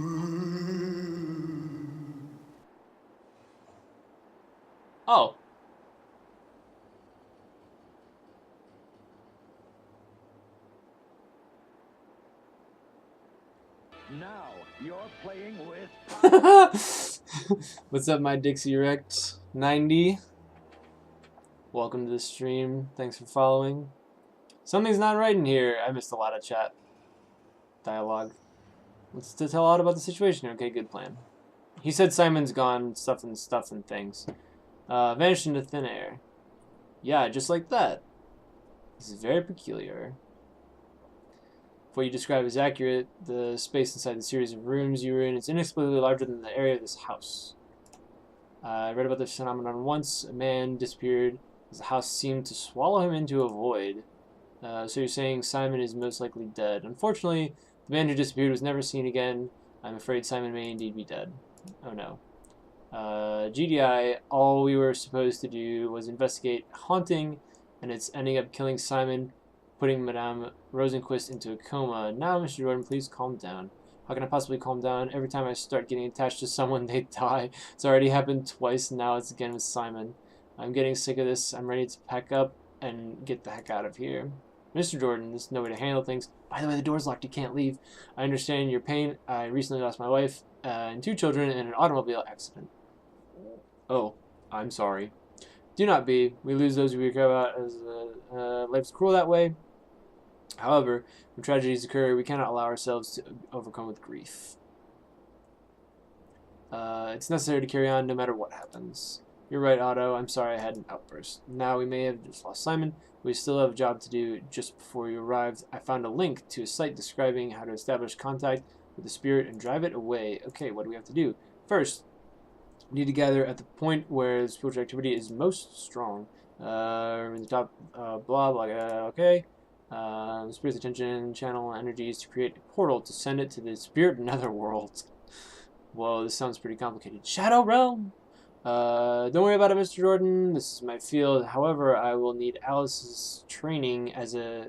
Oh. Now you're playing with... What's up, my Dixie Rex 90? Welcome to the stream. Thanks for following. Something's not right in here. I missed a lot of chat dialogue. Let's to tell out about the situation. Okay, good plan. He said Simon's gone, stuff and things. Vanished into thin air. Yeah, just like that. This is very peculiar. If what you describe is accurate, the space inside the series of rooms you were in is inexplicably larger than the area of this house. I read about this phenomenon once. A man disappeared as the house seemed to swallow him into a void. So you're saying Simon is most likely dead. Unfortunately, the man who disappeared was never seen again. I'm afraid Simon may indeed be dead. Oh no. GDI, all we were supposed to do was investigate haunting, and it's ending up killing Simon, putting Madame Rosenquist into a coma. Now, Mr. Jordan, please calm down. How can I possibly calm down? Every time I start getting attached to someone, they die. It's already happened twice, and now it's again with Simon. I'm getting sick of this. I'm ready to pack up and get the heck out of here. Mr. Jordan, there's no way to handle things. By the way, the door's locked. You can't leave. I understand your pain. I recently lost my wife and 2 children in an automobile accident. Oh, I'm sorry. Do not be. We lose those we care about as life's cruel that way. However, when tragedies occur, we cannot allow ourselves to overcome with grief. It's necessary to carry on no matter what happens. You're right, Otto. I'm sorry I had an outburst. Now we may have just lost Simon. We still have a job to do. Just before you arrived, I found a link to a site describing how to establish contact with the spirit and drive it away. Okay, what do we have to do? First, we need to gather at the point where the spiritual activity is most strong. In the top, blah, blah, okay. The spirit's attention, channel energies to create a portal to send it to the spirit netherworld. Whoa, this sounds pretty complicated. Shadow Realm! Don't worry about it, Mr. Jordan. This is my field. However, I will need Alice's training as a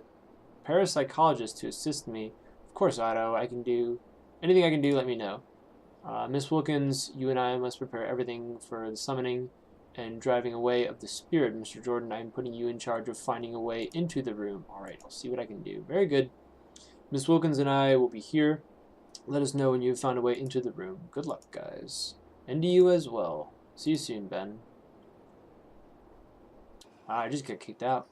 parapsychologist to assist me. Of course, Otto. I can do anything I can do. Let me know. Miss Wilkins, you and I must prepare everything for the summoning and driving away of the spirit. Mr. Jordan, I am putting you in charge of finding a way into the room. All right, I'll see what I can do. Very good. Miss Wilkins and I will be here. Let us know when you've found a way into the room. Good luck, guys. And to you as well. See you soon, Ben. I just got kicked out.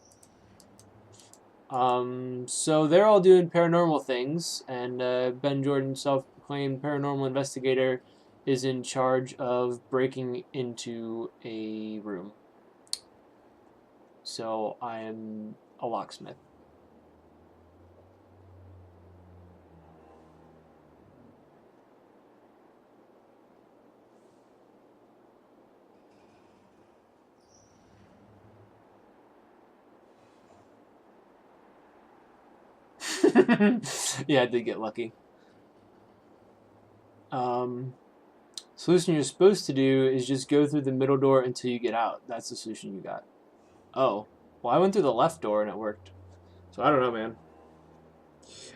So they're all doing paranormal things, and Ben Jordan, self-proclaimed paranormal investigator, is in charge of breaking into a room. So I am a locksmith. Yeah, I did get lucky. Solution you're supposed to do is just go through the middle door until you get out. That's the solution you got. Oh. Well, I went through the left door and it worked. So I don't know, man.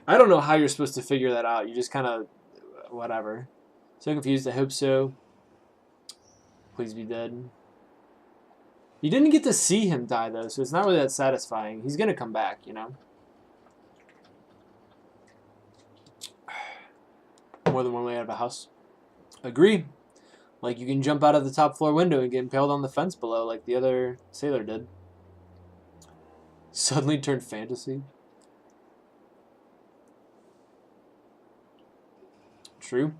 I don't know how you're supposed to figure that out. You just kind of... whatever. So confused. I hope so. Please be dead. You didn't get to see him die, though, so it's not really that satisfying. He's going to come back, you know? More than one way out of a house. Agree. Like, you can jump out of the top floor window and get impaled on the fence below like the other sailor did. Suddenly turned fantasy. True.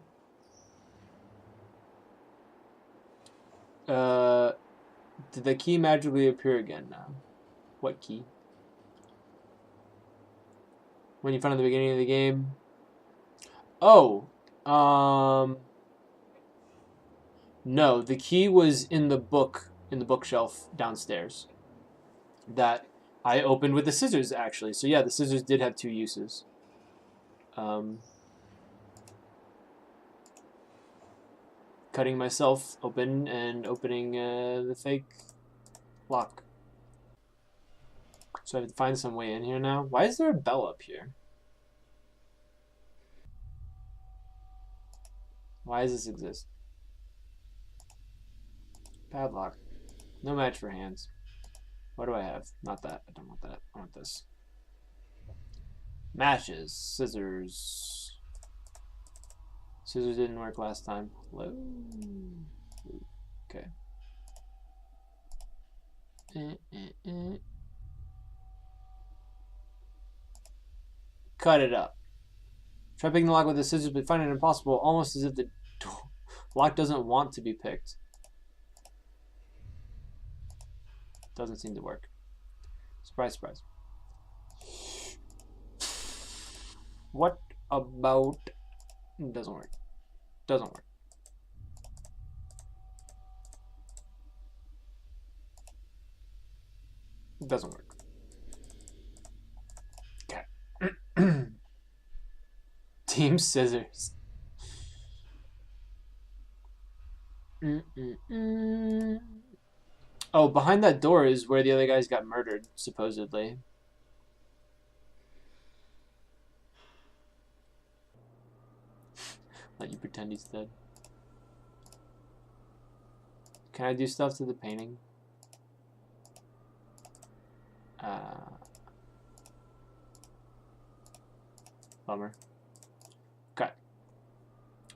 Did the key magically appear again now? What key? When you found at the beginning of the game? Oh, no, the key was in the bookshelf downstairs that I opened with the scissors, actually. So yeah, the scissors did have two uses. Cutting myself open and opening the fake lock. So I have to find some way in here now. Why is there a bell up here? Why does this exist? Padlock. No match for hands. What do I have? Not that. I don't want that. I want this. Matches. Scissors. Scissors didn't work last time. Hello? Okay. Cut it up. Try picking the lock with the scissors, but find it impossible, almost as if the lock doesn't want to be picked. Doesn't seem to work. Surprise, surprise. What about... Doesn't work. Doesn't work. Doesn't work. Okay. Team Scissors. Oh, behind that door is where the other guys got murdered, supposedly. Let you pretend he's dead. Can I do stuff to the painting? Bummer. Okay.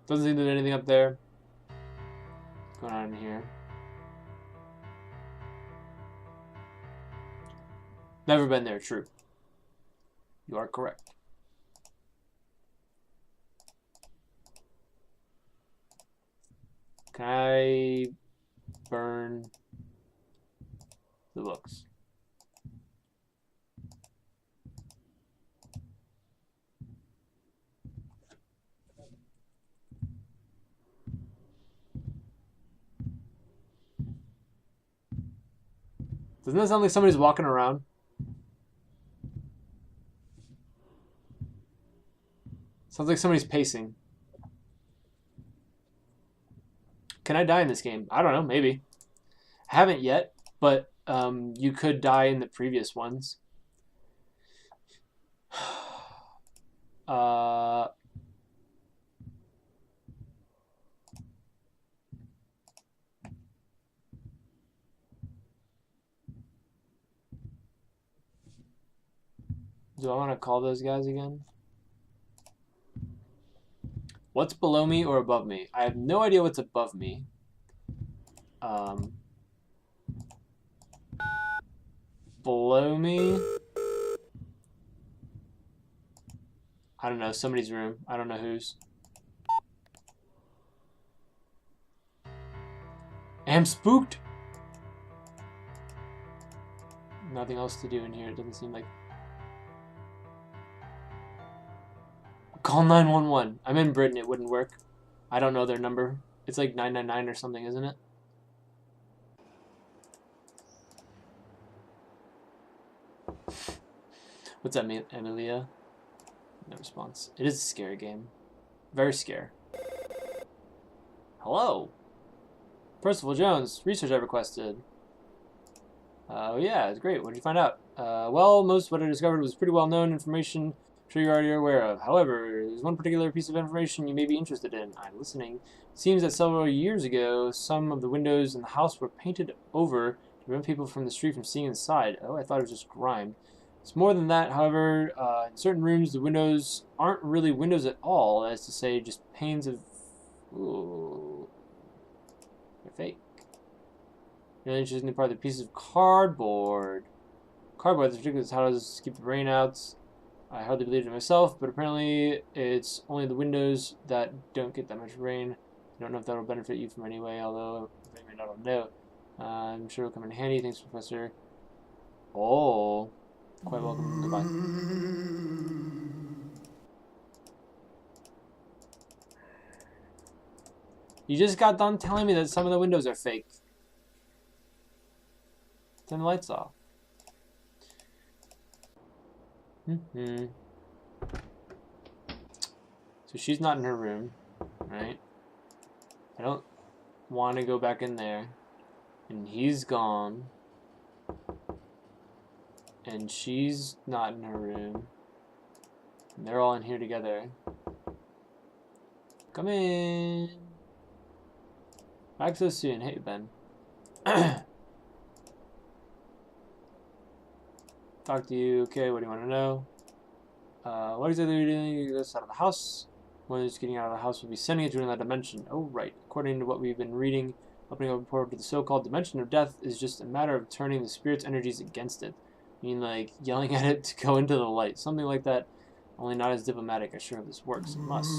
Doesn't seem to be anything up there. What's going on in here? Never been there, true. You are correct. Can I burn the books? Doesn't that sound like somebody's walking around? Sounds like somebody's pacing. Can I die in this game? I don't know, maybe. I haven't yet, but you could die in the previous ones. Do I want to call those guys again? What's below me or above me? I have no idea what's above me. Below me? I don't know, somebody's room. I don't know whose. Am spooked? Nothing else to do in here, it doesn't seem like. Call 911. I'm in Britain, it wouldn't work. I don't know their number. It's like 999 or something, isn't it? What's that mean, Emilia? No response. It is a scary game. Very scary. Hello. Percival Jones, research I requested. Yeah, it's great. What did you find out? Well, most of what I discovered was pretty well-known information I'm sure you're already aware of. However, there's one particular piece of information you may be interested in. I'm listening. It seems that several years ago, some of the windows in the house were painted over to prevent people from the street from seeing inside. Oh, I thought it was just grime. It's more than that, however. In certain rooms, the windows aren't really windows at all, as to say, just panes of... Ooh. They're fake. The really interesting part of the piece of cardboard. Cardboard, particularly how does this keep the rain out? I hardly believed it myself, but apparently it's only the windows that don't get that much rain. I don't know if that'll benefit you from any way, although I may not know. I'm sure it'll come in handy. Thanks, Professor. Oh, quite welcome. Goodbye. You just got done telling me that some of the windows are fake. Turn the lights off. So she's not in her room, right? I don't want to go back in there. And he's gone. And she's not in her room. And they're all in here together. Come in. Back so soon. Hey, Ben. Talk to you. Okay, what do you want to know? What exactly are you doing? You get us out of the house. One who's getting out of the house will be sending it to another dimension. Oh, right. According to what we've been reading, opening up a portal to the so-called dimension of death is just a matter of turning the spirit's energies against it. I mean, like, yelling at it to go into the light. Something like that, only not as diplomatic. I'm sure if this works. It must.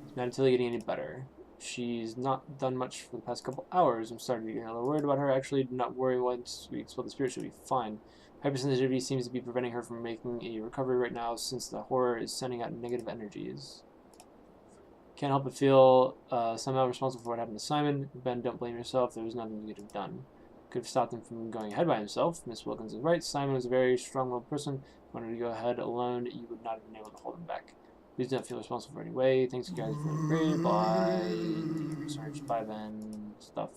It's not until getting any better. She's not done much for the past couple hours. I'm starting to get a little worried about her. Actually, do not worry. Once we explode the spirit, she'll be fine. Hypersensitivity seems to be preventing her from making a recovery right now, since the horror is sending out negative energies. Can't help but feel somehow responsible for what happened to Simon. Ben, don't blame yourself. There was nothing you could have done. Could have stopped him from going ahead by himself. Miss Wilkins is right. Simon was a very strong-willed person. If he wanted to go ahead alone, you would not have been able to hold him back. Please don't feel responsible for any way. Thanks, you guys, for the great. Bye. Research. Bye, Ben. Stuff.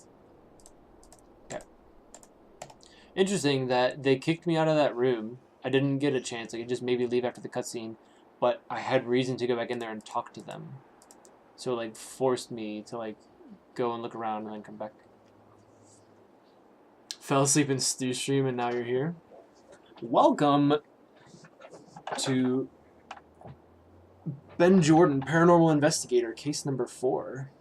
Okay. Interesting that they kicked me out of that room. I didn't get a chance. I could just maybe leave after the cutscene, but I had reason to go back in there and talk to them. So it, like, forced me to, like, go and look around and then come back. Fell asleep in Stu stream and now you're here. Welcome to Ben Jordan, Paranormal Investigator, case number 4.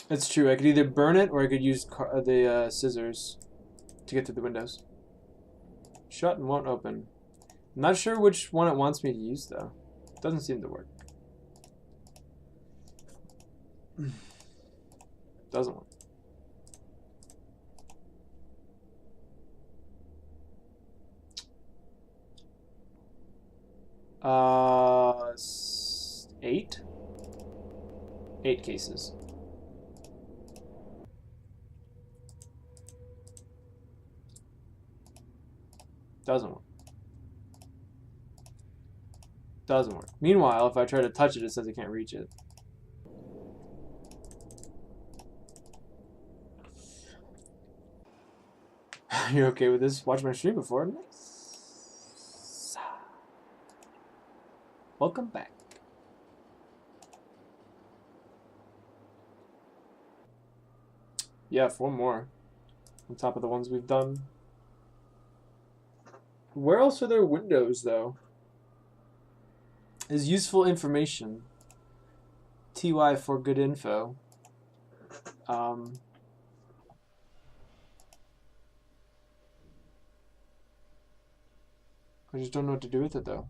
That's true. I could either burn it or I could use the scissors to get through the windows. Shut and won't open. I'm not sure which one it wants me to use, though. It doesn't seem to work. Doesn't work. Uh, 8? 8 cases. Doesn't work. Doesn't work. Meanwhile, if I try to touch it, it says I can't reach it. You're okay with this? Watch my stream before? Nice. Welcome back. Yeah, 4 more. On top of the ones we've done. Where else are there windows, though? Is useful information. TY for good info. I just don't know what to do with it, though.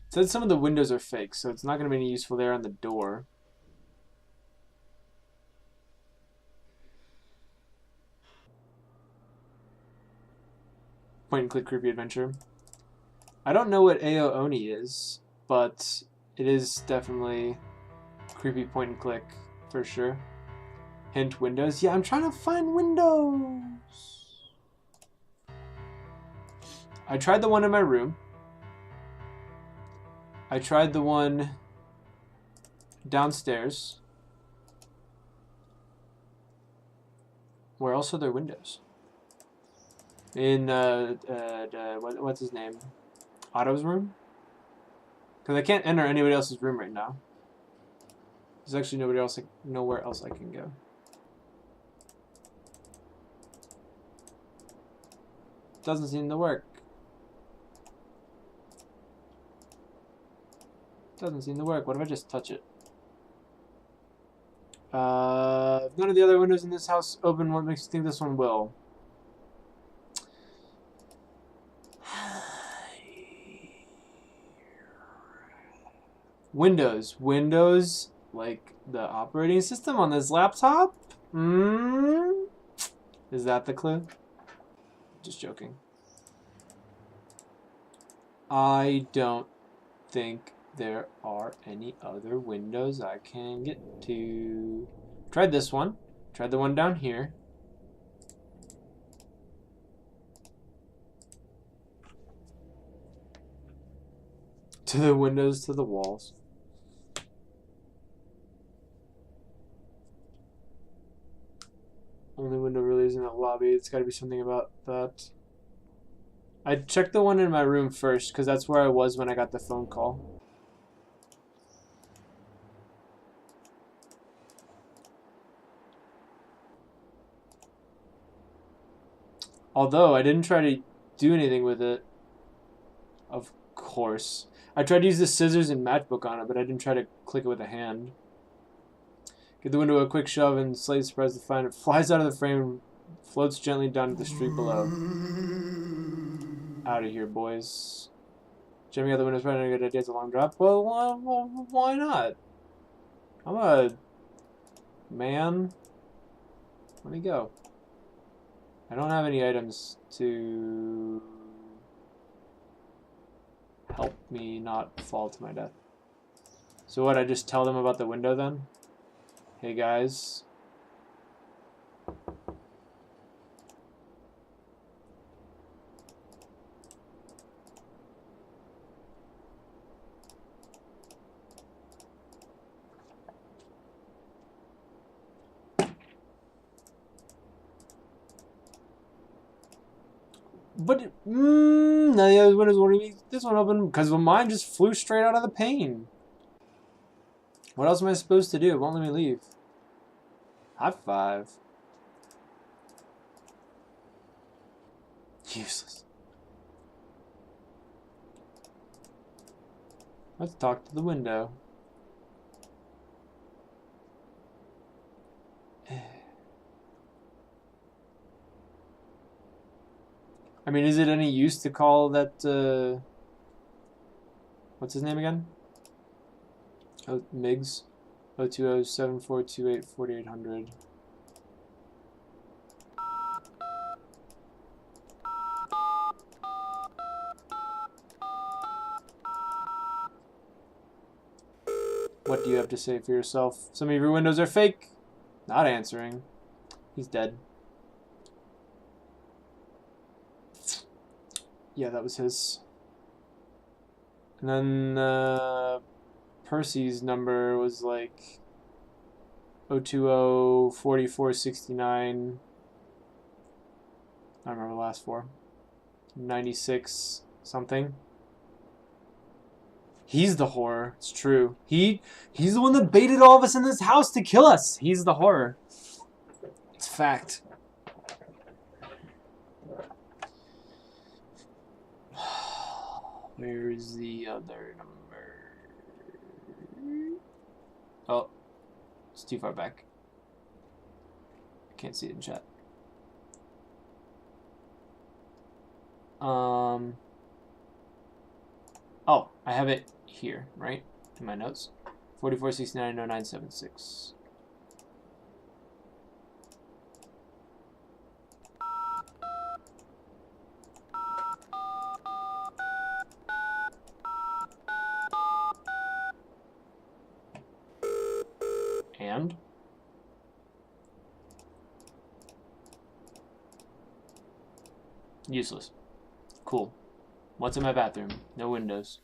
It said some of the windows are fake, so it's not going to be any useful there on the door. Point and click creepy adventure. I don't know what Ao Oni is, but it is definitely creepy point and click for sure. Hint windows. Yeah, I'm trying to find windows. I tried the one in my room. I tried the one downstairs. Where else are there windows? In what's his name? Otto's room? Because I can't enter anybody else's room right now. There's actually nowhere else I can go. Doesn't seem to work. Doesn't seem to work. What if I just touch it? If none of the other windows in this house open, what makes you think this one will? Windows. Windows, like the operating system on this laptop? Is that the clue? Just joking. I don't think there are any other windows I can get to. Tried this one. Tried the one down here. To the windows, to the walls. Only window really is in that lobby. It's got to be something about that. I checked the one in my room first because that's where I was when I got the phone call. Although I didn't try to do anything with it. Of course. I tried to use the scissors and matchbook on it, but I didn't try to click it with a hand. Give the window a quick shove and slightly surprised to find it flies out of the frame and floats gently down to the street below. Out of here, boys. Jamming out the window is probably not a good idea. It's a long drop. Well, why not? I'm a man. Let me go. I don't have any items to help me not fall to my death. So what, I just tell them about the window then? Hey guys. But none of the other windows won't leave this one open because mine just flew straight out of the pane. What else am I supposed to do? It won't let me leave. High five. Useless. Let's talk to the window. I mean, is it any use to call that, what's his name again? Oh, Miggs. 020-7428-4800. What do you have to say for yourself? Some of your windows are fake. Not answering. He's dead. Yeah, that was his. And then Percy's number was like 020-4469. I don't remember the last four. 96 something. He's the horror. It's true. He's the one that baited all of us in this house to kill us. He's the horror. It's fact. Where is the other number? Oh, it's too far back. I can't see it in chat. Oh, I have it here, right? In my notes. 44690976. And Useless. Cool. What's in my bathroom? No windows.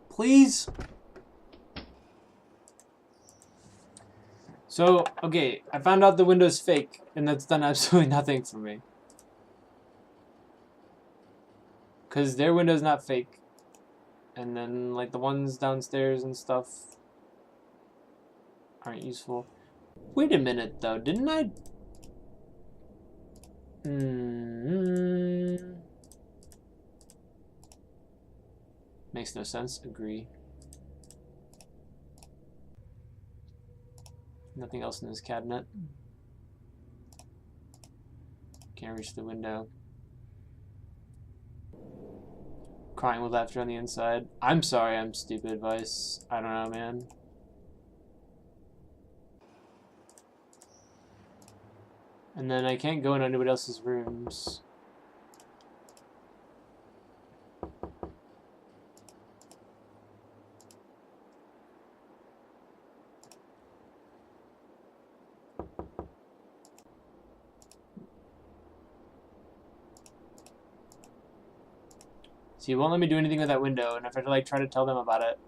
Please? So, okay, I found out the window's fake, and that's done absolutely nothing for me. Because their window's not fake. And then, like, the ones downstairs and stuff aren't useful. Wait a minute, though. Didn't I... Makes no sense. Agree. Nothing else in this cabinet. Can't reach the window. Crying with laughter on the inside. I'm sorry, I'm stupid advice. I don't know, man. And then I can't go in anybody else's rooms. See, it won't let me do anything with that window, and if I like try to tell them about it,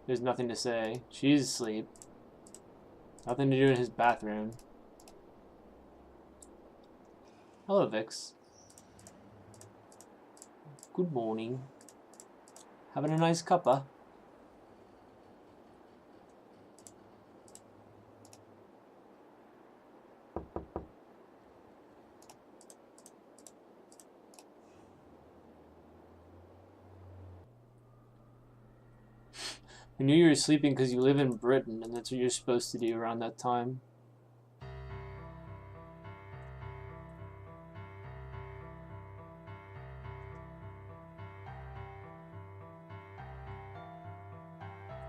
there's nothing to say. She's asleep. Nothing to do in his bathroom. Hello, Vix. Good morning. Having a nice cuppa? I knew you were sleeping because you live in Britain, and that's what you're supposed to do around that time.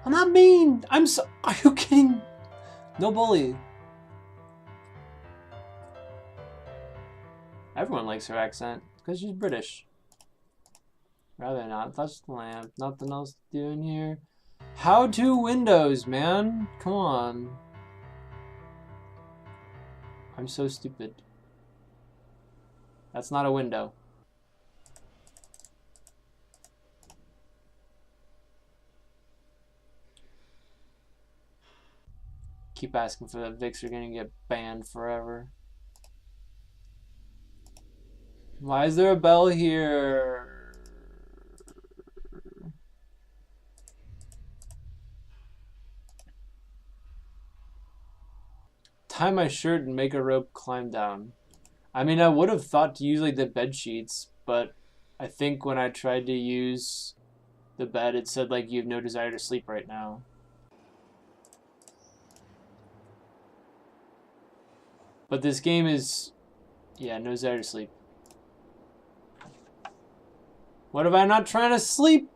I'm not mean! I'm so... Are you kidding? No bully. Everyone likes her accent, because she's British. Rather not touch the lamp. Nothing else to do in here. How to Windows, man? Come on. I'm so stupid. That's not a window. Keep asking for that, Vix, you're gonna get banned forever. Why is there a bell here? Tie my shirt and make a rope climb down. I mean, I would have thought to use like the bed sheets, but I think when I tried to use the bed, it said like you have no desire to sleep right now. But this game is, yeah, no desire to sleep. What if I'm not trying to sleep?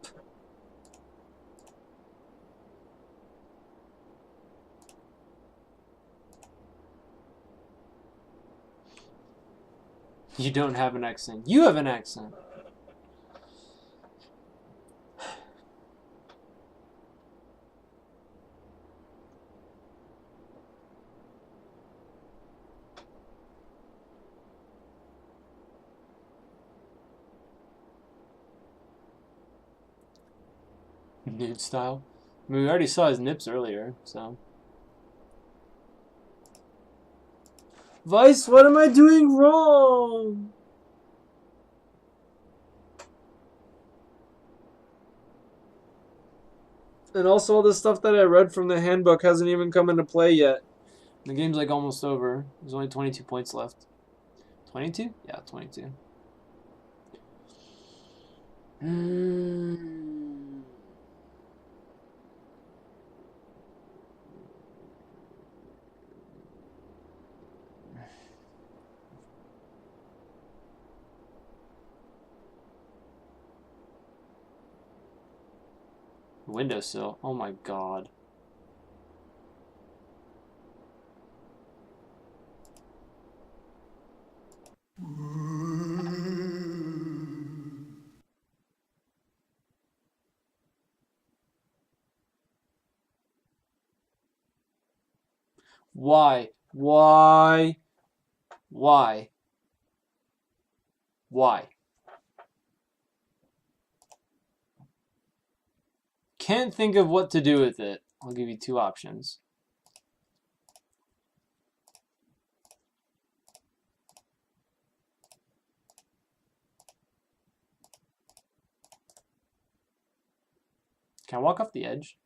You don't have an accent. You have an accent. Nude style. I mean, we already saw his nips earlier, so. Vice, what am I doing wrong? And also all the stuff that I read from the handbook hasn't even come into play yet. The game's like almost over. There's only 22 points left. 22? Yeah, 22. The windowsill. Oh my god. Why? Why? Why? Why? Can't think of what to do with it. I'll give you two options. Can I walk off the edge?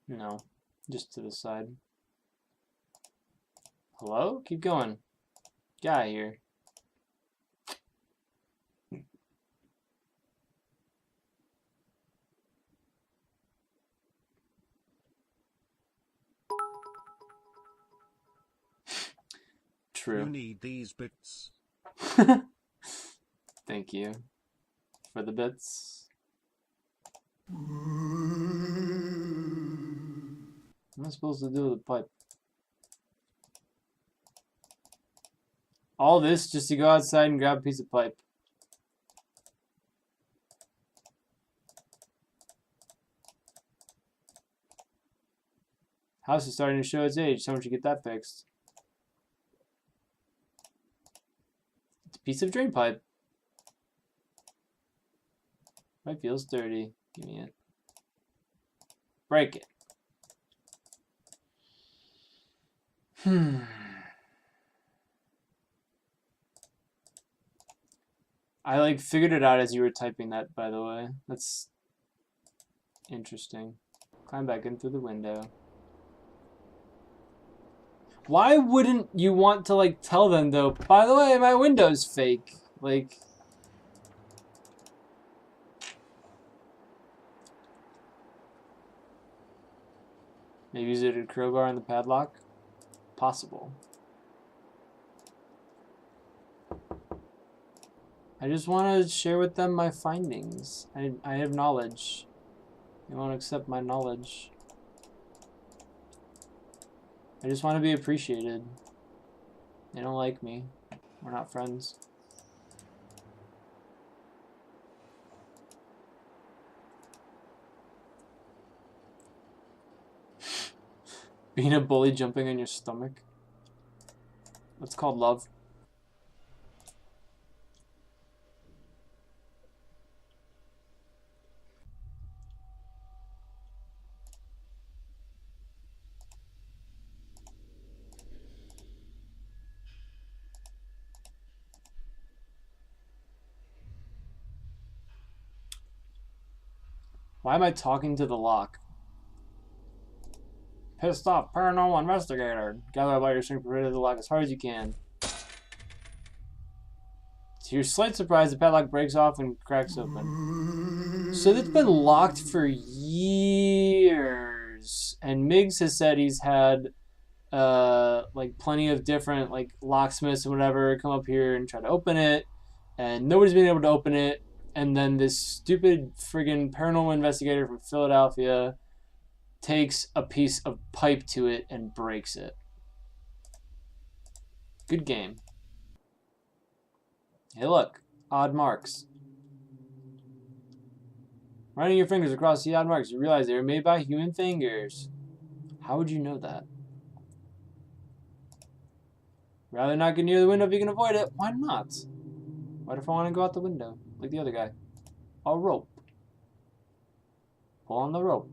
No, just to the side. Hello? Keep going. Get out of here. True. You need these bits. Thank you for the bits. What am I supposed to do with the pipe? All this just to go outside and grab a piece of pipe. House is starting to show its age. Someone should get that fixed. It's a piece of drain pipe. Pipe feels dirty. Give me it. Break it. I like figured it out as you were typing that, by the way. That's interesting. Climb back in through the window. Why wouldn't you want to like tell them though, by the way, my window's fake? Like maybe use it a crowbar in the padlock? Possible. I just want to share with them my findings. I have knowledge. They won't accept my knowledge. I just want to be appreciated. They don't like me. We're not friends. Being a bully jumping on your stomach. That's called love. Why am I talking to the lock? Pissed off paranormal investigator. Gather about your strength, prepare the lock as hard as you can. To your slight surprise, the padlock breaks off and cracks open. So it's been locked for years. And Miggs has said he's had like plenty of different like locksmiths and whatever come up here and try to open it. And nobody's been able to open it. And then this stupid friggin' paranormal investigator from Philadelphia takes a piece of pipe to it and breaks it. Good game. Hey look, odd marks. Running your fingers across the odd marks, you realize they were made by human fingers. How would you know that? Rather not get near the window if you can avoid it. Why not? What if I want to go out the window, like the other guy? A rope. Pull on the rope.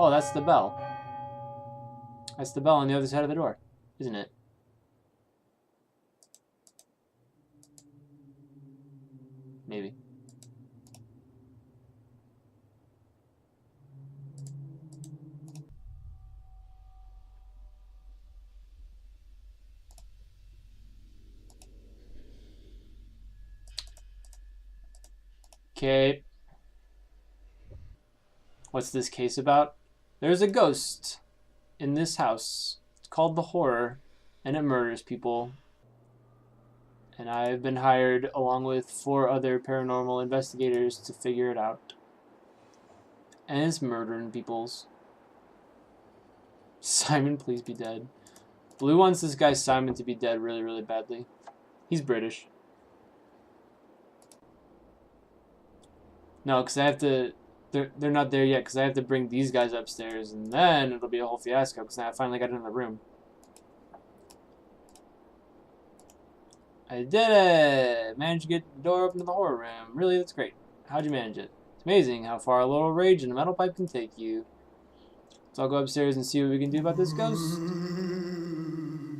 Oh, that's the bell. That's the bell on the other side of the door, isn't it? Maybe. Okay. What's this case about? There's a ghost in this house. It's called the Horror, and it murders people. And I've been hired along with 4 other paranormal investigators to figure it out. And it's murdering peoples. Simon, please be dead. Blue wants this guy Simon to be dead really, really badly. He's British. No, because I have to... They're not there yet, because I have to bring these guys upstairs, and then it'll be a whole fiasco, because now I finally got into the room. I did it! Managed to get the door open to the horror room. Really, that's great. How'd you manage it? It's amazing how far a little rage in a metal pipe can take you. So I'll go upstairs and see what we can do about this ghost.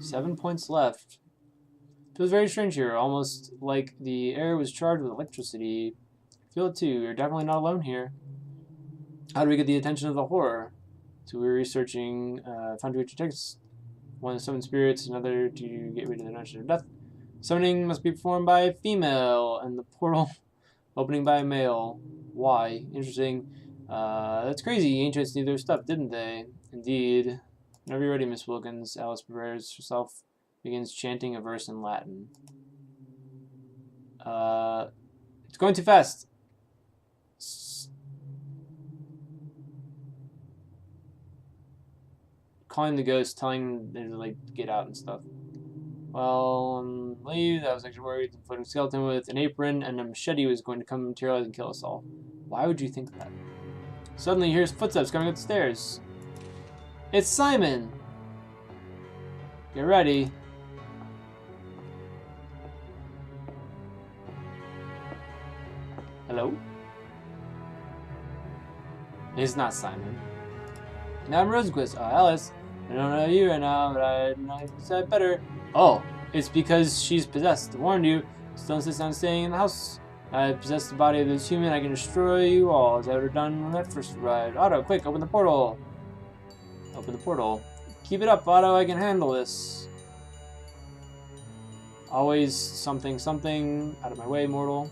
7 points left. Feels very strange here, almost like the air was charged with electricity. Feel it too. You're definitely not alone here. How do we get the attention of the horror? So we were researching, found 2 texts. One to summon spirits, another to get rid of the notion of death. Summoning must be performed by a female, and the portal opening by a male. Why? Interesting. That's crazy. Ancients knew their stuff, didn't they? Indeed. Whenever you're ready, Miss Wilkins, Alice prepares herself, begins chanting a verse in Latin. It's going too fast. Calling the ghost, telling them to, like, get out and stuff. Well, leave. I was actually worried. The floating skeleton with an apron and a machete was going to come materialize and kill us all. Why would you think that? Suddenly, here's footsteps coming up the stairs. It's Simon! Get ready. Hello? It's not Simon. Now I'm Rosenquist. Oh, Alice. I don't know you right now, but I know you said better. Oh, it's because she's possessed. I warned you. Still insist on staying in the house. I possess the body of this human. I can destroy you all, as I would have done when I first arrived. Otto, quick, open the portal. Open the portal. Keep it up, Otto. I can handle this. Always something, something. Out of my way, mortal.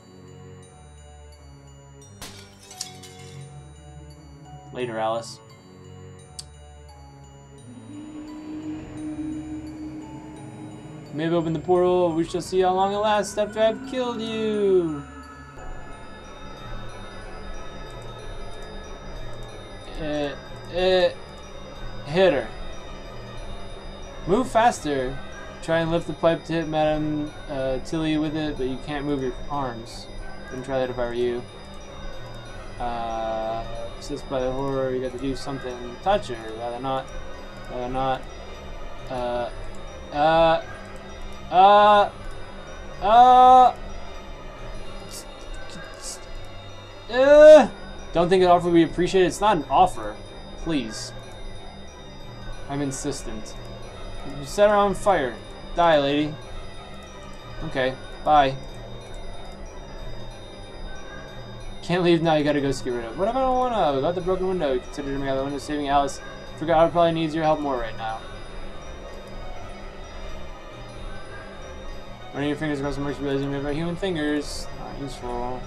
Later, Alice. Maybe open the portal. We shall see how long it lasts after I've killed you. Hit her. Move faster. Try and lift the pipe to hit Madame Tilly with it, but you can't move your arms. Wouldn't try that if I were you. Obsessed by the horror, you got to do something. Touch her. Rather not. Rather not. Don't think an offer would be appreciated. It's not an offer. Please. I'm insistent. You set her on fire. Die, lady. Okay. Bye. Can't leave now. You gotta go get rid of. What if I don't wanna? About the broken window. You considered jumping out the window, saving Alice. Forgot I probably needs your help more right now. Running your fingers across the marks, realizing you have human fingers. Not useful.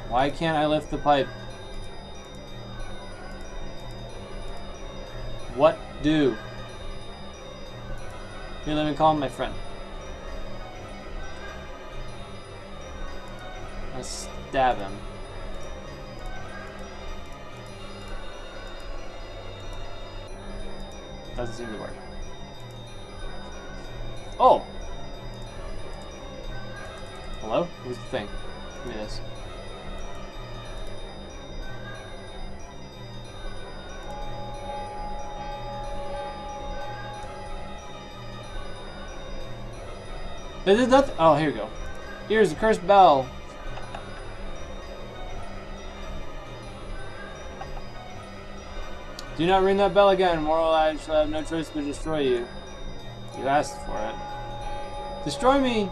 Why can't I lift the pipe? What do? Here, let me call my friend. Let's stab him. Doesn't seem to work. Oh! Hello? Where's the thing? Give me this. This is nothing. Oh, here we go. Here's the cursed bell. Do not ring that bell again. Moral, I shall have no choice but to destroy you. You asked for it. Destroy me!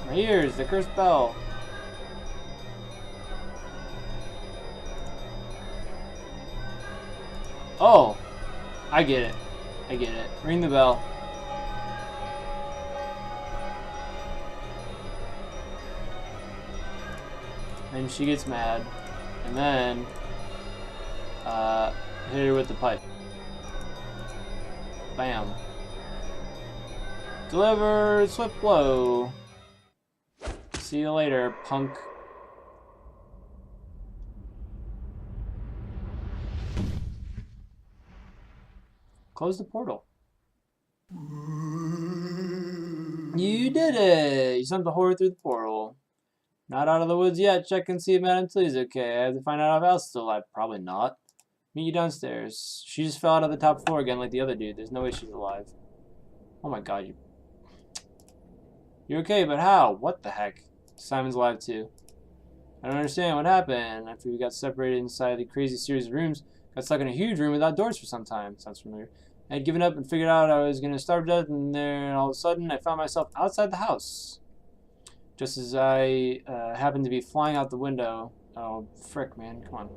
My ears, the cursed bell. Oh! I get it. I get it. Ring the bell. And she gets mad. And then hit her with the pipe. Bam. Deliver swift blow. See you later, punk. Close the portal. You did it! You sent the horror through the portal. Not out of the woods yet. Check and see if Madame Tilly's okay. I have to find out if Al's still alive. Probably not. Meet you downstairs. She just fell out of the top floor again like the other dude. There's no way she's alive. Oh my god, you're okay, but how? What the heck? Simon's alive too. I don't understand what happened. After we got separated inside the crazy series of rooms, got stuck in a huge room without doors for some time. Sounds familiar. I had given up and figured out I was going to starve to death, and then all of a sudden I found myself outside the house. Just as I happened to be flying out the window. Oh, frick, man. Come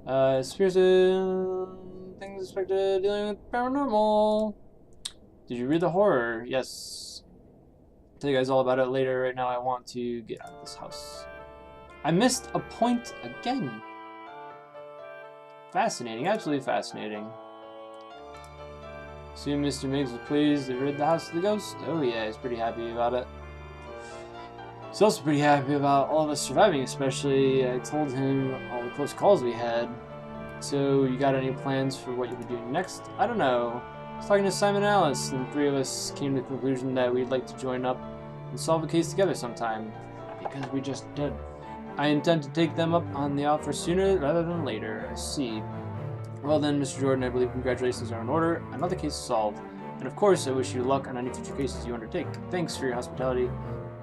on. Spears things expected dealing with paranormal. Did you read the horror? Yes. I'll tell you guys all about it later. Right now I want to get out of this house. I missed a point again. Fascinating. Absolutely fascinating. Soon Mr. Miggs was pleased to rid the house of the ghost. Oh yeah, he's pretty happy about it. He's also pretty happy about all of us surviving, especially I told him all the close calls we had. So, you got any plans for what you'll be doing next? I don't know. I was talking to Simon and Alice, and the three of us came to the conclusion that we'd like to join up and solve a case together sometime. Because we just did. I intend to take them up on the offer sooner rather than later. I see. Well then, Mr. Jordan, I believe congratulations are in order. Another case solved. And of course, I wish you luck on any future cases you undertake. Thanks for your hospitality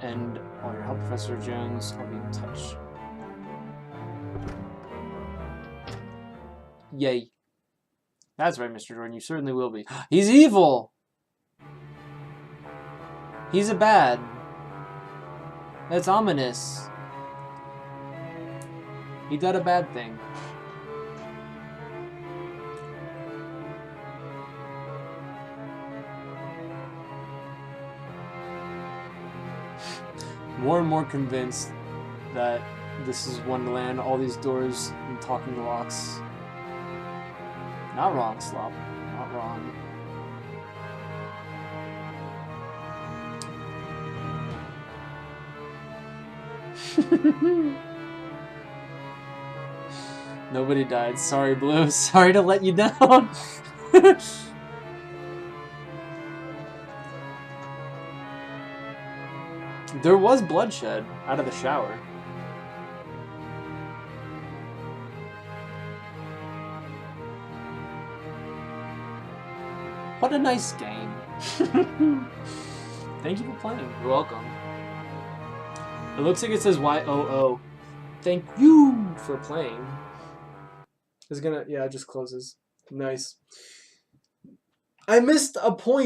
and all your help, Professor Jones. I'll be in touch. Yay. That's right, Mr. Jordan. You certainly will be. He's evil! He's a bad. That's ominous. He did a bad thing. More and more convinced that this is Wonderland, all these doors and talking locks. Not wrong, Slop. Not wrong. Nobody died. Sorry, Blue. Sorry to let you down. There was bloodshed out of the shower. What a nice game. Thank you for playing. You're welcome. It looks like it says YOO. Thank you for playing. It's gonna, yeah, it just closes. Nice. I missed a point.